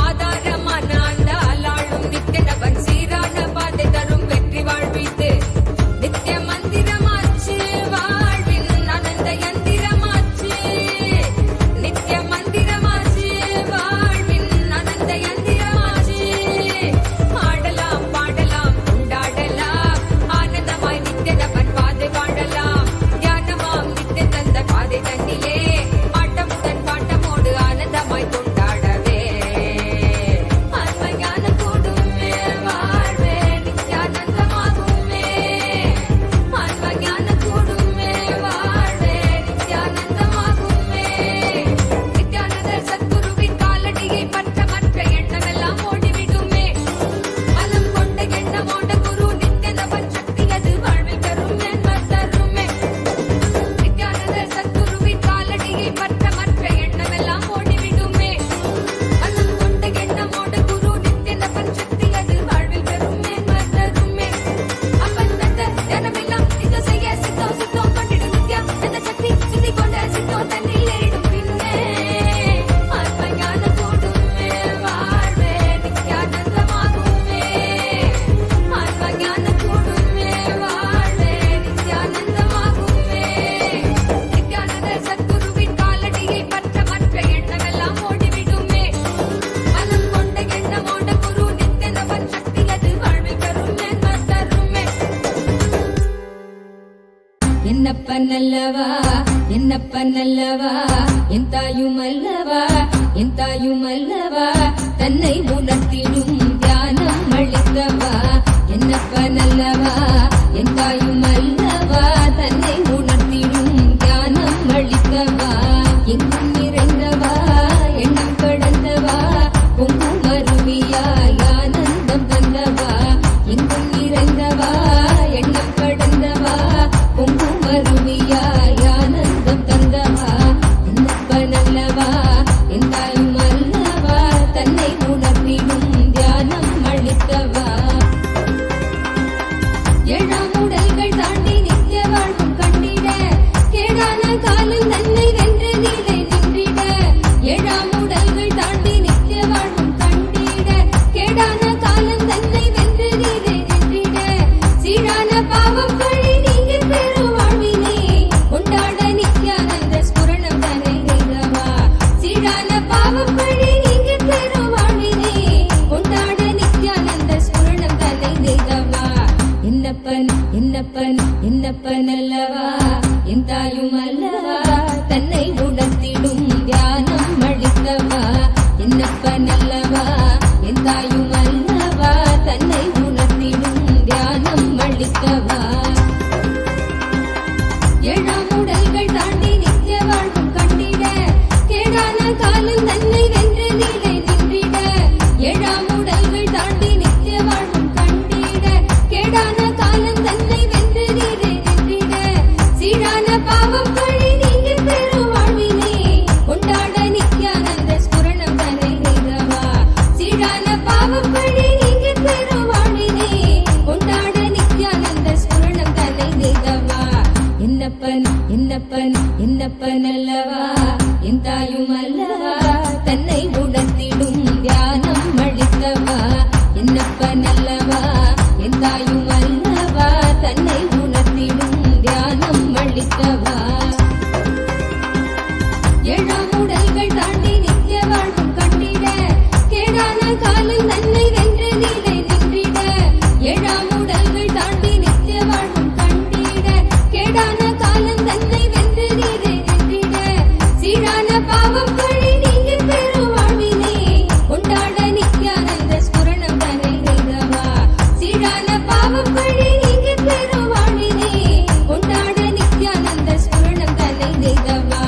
ஆதாரமான அந்த அல்லாளும் நித்திய நபன் சீரான பாதை தரும் வெற்றி வாழ்விது நித்திய மந்திரமாச்சு வாழ்வின் அனந்த யந்திரமாச்சு நித்திய மந்திரமாச்சு வாழ்வின் அனந்த யந்திரமாச்சு பாடலாம் பாடலாம் கொண்டாடலாம் ஆனந்தமாய் நித்திய நபன் பாதை வாழலாம் தியானமாம் நித்திய தந்த பாதை தன்னிலே ஆட்டமுடன் பாட்டமோடு ஆனந்தமாய் கொண்டாடவே அன்பஞான கூடுமே வாழ்வே நித்யானந்தமாகுமே அன்பஞான கூடுமே வாழ்வே நித்யானந்தமாகுமே நித்யானந்த சத்குருவின் காலடியை பற்ற மற்ற எண்ணமெல்லாம் ஓடிவிடுமே மனம் கொண்ட எண்ணமோட குரு நித்திய நபன் சக்தி அது வாழ்வை தருமே தருமே நித்யானந்த சத்குருவின் காலடியை பற்ற மற்ற எண்ணமெல்லாம் ஓடிவிடுமே மனம் கொண்ட எண்ணமோட குரு நித்திய நபன் சக்தி அது வாழ்வில் தருமே தருமே அப்பந்தந்த தியானமெல்லாம் இது செய்ய சித்தம் சித்தம் கொண்டிடு நித்யா அந்த சக்தி சித்தி கொண்ட சித்தம் தன்னில் ஏடும் பின்னே அன்பஞான கூடுமே வாழ்வே நித்யானந்தமாகுமே அன்பஞான கூடுமே வாழ்வே நித்யானந்தமாகுமே நித்யானந்த சத்குருவின் காலடியை பற்ற மற்ற எண்ணமெல்லாம் ஓடிவிடுமே மனம் கொண்ட எண்ணமோட குரு நித்திய நபன் சக்தி அது வாழ்வை தருமே தருமே என்னப்பன் அல்லவா என்னப்பன் அல்லவா என் தாயும் அல்லவா என் தாயும் தாயும் அல்லவா தன்னை உணர்த்திடும் தியானம் அளித்தவா என்னப்பன் அல்லவா என் தாயும் அல்லவா தன்னை உணர்த்திடும் தியானம் அளித்தவா எங்கும் நிறைந்தவா எண்ணம் கடந்தவா பொங்கும் அருவியாய் ஆனந்தம் தந்தவா எங்கும் நிறைந்தவா எண்ணம் கடந்தவா பொங்கும் அருவியாய் ஆனந்தம் தந்தவா என்னப்பன் அல்லவா என் தாயும் அல்லவா தன்னை உணர்த்திடும் தியானம் அளித்தவா ஏழாம் உடல்கள் தாண்டி நித்திய வாழ்வும் கண்டிட கேடான காலம் தன்னை வென்ற நிலை நின்றிட ஏழாம் உடல்கள் தாண்டி நித்திய வாழ்வும் கண்டிட கேடான காலம் தன்னை வென்ற நிலை நின்றிட சீரான பாவம் கழி நீங்கி பெரும் வாழ்வினை கொண்டாட நித்யானந்த ஸ்புரணம் தன்னை செய்தவா சீரான பாவம் கழி நீங்கி பெரும் வாழ்வினை கொண்டாட நித்யானந்த ஸ்புரணம் தன்னை செய்தவா என்னப்பன் என்னப்பன் என்னப்பன் அல்லவா என் தாயும் அல்லவா தன்னை உணர்த்திடும் தியானம் அளித்தவா என்னப்பன் அல்லவா என் தாயும் அல்லவா தன்னை உணர்த்திடும் தியானம் அளித்தவா ஏழாம் உடல்கள் தாண்டி நித்திய வாழ்வும் கண்டிட கேடான காலம் தன்னை வென்ற நிலை நின்றிட ஏழாம் உடல்கள் தாண்டி நித்திய வாழ்வும் கண்டிட கேடான காலம் தன்னை வென்ற நிலை நின்றிட சீரான பாவம் கழி நீங்கி பெரும் வாழ்வினை கொண்டாட நித்யானந்த ஸ்புரணம் தன்னை செய்தவா சீரான பாவம் கழி நீங்கி பெரும் வாழ்வினை கொண்டாட நித்யானந்த ஸ்புரணம் தன்னை செய்தவா என்னப்பன் என்னப்பன் என்னப்பன் அல்லவா என் தாயும் அல்லவா தன்னை உணர்த்திடும் தியானம் அளித்தவா என்னப்பன் அல்லவா என் தாயும் அல்லவா தன்னை உணர்த்திடும் தியானம் அளித்தவா ஏழாம் உடல்கள் தாண்டி நித்திய வாழ்வும் கண்டிட கேடான காலம் தன்னை வென்ற நிலை நின்றிட ஏழாம் உடல்கள் தாண்டி நித்திய வாழ்வும் கண்டிட கேடான காலம் தன்னை வென்ற நிலை நின்றிட சீரான பாவம் கழி நீங்கி பெரும் வாழ்வினை கொண்டாட நித்யானந்த ஸ்புரணம் தன்னை செய்தவா சீரான பாவம் கழி நீங்கி பெரும் வாழ்வினை கொண்டாட நித்யானந்த ஸ்புரணம் தன்னை செய்தவா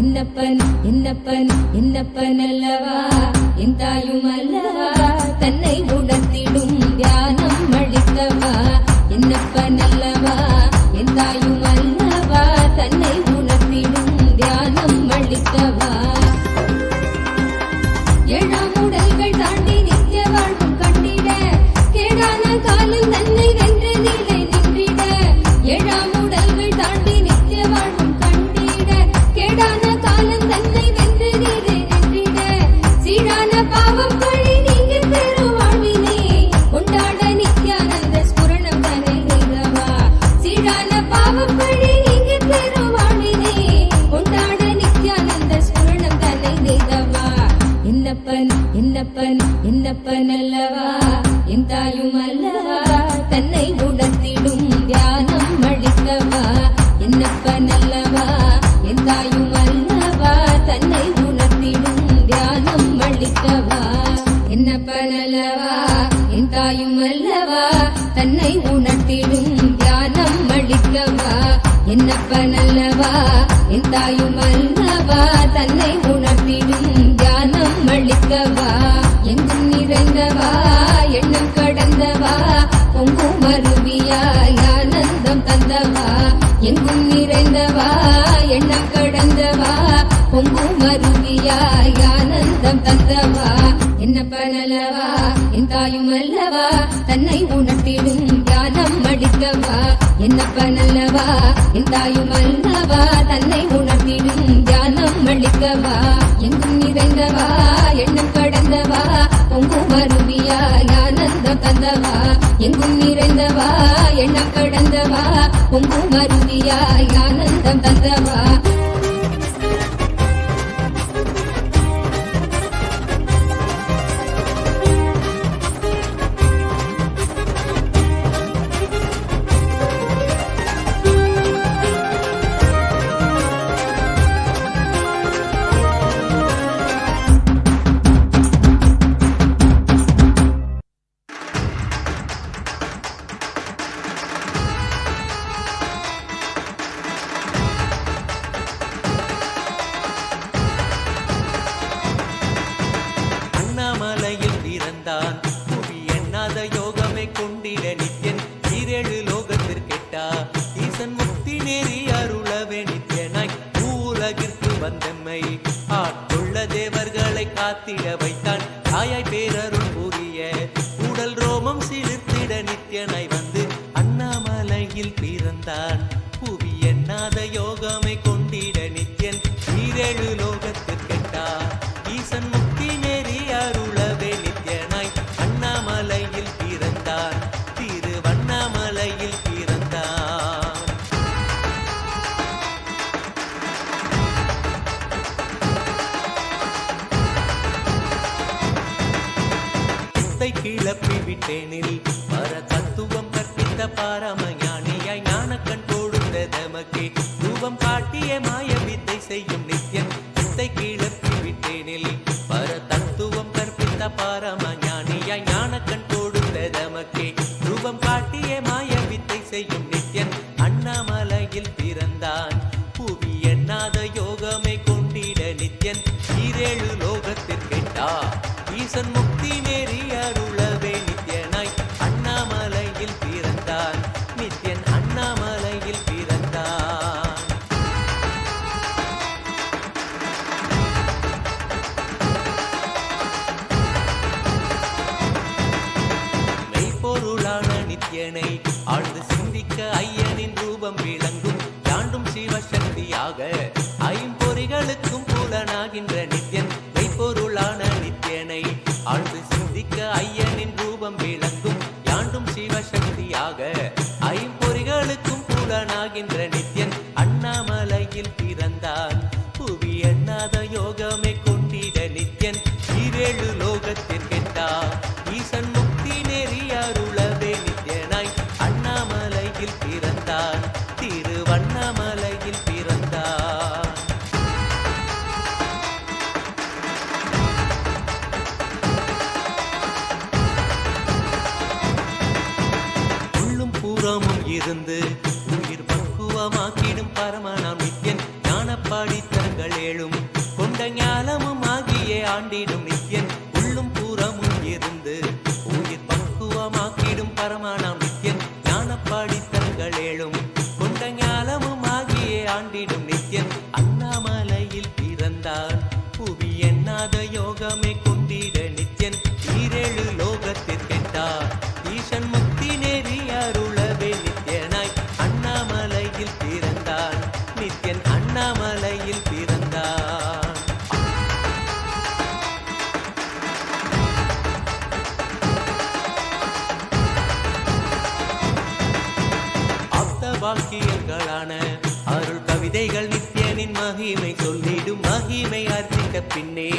என்னப்பன் என்னப்பன் என்னப்பன் அல்லவா என் தாயும் அல்லவா தன்னை உணர்த்திடும் தியானம் அளித்தவா என்னப்பன் அல்லவா என் தாயும் அல்லவா தன்னை உணர்த்திடும் தியானம் அளித்தவா ஏழாம் உடல்கள் தாண்டி நித்திய வாழ்வும் கண்டிட கேடான காலம் தன்னை வென்ற நிலை நின்றிட ஏழாம் உடல்கள் தாண்டி நித்திய வாழ்வும் கண்டிட கேடான காலம் தன்னை வென்ற நிலை நின்றிட சீரான பாவம் கழி நீங்கி பெரும் வாழ்வினை கொண்டாட நித்யானந்த ஸ்புரணம் தன்னை செய்தவா சீரான பாவம் கழி நீங்கி பெரும் வாழ்வினை கொண்டாட நித்யானந்த ஸ்புரணம் தன்னை செய்தவா என்னப்பன் என்னப்பன் என்னப்பன் அல்லவா என் தாயும் அல்லவா தன்னை உணர்த்திடும் தியானம் அளித்தவா என்னப்பன் அல்லவா என் தாயும் அல்லவா தன்னை உணர்த்திடும் தியானம் அளித்தவா என்னப்பன் அல்லவா என் தாயும் அல்லவா தன்னை உணர்த்திடும் தியானம் அளித்தவா என்னப்பன் அல்லவா என் தாயும் அல்லவா தன்னை உணர்த்திடும் தியானம் அளித்தவா எங்கும் நிறைந்தவா எண்ணம் கடந்தவா பொங்கும் அருவியாய் ஆனந்தம் தந்தவா எங்கும் நிறைந்தவா எண்ணம் கடந்தவா பொங்கும் அருவியாய் ஆனந்தம் தந்தவா என்னப்பன் அல்லவா என் தாயும் அல்லவா தன்னை உணர்த்திடும் தியானம் அளித்தவா என்னப்பன் அல்லவா என் தாயும் அல்லவா தன்னை உணர்த்திடும் தியானம் அளித்தவா எங்கும் நிறைந்தவா எண்ணம் கடந்தவா பொங்கும் அருவியாய் ஆனந்தம் தந்தவா எங்கும் நிறைந்தவா எண்ணம் கடந்தவா பொங்கும் அருவியாய் ஆனந்தம் தந்தவா பிறந்தான். புவி எண்ணாத யோகமே கொண்டிட நித்யன் ஈரேழு லோகத்திற்கெட்டா. ஈசன் முக்தி நேரி அருளவே நித்யனாய் பூலகிற்கு வந்தம்மை ஆட்கொள்ள தேவர்களை காத்திட வைத்தான். தாயாய் பேரருள் புரிய உடல் ரோமம் சிலிர்த்திட நித்யனாய் வந்து அண்ணாமலையில் பிறந்தான். புவி எண்ணாத யோகமே கொண்டிட நித்யன் ஈரேழு லோகத்திற்கெட்டா. ஈசன் முக்தி நேரி அருளவே நித்யனாய் அண்ணாமலையில் பிறந்தான். திருவண்ணாமலையில் பிறந்தான். சித்தை கிளப்பி விட்டேனில் பர தத்துவம் கற்பித்த பாரமஞானியாய் ஞானக்கண் கொடுத்த தமக்கே ரூபம் காட்டிய மாய வித்தை செய்யும் நித்யன். சித்தை கிளப்பி விட்டேனில் பர தத்துவம் கற்பித்த பாரமஞானியாய் ஞானக்கண் கொடுத்த தமக்கே ரூபம் காட்டிய மாய வித்தை செய்யும் நித்யன் அண்ணாமலையில் பிறந்தான். புவி எண்ணாத யோகமே கொண்டிட நித்யன் ஈரேழு லோகத்திற்கெட்டா. ஈசன் முக்தி நேரி அருளவே நித்யனாய் அண்ணாமலையில் பிறந்தான். நித்யன் அண்ணாமலையில் பிறந்தான். மெய்ப்பொருளான நித்யனை ஆழ்ந்து சிந்திக்க ஐயனின் ரூபம் விளங்கும். யாண்டும் சிவசக்தியாக ஐம்பொறிகளுக்கும் புலனாகின்ற நித்யன். மெய்ப்பொருளான நித்யனை ஆழ்ந்து சிந்திக்க ஐயனின் ரூபம் விளங்கும். யாண்டும் சிவசக்தியாக ஐம்பொறிகளுக்கும் புலனாகின்ற நித்யன் அண்ணாமலையில் பிறந்தான். புவி எண்ணாத யோகமே கொண்டிட நித்யன் ஈரேழு லோகத்திற்கெட்டா. ஈசன் முக்தி நேரி அருளவே நித்யனாய் அண்ணாமலையில் பிறந்தான். திருவண்ணாமலையில் பிறந்தான். உள்ளும் பூரமும் இருந்து உயிர் பக்குவமாக்கிடும் பரமனாம் நித்யன். ஞானப்பாடி தரங்கள் ஏழும் கொண்ட ஞானமும் ஆகியே ஆண்டிடும் நித்யன். உள்ளும் பூரமும் இருந்து உயிர் பக்குவமாக்கிடும் பரமனாம் நித்யன். ஞானப்பாடி தரங்கள் ஏழும் கொண்ட ஞானமும் ஆகியே ஆண்டிடும் நித்யன் அண்ணாமலையில் பிறந்தான். புவி எண்ணாத யோகமே கொண்டிட நித்யன் ஈரேழு லோகத்திற்கெட்டா. ஈசன் முக்தி நேரி அருளவே நித்யனாய் அண்ணாமலையில் பிறந்தான். நித்யன் அண்ணாமலையில் பிறந்தான். ஆப்த வாக்கியங்களான அருள் கவிதைகள் நித்யனின் மகிமை சொல்லிடும். மகிமை அர்த்திக்க பின்னே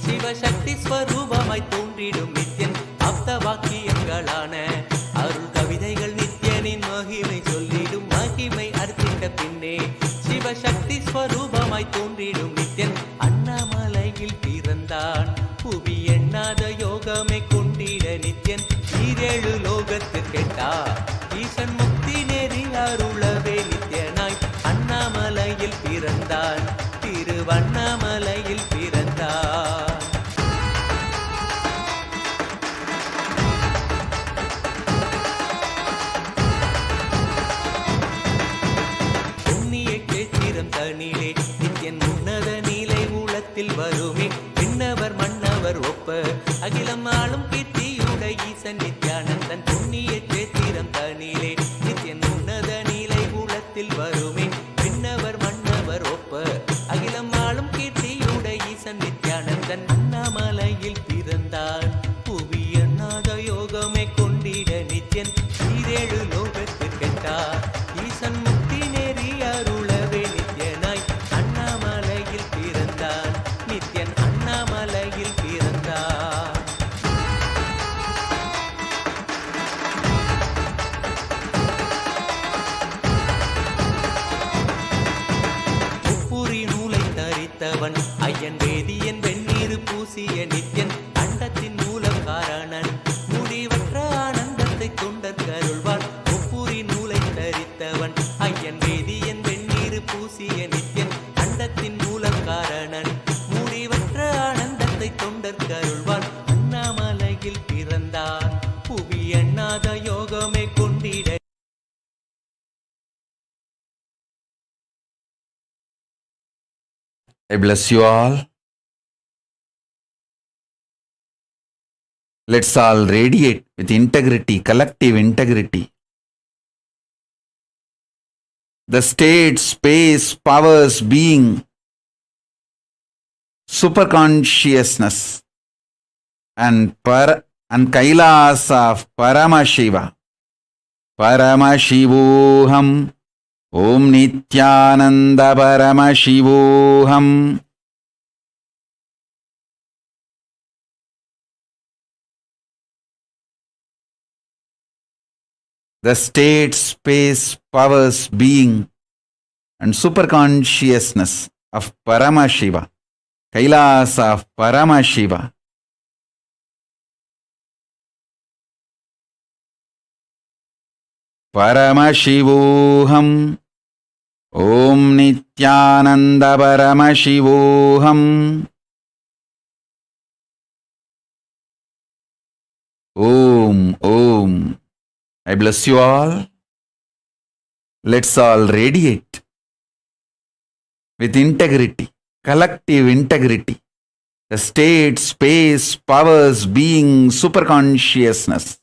சிவசக்தி ஸ்வரூபமாய் தோன்றிடும் நித்யன். ஆப்த வாக்கியங்களான அருள் கவிதைகள் நித்யனின் மகிமை சொல்லிடும். மகிமை அர்த்திக்க பின்னே சிவசக்தி ஸ்வரூபமாய் தோன்றிடும் நித்யன் அண்ணாமலையில் பிறந்தான். புவி எண்ணாத யோகமே கொண்டிட நித்யன் ஈரேழு லோகத்திற்கெட்டா. ஈசன் முக்தி நேரி அருளவே நித்யனாய் அண்ணாமலையில் பிறந்தான். திருவண்ணாமலையில் பிறந்தான். புண்ணிய கேத்திரம் தனிலே நித்யன் உன்னத நீலை ஊழத்தில் வருமே. விண்ணவர் மன்னவர் ஒப்ப அகிலம் ஆளும் கீர்த்தியுடை ஈசன் நித்யானந்தன். புண்ணிய கேத்திரம் தனிலே நித்யன் உன்னத நீலை ஊழத்தில் வருமே. விண்ணவர் மன்னவர் ஒப்ப அகிலம் ஆளும் கீர்த்தியுடை ஈசன் நித்யானந்தன் அண்ணாமலையில் பிறந்தான். புவி எண்ணாத யோகமே கொண்டிட நித்யன் ஈரேழு லோகத்திற்கெட்டா. ஈசன் முக்தி நேரி அருளவே நித்யனாய் அண்ணாமலையில் பிறந்தான். நித்யன் அண்ணாமலையில் பிறந்தான். முப்புரி நூலை தரித்தவன் ஐயன் வேதியன் வெந்நீர் பூசிய நித்யன் அண்டத்தின் மூல காரணன். முடிவற்ற ஆனந்தத்தை தொண்டர் கருள்வான். முப்புரி நூலை தரித்தவன் ஐயன் வேதியன் வெந்நீர் பூசிய நித்யன் அண்டத்தின் மூல காரணன். முடிவற்ற ஆனந்தத்தை தொண்டர் கருள்வான் அண்ணாமலையில் பிற I bless you all. Let's all radiate with integrity, collective integrity. The state, space, powers, being, superconsciousness, and Kailasa of Paramashiva. Paramashivoham. Om Nithyananda Paramashivoham. The state, space, powers, being, and superconsciousness of Paramashiva, Kailasa of Paramashiva. Paramashivoham. Om Nithyananda Paramashivoham. Om. I bless you all. Let's all radiate with integrity, collective integrity. The state, space, powers, being, superconsciousness.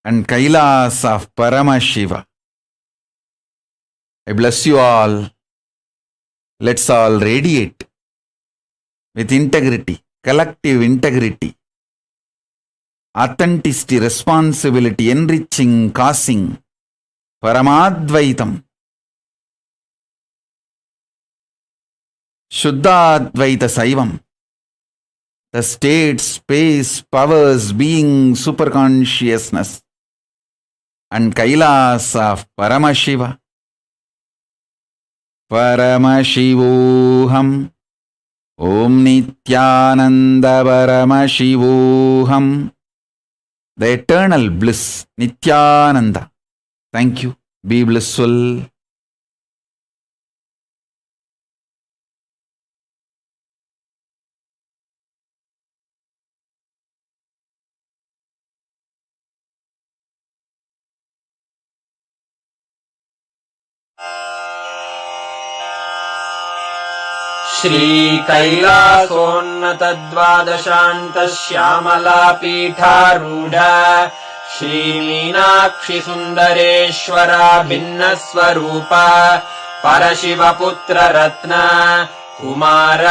And Kailasa of Paramashiva. I bless you all. Let's all radiate with integrity, collective integrity, authenticity, responsibility, enriching, causing, Paramadvaitam, Shuddhadvaita Saivam. The state, space, powers, being, superconsciousness, and Kailasa of Paramashiva. Paramashivoham. Om Nithyananda Paramashivoham. The eternal bliss, Nithyananda. Thank you. Be blissful. श्रीकैलासोन्नतद्वादशान्तश्यामलापीठारूढ श्रीमीनाक्षिसुन्दरेश्वरा भिन्नस्वरूप परशिवपुत्ररत्न Kumar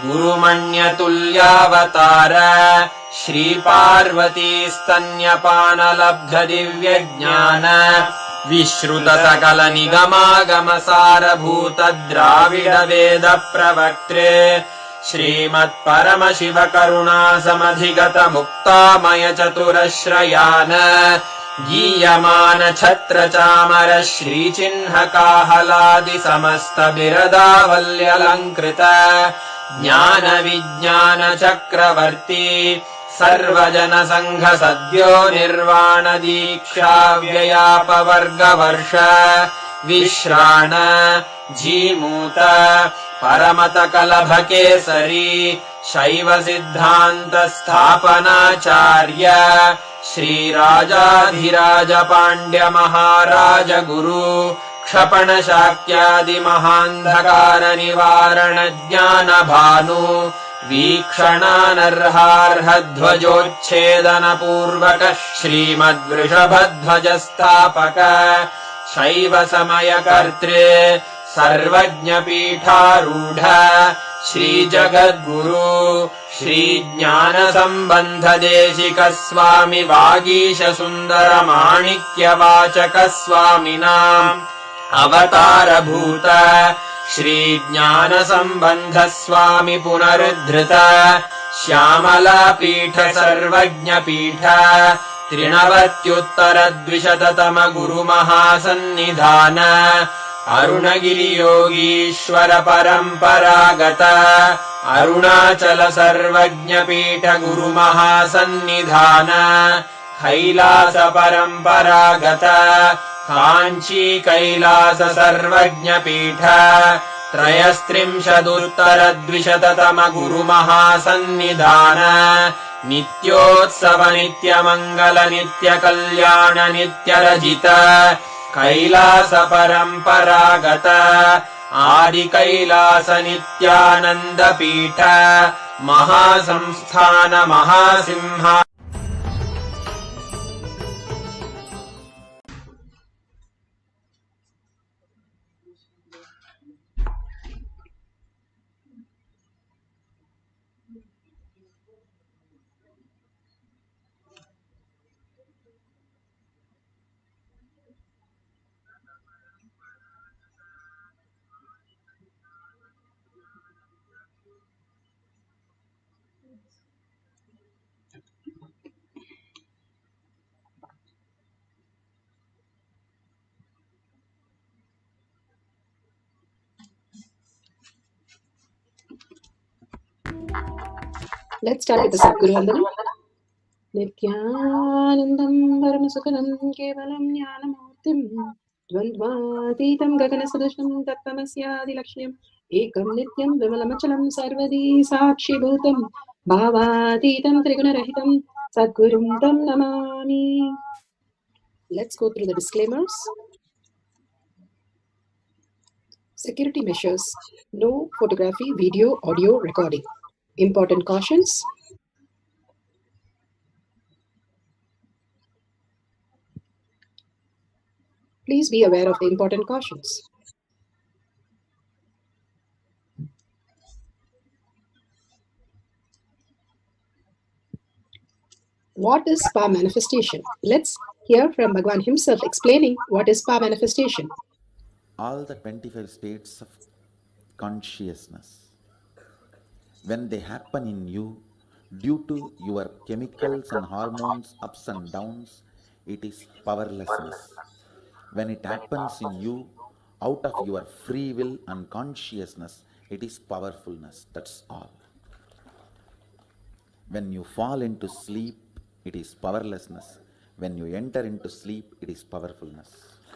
गुरुमण्यतुल्यावतार श्रीपार्वतीस्तन्यपानलब्धदिव्यज्ञान विश्रुत सकल निगमागमसारभूत द्राविड वेद प्रवक्त्रे श्रीमत्परमशिव करुणा समधिगत मुक्तामय चतुरश्रयान गीयमान छत्र चामर श्रीचिह्न काहलादि समस्त बिरदावल्यलङ्कृत ज्ञान विज्ञान चक्रवर्ती सर्वजन संघ सद्यो निर्वाण दीक्षा व्ययापवर्गवर्ष विश्राण जीमूत परमत कलभ केसरी शैव सिद्धांत स्थापनाचार्य श्रीराजाधिराज पाण्ड्य महाराज गुरु क्षपण शाक्यादि महान्धकार निवारण ज्ञान भानु वीक्षणानर्हार्हध्वजोच्छेदन पूर्वक श्रीमद्वृषभध्वजस्थापक शैव समय कर्त्रे सर्वज्ञपीठारूढ श्रीजगद्गुरु श्रीज्ञान संबंध देशिक स्वामी वागीश सुंदर माणिक्य वाचक स्वामिनाम् अवतारभूत श्रीज्ञान संबंध स्वामी पुनरुद्धृत श्यामलापीठ सर्वज्ञपीठ त्रिनवत्युत्तरद्विशततम गुरुमहासन्निधान अरुणगिरि योगीश्वर परम्परागत अरुणाचल सर्वज्ञपीठ गुरुमहासन्निधान कैलास परम्परागत काञ्ची कैलास सर्वज्ञपीठ त्रयस्त्रिंशदुत्तरद्विशततमगुरुमहासन्निधान नित्योत्सव नित्यमङ्गल नित्यकल्याण नित्यरजित कैलास परम्परागत आदिकैलास नित्यानन्द पीठ Mahasamsthana Maha Singh Let's start with the Sadguru Vandanam. Nithyanandam Paramashivoham Kevalam Jnanamurtim Dvandvatitam Gaganasadasham Tattvamasya Lakshmim Ekam Nityam Vimalamachalam Sarvadi Sakshi Bhutam Bhavatitam Trigunarahitam Sadgurum Tam Namami. Let's go through the disclaimers. Security measures. No photography, video, audio recording. Important cautions. Please be aware of the important cautions. What is power manifestation? Let's hear from Bhagwan himself explaining what is power manifestation. All the 25 states of consciousness, when they happen in you, due to your chemicals and hormones ups and downs, it is powerlessness. When it happens in you, out of your free will and consciousness, it is powerfulness. That's all. When you fall into sleep, it is powerlessness. When you enter into sleep, it is powerfulness.